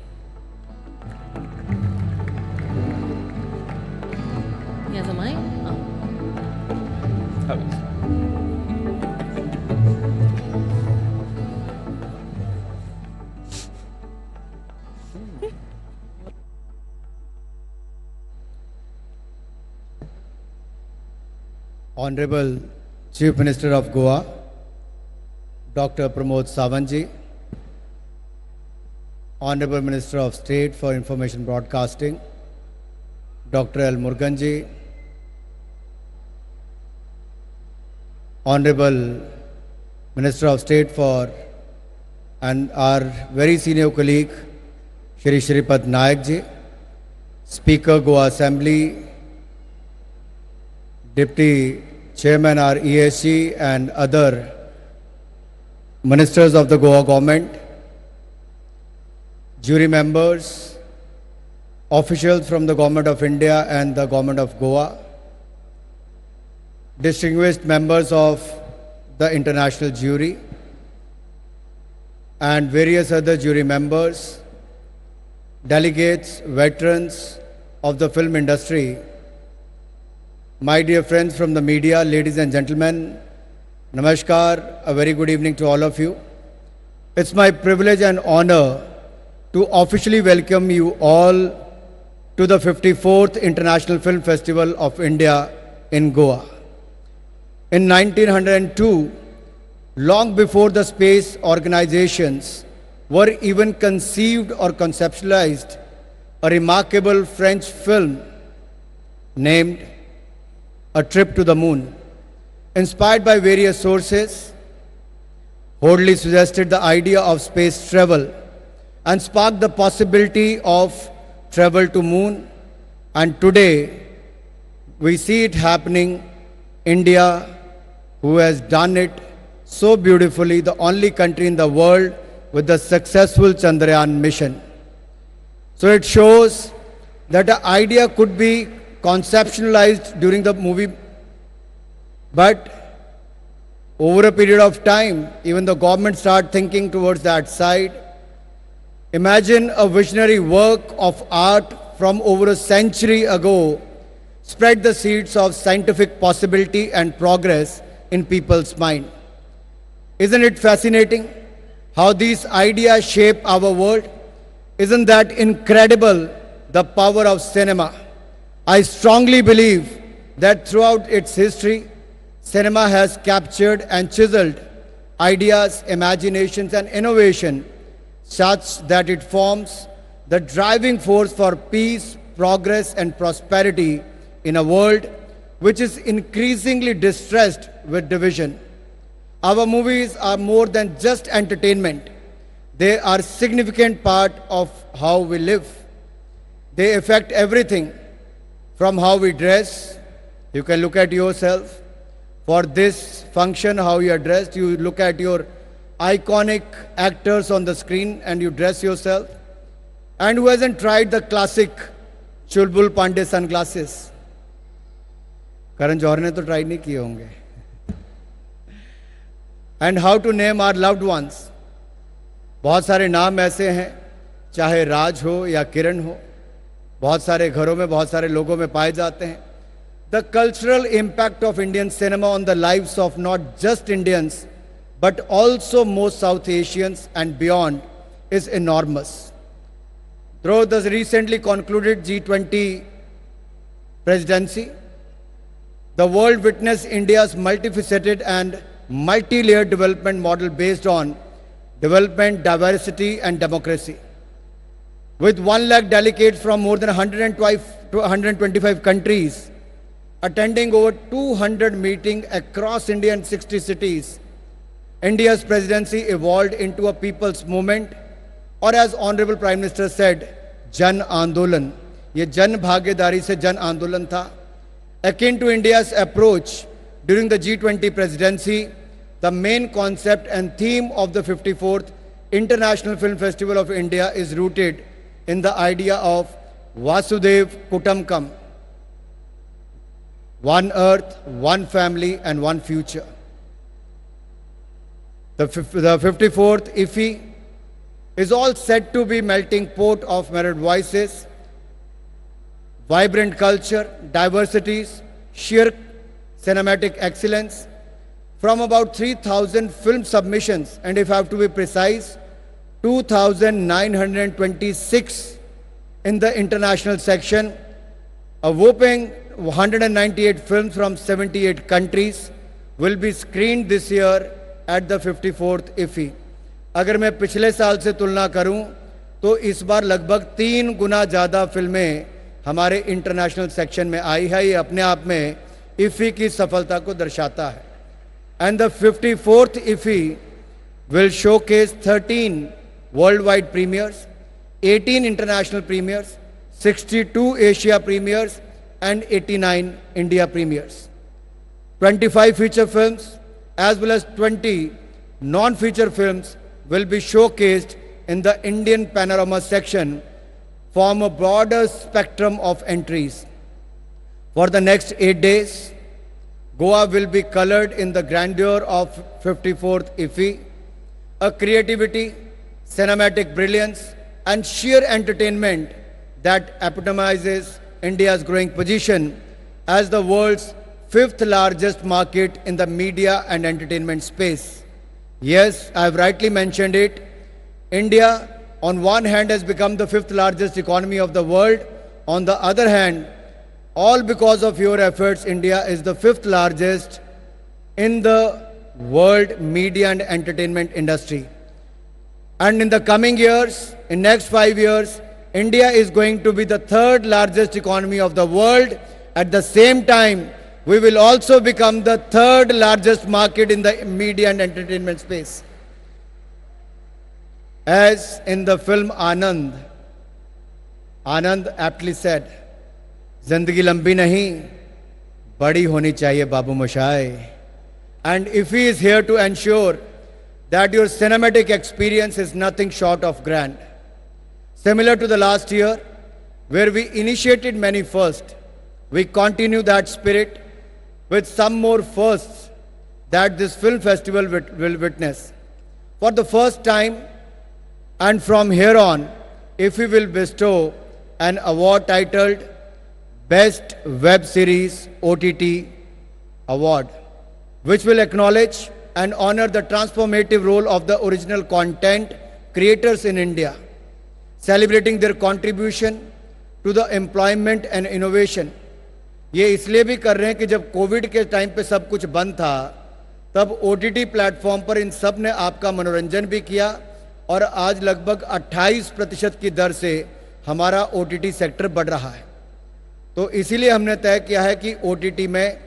Yes, am I? Honorable Chief Minister of Goa, Dr. Pramod Sawantji, Honorable Minister of State for Information Broadcasting, Dr. L. Muruganji, Honorable Minister of State for and our very senior colleague, Shri Shripad Nayak ji, Speaker Goa Assembly, Deputy Chairman our ESC and other ministers of the Goa government, jury members, officials from the Government of India and the Government of Goa, distinguished members of the international jury, and various other jury members, delegates, veterans of the film industry, my dear friends from the media, ladies and gentlemen, Namaskar, a very good evening to all of you. It's my privilege and honor to officially welcome you all to the 54th International Film Festival of India in Goa. In 1902, long before the space organizations were even conceived or conceptualized, a remarkable French film named A Trip to the Moon, inspired by various sources, boldly suggested the idea of space travel and sparked the possibility of travel to moon. And today, we see it happening. India, who has done it so beautifully, the only country in the world with the successful Chandrayaan mission. So it shows that the idea could be conceptualized during the movie, but over a period of time, even the government started thinking towards that side. Imagine a visionary work of art from over a century ago spread the seeds of scientific possibility and progress in people's mind. Isn't it fascinating how these ideas shape our world? Isn't that incredible, the power of cinema? I strongly believe that throughout its history, cinema has captured and chiseled ideas, imaginations, and innovation such that it forms the driving force for peace, progress, and prosperity in a world which is increasingly distressed with division. Our movies are more than just entertainment. They are a significant part of how we live. They affect everything from how we dress. You can look at yourself. For this function, how you are dressed, you look at your iconic actors on the screen and you dress yourself. And who hasn't tried the classic Chulbul Pandey sunglasses? Karan Johar ne to try nahi kiye honge. And how to name our loved ones. बहुत सारे नाम ऐसे हैं, चाहे राज हो या किरण हो, बहुत सारे घरों में, बहुत सारे लोगों में पाए जाते हैं. The cultural impact of Indian cinema on the lives of not just Indians, but also most South Asians and beyond is enormous. Through the recently concluded G20 presidency, the world witnessed India's multifaceted and multi-layered development model based on development, diversity, and democracy. With 1 lakh delegates from more than 125 countries, attending over 200 meetings across India and 60 cities, India's presidency evolved into a people's movement, or as Honorable Prime Minister said, Jan Andolan. ये जन भागीदारी से जन आंदोलन था. Akin to India's approach during the G20 presidency, the main concept and theme of the 54th International Film Festival of India is rooted in the idea of Vasudev Kutumbakam, one earth, one family, and one future. The 54th IFFI is all said to be melting pot of myriad voices, vibrant culture, diversities, sheer cinematic excellence. From about 3,000 film submissions, and if I have to be precise, 2,926 in the international section, a whopping 198 films from 78 countries will be screened this year at the 54th IFFI. अगर मैं पिछले साल से तुलना करूं तो इस बार लगभग 3 गुना ज़्यादा फिल्में हमारे इंटरनेशनल सेक्शन में आई है. ये अपने आप में IFFI की सफलता को दर्शाता है. And the 54th IFFI will showcase 13 worldwide premieres, 18 international premieres, 62 Asia premieres, and 89 India premieres. 25 feature films as well as 20 non-feature films will be showcased in the Indian Panorama section, form a broader spectrum of entries. For the next 8 days, Goa will be colored in the grandeur of 54th IFFI, a creativity, cinematic brilliance, and sheer entertainment that epitomizes India's growing position as the world's 5th largest market in the media and entertainment space. Yes, I have rightly mentioned it. India, on one hand, has become the 5th largest economy of the world. On the other hand, all because of your efforts, India is the 5th largest in the world media and entertainment industry. And in the coming years, in next 5 years, India is going to be the 3rd largest economy of the world. At the same time, we will also become the 3rd largest market in the media and entertainment space. As in the film Anand, Anand aptly said, "Zindagi lambi nahi, badi honi chahiye babu moshai." And IFFI is here to ensure that your cinematic experience is nothing short of grand. Similar to the last year, where we initiated many firsts, we continue that spirit with some more firsts that this film festival will witness. For the first time, and from here on, IFFI will bestow an award titled Best Web Series OTT Award, which will acknowledge and honor the transformative role of the original content creators in India, celebrating their contribution to the employment and innovation. ये इसलिए भी कर रहे हैं कि जब Covid के time पे सब कुछ बंद था, तब OTT प्लेटफॉर्म पर इन सब ने आपका मनोरंजन भी किया और आज लगभग 28% की दर से हमारा OTT सेक्टर बढ़ रहा है. तो इसीलिए हमने तय किया है कि OTT में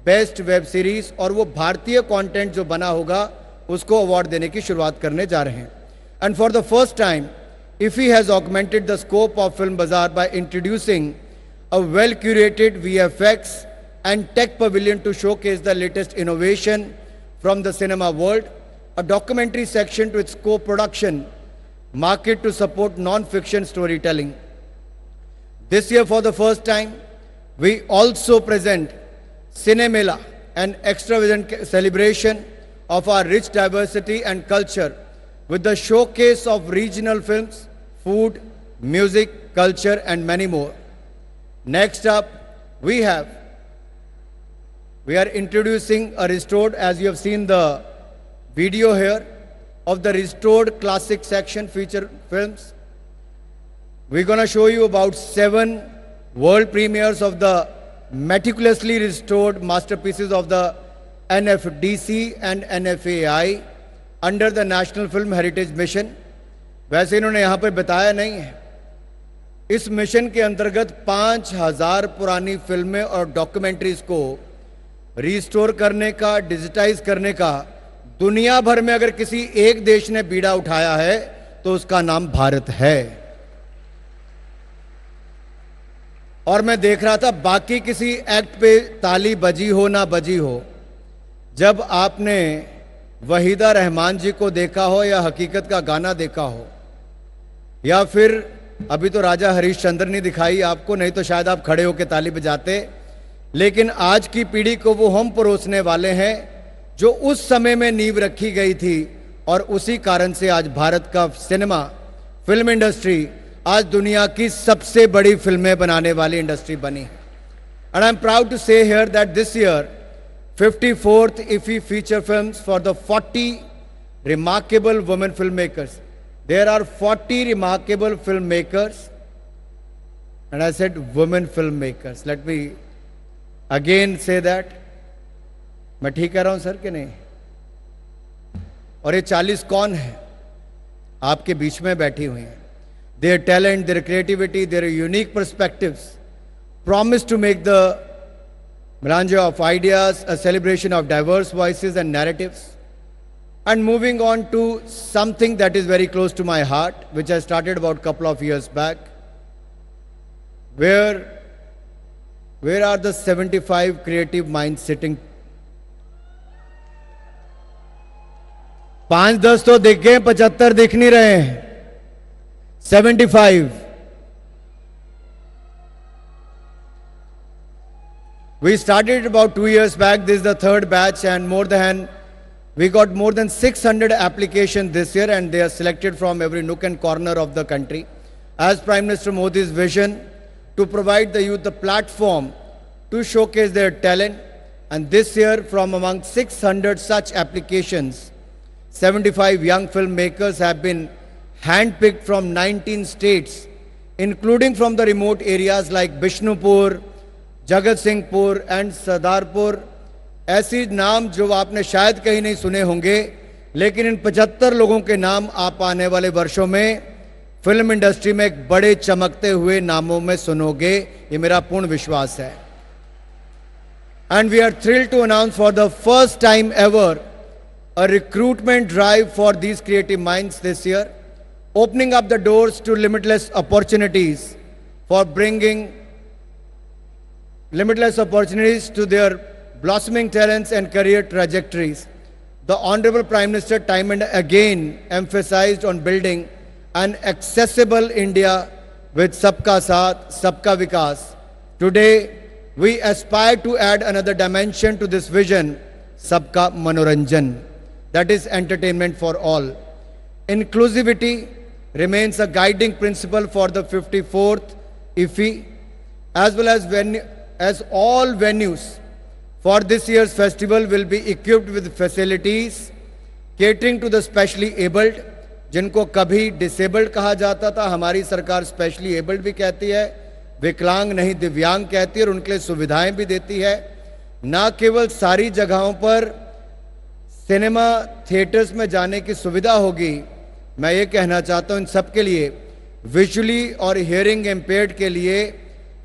बेस्ट वेब सीरीज और वो भारतीय कंटेंट जो बना होगा उसको अवार्ड देने की शुरुआत करने जा रहे हैं. And for the first time IFFI has augmented the scope of Film Bazaar by introducing a well-curated VFX and tech pavilion to showcase the latest innovation from the cinema world, a documentary section to its co-production market to support non-fiction storytelling. This year, for the first time, we also present Cinemela, an extravagant celebration of our rich diversity and culture with the showcase of regional films, food, music, culture, and many more. Next up, we are introducing a restored, as you have seen the video here, of the restored classic section feature films. We're going to show you about 7 world premieres of the meticulously restored masterpieces of the NFDC and NFAI under the National Film Heritage Mission. वैसे इन्होंने यहाँ पर बताया नहीं है, इस mission के अंतर्गत 5000 पुरानी फिल्में और डॉक्यूमेंट्रीज को रिस्टोर करने का, डिजिटाइज करने का दुनिया भर में अगर किसी एक देश ने बीड़ा उठाया है तो उसका नाम भारत है। और मैं देख रहा था बाकी किसी एक्ट पे ताली बजी हो ना बजी हो, जब आपने वहीदा रहमान जी को देखा हो या हकीकत का गाना देखा हो, या फिर अभी तो राजा हरीशचंद्र ने दिखाई आपको, नहीं तो शायद आप खड़े होकर ताली बजाते। लेकिन आज की पीढ़ी को वो हम परोसने वाले हैं जो उस समय में नींव रखी गई थी, और उसी कारण से आज भारत का सिनेमा, फिल्म इंडस्ट्री आज दुनिया की सबसे बड़ी फिल्में बनाने वाली इंडस्ट्री बनी। And I am proud to say here that this year 54th IFFI feature films for the 40 remarkable women filmmakers. There are 40 remarkable filmmakers, and I said women filmmakers. Let me again say that. मैं ठीक कह रहा हूं sir कि नहीं? और ये 40 कौन है? आपके बीच में बैठी हुई हैं. Their talent, their creativity, their unique perspectives promise to make the melange of ideas, a celebration of diverse voices and narratives. And moving on to something that is very close to my heart, which I started about a couple of years back. Where are the 75 creative minds sitting? 5-10 तो दिख गए, 75 दिख नहीं रहे हैं. 75. We started about 2 years back. This is the third batch, and we got more than 600 applications this year, and they are selected from every nook and corner of the country. As Prime Minister Modi's vision to provide the youth the platform to showcase their talent, and this year from among 600 such applications, 75 young filmmakers have been handpicked from 19 states, including from the remote areas like Bishnupur, जगत Singhpur and Sardarpur. ऐसी नाम जो आपने शायद कहीं नहीं सुने होंगे, लेकिन इन 75 लोगों के नाम आप आने वाले वर्षों में फिल्म इंडस्ट्री में एक बड़े चमकते हुए नामों में सुनोगे, ये मेरा पूर्ण विश्वास है. And we are thrilled to announce for the first time ever a recruitment drive for these creative minds this year, opening up the doors to limitless opportunities to their blossoming talents and career trajectories. The Honorable Prime Minister time and again emphasized on building an accessible India with Sabka Saath, Sabka Vikas. Today, we aspire to add another dimension to this vision, Sabka Manoranjan, that is entertainment for all. Inclusivity remains a guiding principle for the 54th IFFI, as well as all venues for this year's festival will be equipped with facilities catering to the specially abled, जिनको कभी disabled कहा जाता था, हमारी सरकार specially abled भी कहती है, विकलांग नहीं दिव्यांग कहती है, और उनके लिए सुविधाएं भी देती है. ना केवल सारी जगहों पर सिनेमा थिएटर्स में जाने की सुविधा होगी, मैं ये कहना चाहता हूँ इन सब के लिए, विजुअली और हियरिंग इम्पेयर्ड के लिए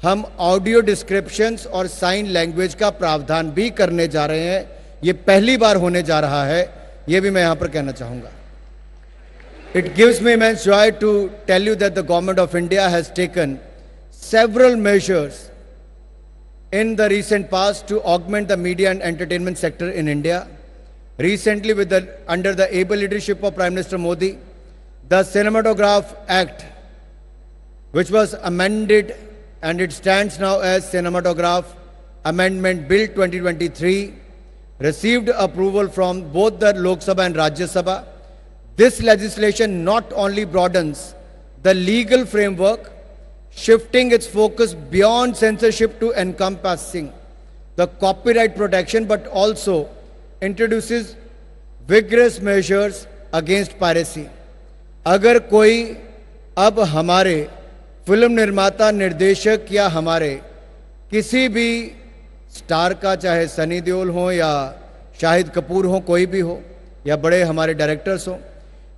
हम ऑडियो डिस्क्रिप्शंस और साइन लैंग्वेज का प्रावधान भी करने जा रहे हैं. ये पहली बार होने जा रहा है, ये भी मैं यहाँ पर कहना चाहूँगा. It gives me immense joy to tell you that the Government of India has taken several measures in the recent past to augment the media and entertainment sector in India. Recently, under the able leadership of Prime Minister Modi, the Cinematograph Act, which was amended, and it stands now as Cinematograph Amendment Bill 2023, received approval from both the Lok Sabha and Rajya Sabha. This legislation not only broadens the legal framework, shifting its focus beyond censorship to encompassing the copyright protection, but also introduces vigorous measures against piracy. अगर कोई अब हमारे film निर्माता, निर्देशक या हमारे किसी भी स्टार का, चाहे सनी देओल हो या शाहिद कपूर हो, कोई भी हो, या बड़े हमारे डायरेक्टर्स हो,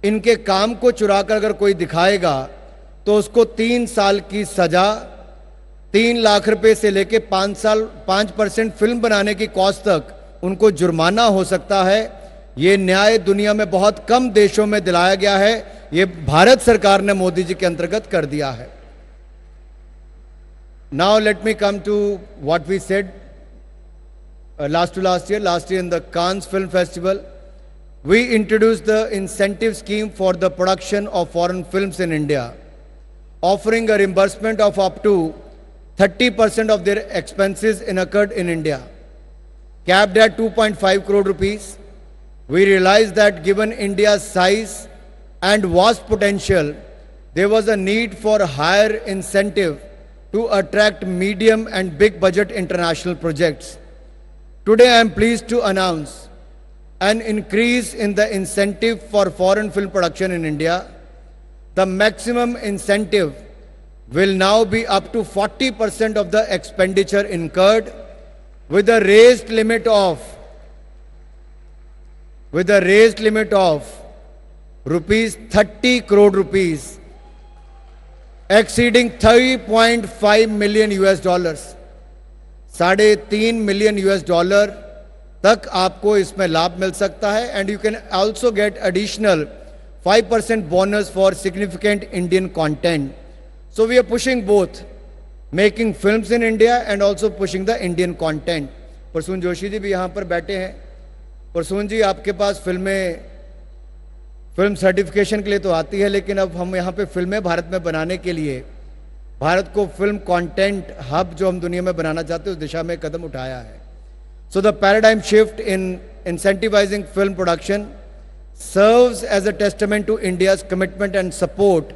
इनके काम को चुराकर अगर कोई दिखाएगा तो उसको 3 साल की सजा, 3 लाख रुपए से लेके 5% फिल्म बनाने की कॉस्ट तक उनको जुर्माना हो सकता है। ये न्याय दुनिया में बहुत कम देशों में दिलाया गया है, ये भारत सरकार ने मोदी जी के अंतर्गत कर दिया है। Now let me come to what we said last year in the Cannes Film Festival. We introduced the incentive scheme for the production of foreign films in India, offering a reimbursement of up to 30% of their expenses incurred in India, capped at 2.5 crore rupees. We realized that given India's size and vast potential, there was a need for higher incentive to attract medium and big budget international projects. Today I am pleased to announce an increase in the incentive for foreign film production in India. The maximum incentive will now be up to 40% of the expenditure incurred, with a raised limit of rupees 30 crore rupees, exceeding 3.5 million US dollars. $3.5 million US dollar तक आपको इसमें लाभ मिल सकता है, and you can also get additional 5% bonus for significant Indian content. So we are pushing both, making films in India and also pushing the Indian content. Prasoon Joshi ji भी यहाँ पर बैठे हैं। प्रसून जी, आपके पास फिल्म सर्टिफिकेशन के लिए तो आती है, लेकिन अब हम यहाँ पे फिल्में भारत में बनाने के लिए भारत को फिल्म कंटेंट हब जो हम दुनिया में बनाना चाहते हैं उस दिशा में कदम उठाया है। So the paradigm shift in incentivizing film production serves as a testament to India's commitment and support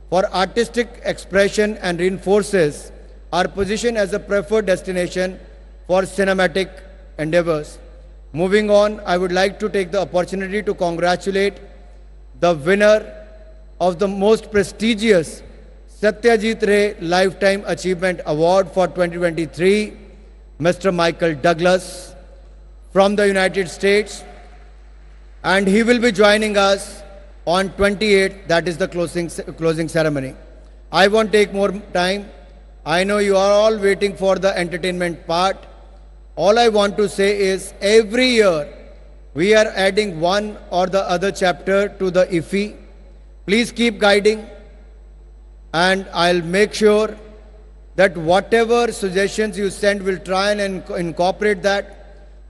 for artistic expression and reinforces our position as a preferred destination for cinematic endeavors. Moving on, I would like to take the opportunity to congratulate the winner of the most prestigious Satyajit Ray Lifetime Achievement Award for 2023, Mr. Michael Douglas from the United States, and he will be joining us on 28th, that is the closing ceremony. I won't take more time. I know you are all waiting for the entertainment part. All I want to say is every year we are adding one or the other chapter to the IFFI. Please keep guiding, and I'll make sure that whatever suggestions you send, we'll try and incorporate that.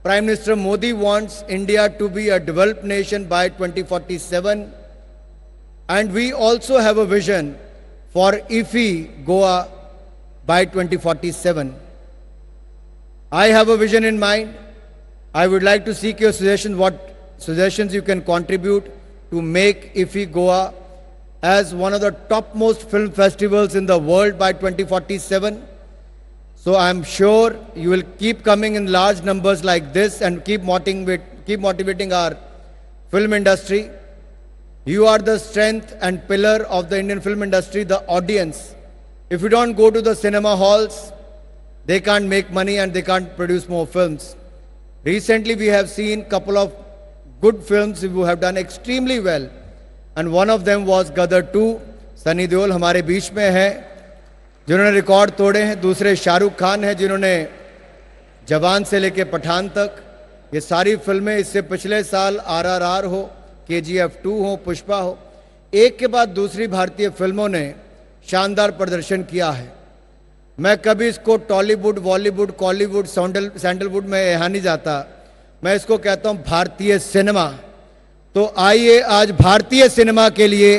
Prime Minister Modi wants India to be a developed nation by 2047. And we also have a vision for IFFI-GOA by 2047. I have a vision in mind. I would like to seek your suggestions, what suggestions you can contribute to make IFFI-GOA as one of the topmost film festivals in the world by 2047. So I'm sure you will keep coming in large numbers like this and keep motivating our film industry. You are the strength and pillar of the Indian film industry, the audience. If you don't go to the cinema halls, they can't make money and they can't produce more films. Recently, we have seen a couple of good films who have done extremely well. And one of them was Gadar 2. Sunny Deol हमारे बीच में है, जिन्होंने record तोड़े हैं। दूसरे शाहरुख खान हैं, जिन्होंने जवान से लेके पठान तक ये सारी फिल्में, इससे पिछले साल RRR हो, KGF 2 हो, पुष्पा हो, एक के बाद दूसरी भारतीय फिल्मों ने शानदार प्रदर्शन किया है। मैं कभी इसको टॉलीवुड, बॉलीवुड, कॉलीवुड, सैंडलवुड में यहाँ नहीं जाता, मैं इसको कहता हूँ भारतीय सिनेमा। तो आइए आज भारतीय सिनेमा के लिए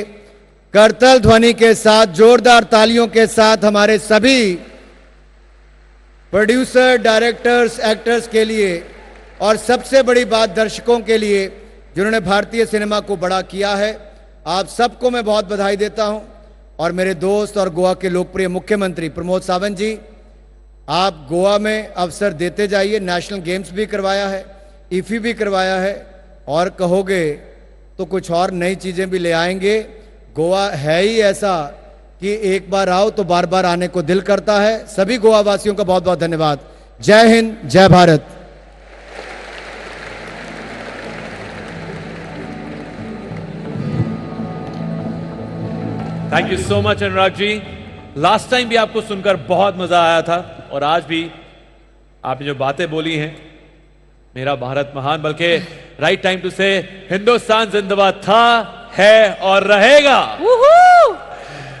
करतल ध्वनि के साथ, जोरदार तालियों के साथ हमारे सभी प्रोड्यूसर, डायरेक्टर्स, एक्टर्स के लिए और सबसे बड़ी बात दर्शकों के लिए जिन्होंने भारतीय सिनेमा को बड़ा किया है, आप सबको मैं बहुत बधाई देता हूं। और मेरे दोस्त और गोवा के लोकप्रिय मुख्यमंत्री प्रमोद सावंत जी, आप गोवा में अवसर देते जाइए। नेशनल गेम्स भी करवाया है, IFFI भी करवाया है, और कहोगे तो कुछ और नई चीज़ें भी ले आएंगे। गोवा है ही ऐसा कि एक बार आओ तो बार बार आने को दिल करता है। सभी गोवा वासियों का बहुत बहुत धन्यवाद। जय हिंद, जय Bharat. Thank you so much Anurag ji. Last time भी आपको सुनकर बहुत मजा आया था और आज भी आपने जो बातें बोली हैं, मेरा भारत महान, बल्कि राइट टाइम टू से हिंदुस्तान जिंदाबाद था, है और रहेगा।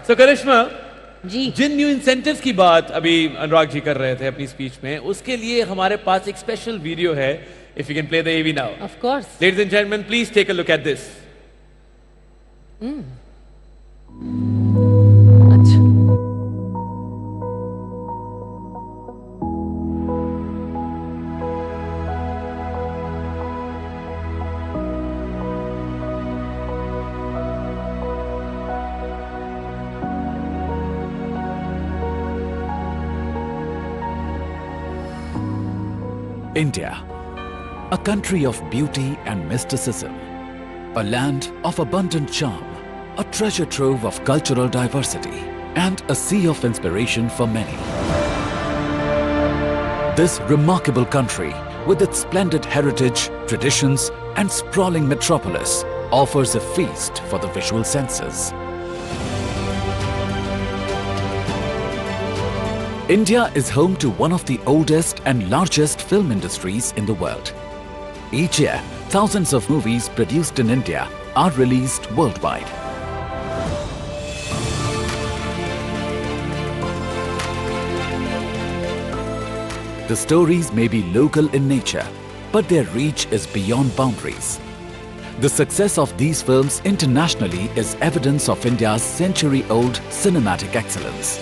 सो करिश्मा जी, जिन न्यू इंसेंटिव्स की बात अभी अनुराग जी कर रहे थे अपनी स्पीच में, उसके लिए हमारे पास एक स्पेशल वीडियो है। If you can play the AV now. Of course. Ladies and gentleman, please take a look at this. India, a country of beauty and mysticism, a land of abundant charm, a treasure trove of cultural diversity, and a sea of inspiration for many. This remarkable country, with its splendid heritage, traditions, and sprawling metropolis, offers a feast for the visual senses. India is home to one of the oldest and largest film industries in the world. Each year, thousands of movies produced in India are released worldwide. The stories may be local in nature, but their reach is beyond boundaries. The success of these films internationally is evidence of India's century-old cinematic excellence.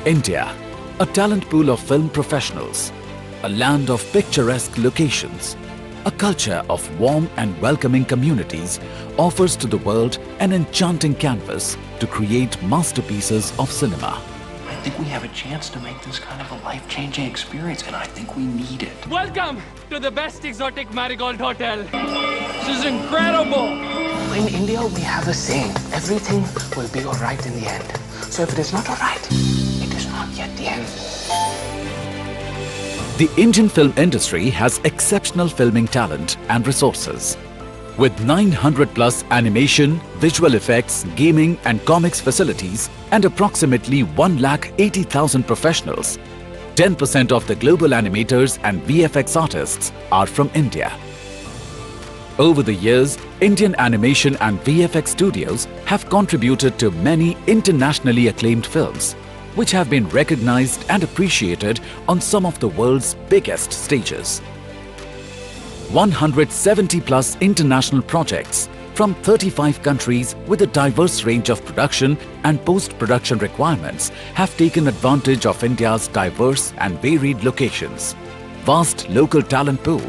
India, a talent pool of film professionals, a land of picturesque locations, a culture of warm and welcoming communities, offers to the world an enchanting canvas to create masterpieces of cinema. I think we have a chance to make this kind of a life-changing experience, and I think we need it. Welcome to the best exotic marigold hotel. This is incredible. In India, we have a saying, everything will be all right in the end. So if it is not all right, it is not yet the end. The Indian film industry has exceptional filming talent and resources. With 900 plus animation, visual effects, gaming and comics facilities and approximately 1,80,000 professionals, 10% of the global animators and VFX artists are from India. Over the years, Indian animation and VFX studios have contributed to many internationally acclaimed films, which have been recognized and appreciated on some of the world's biggest stages. 170 plus international projects from 35 countries with a diverse range of production and post-production requirements have taken advantage of India's diverse and varied locations, vast local talent pool,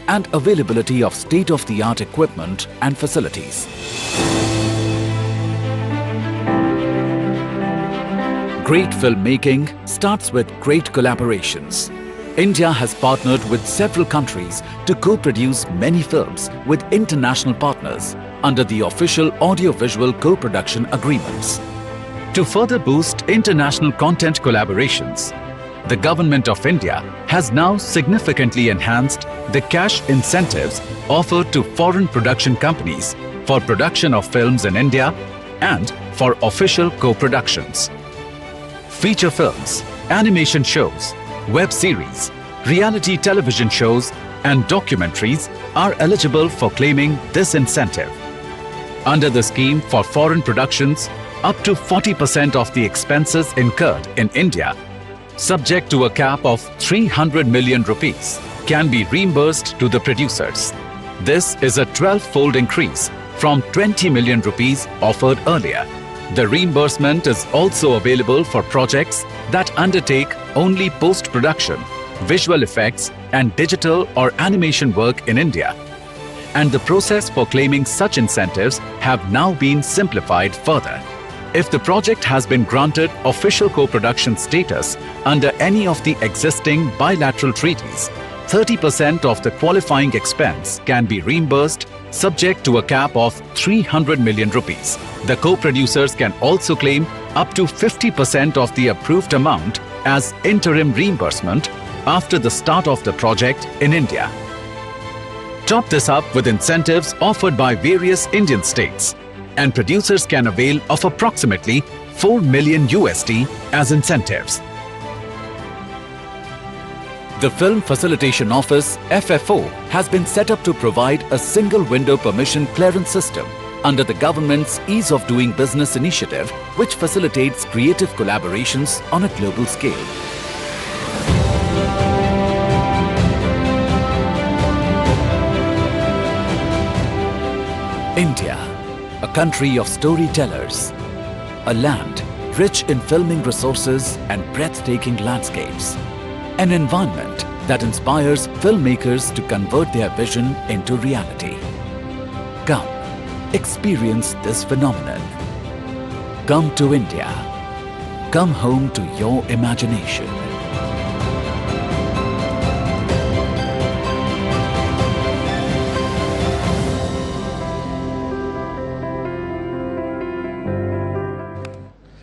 and availability of state-of-the-art equipment and facilities. Great filmmaking starts with great collaborations. India has partnered with several countries to co-produce many films with international partners under the official audio-visual co-production agreements. To further boost international content collaborations, the Government of India has now significantly enhanced the cash incentives offered to foreign production companies for production of films in India and for official co-productions. Feature films, animation shows, web series, reality television shows and documentaries are eligible for claiming this incentive. Under the scheme for foreign productions, up to 40% of the expenses incurred in India, subject to a cap of 300 million rupees, can be reimbursed to the producers. This is a 12-fold increase from 20 million rupees offered earlier. The reimbursement is also available for projects that undertake only post-production, visual effects and digital or animation work in India. And the process for claiming such incentives have now been simplified further. If the project has been granted official co-production status under any of the existing bilateral treaties, 30% of the qualifying expense can be reimbursed subject to a cap of 300 million rupees. The co-producers can also claim up to 50% of the approved amount as interim reimbursement after the start of the project in India. Top this up with incentives offered by various Indian states, and producers can avail of approximately 4 million USD as incentives. The Film Facilitation Office (FFO) has been set up to provide a single window permission clearance system under the government's Ease of Doing Business initiative, which facilitates creative collaborations on a global scale. India, a country of storytellers, a land rich in filming resources and breathtaking landscapes, an environment that inspires filmmakers to convert their vision into reality. Come, experience this phenomenon. Come to India. Come home to your imagination.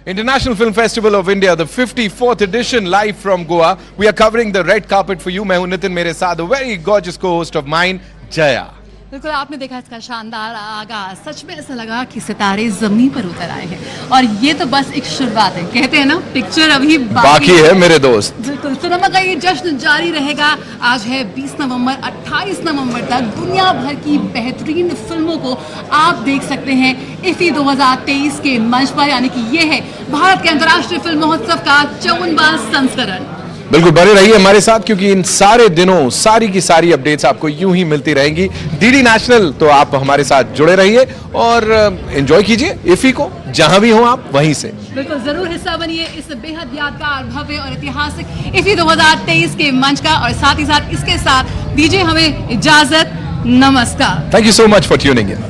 International Film Festival of India, the 54th edition, live from Goa. We are covering the red carpet for you. मैं हूं नितिन, मेरे साथ a very gorgeous co-host of mine, Jaya. बिल्कुल, आपने देखा इसका शानदार आगाज। सच में ऐसा लगा कि सितारे जमीन पर उतर आए हैं, और ये तो बस एक शुरुआत है। कहते हैं ना, पिक्चर अभी बाकी है मेरे दोस्त। बिल्कुल, सिनेमा का ये जश्न जारी रहेगा। आज है 20 नवंबर, 28 नवंबर तक दुनिया भर की बेहतरीन फिल्मों को आप देख सकते हैं IFFI 2023 के मंच पर, यानी कि ये है भारत के अंतर्राष्ट्रीय फिल्म महोत्सव का 54वां संस्करण। बिल्कुल बने रहिए हमारे साथ, क्योंकि इन सारे दिनों सारी की सारी अपडेट्स आपको यूं ही मिलती रहेंगी। डीडी नेशनल, तो आप हमारे साथ जुड़े रहिए और एंजॉय कीजिए IFFI को, जहां भी हो आप वहीं से। बिल्कुल, जरूर हिस्सा बनिए इस बेहद यादगार, भव्य और ऐतिहासिक IFFI 2023 के मंच का, और साथ ही साथ इसके साथ दीजिए हमें इजाजत। नमस्कार। Thank you so much for tuning in.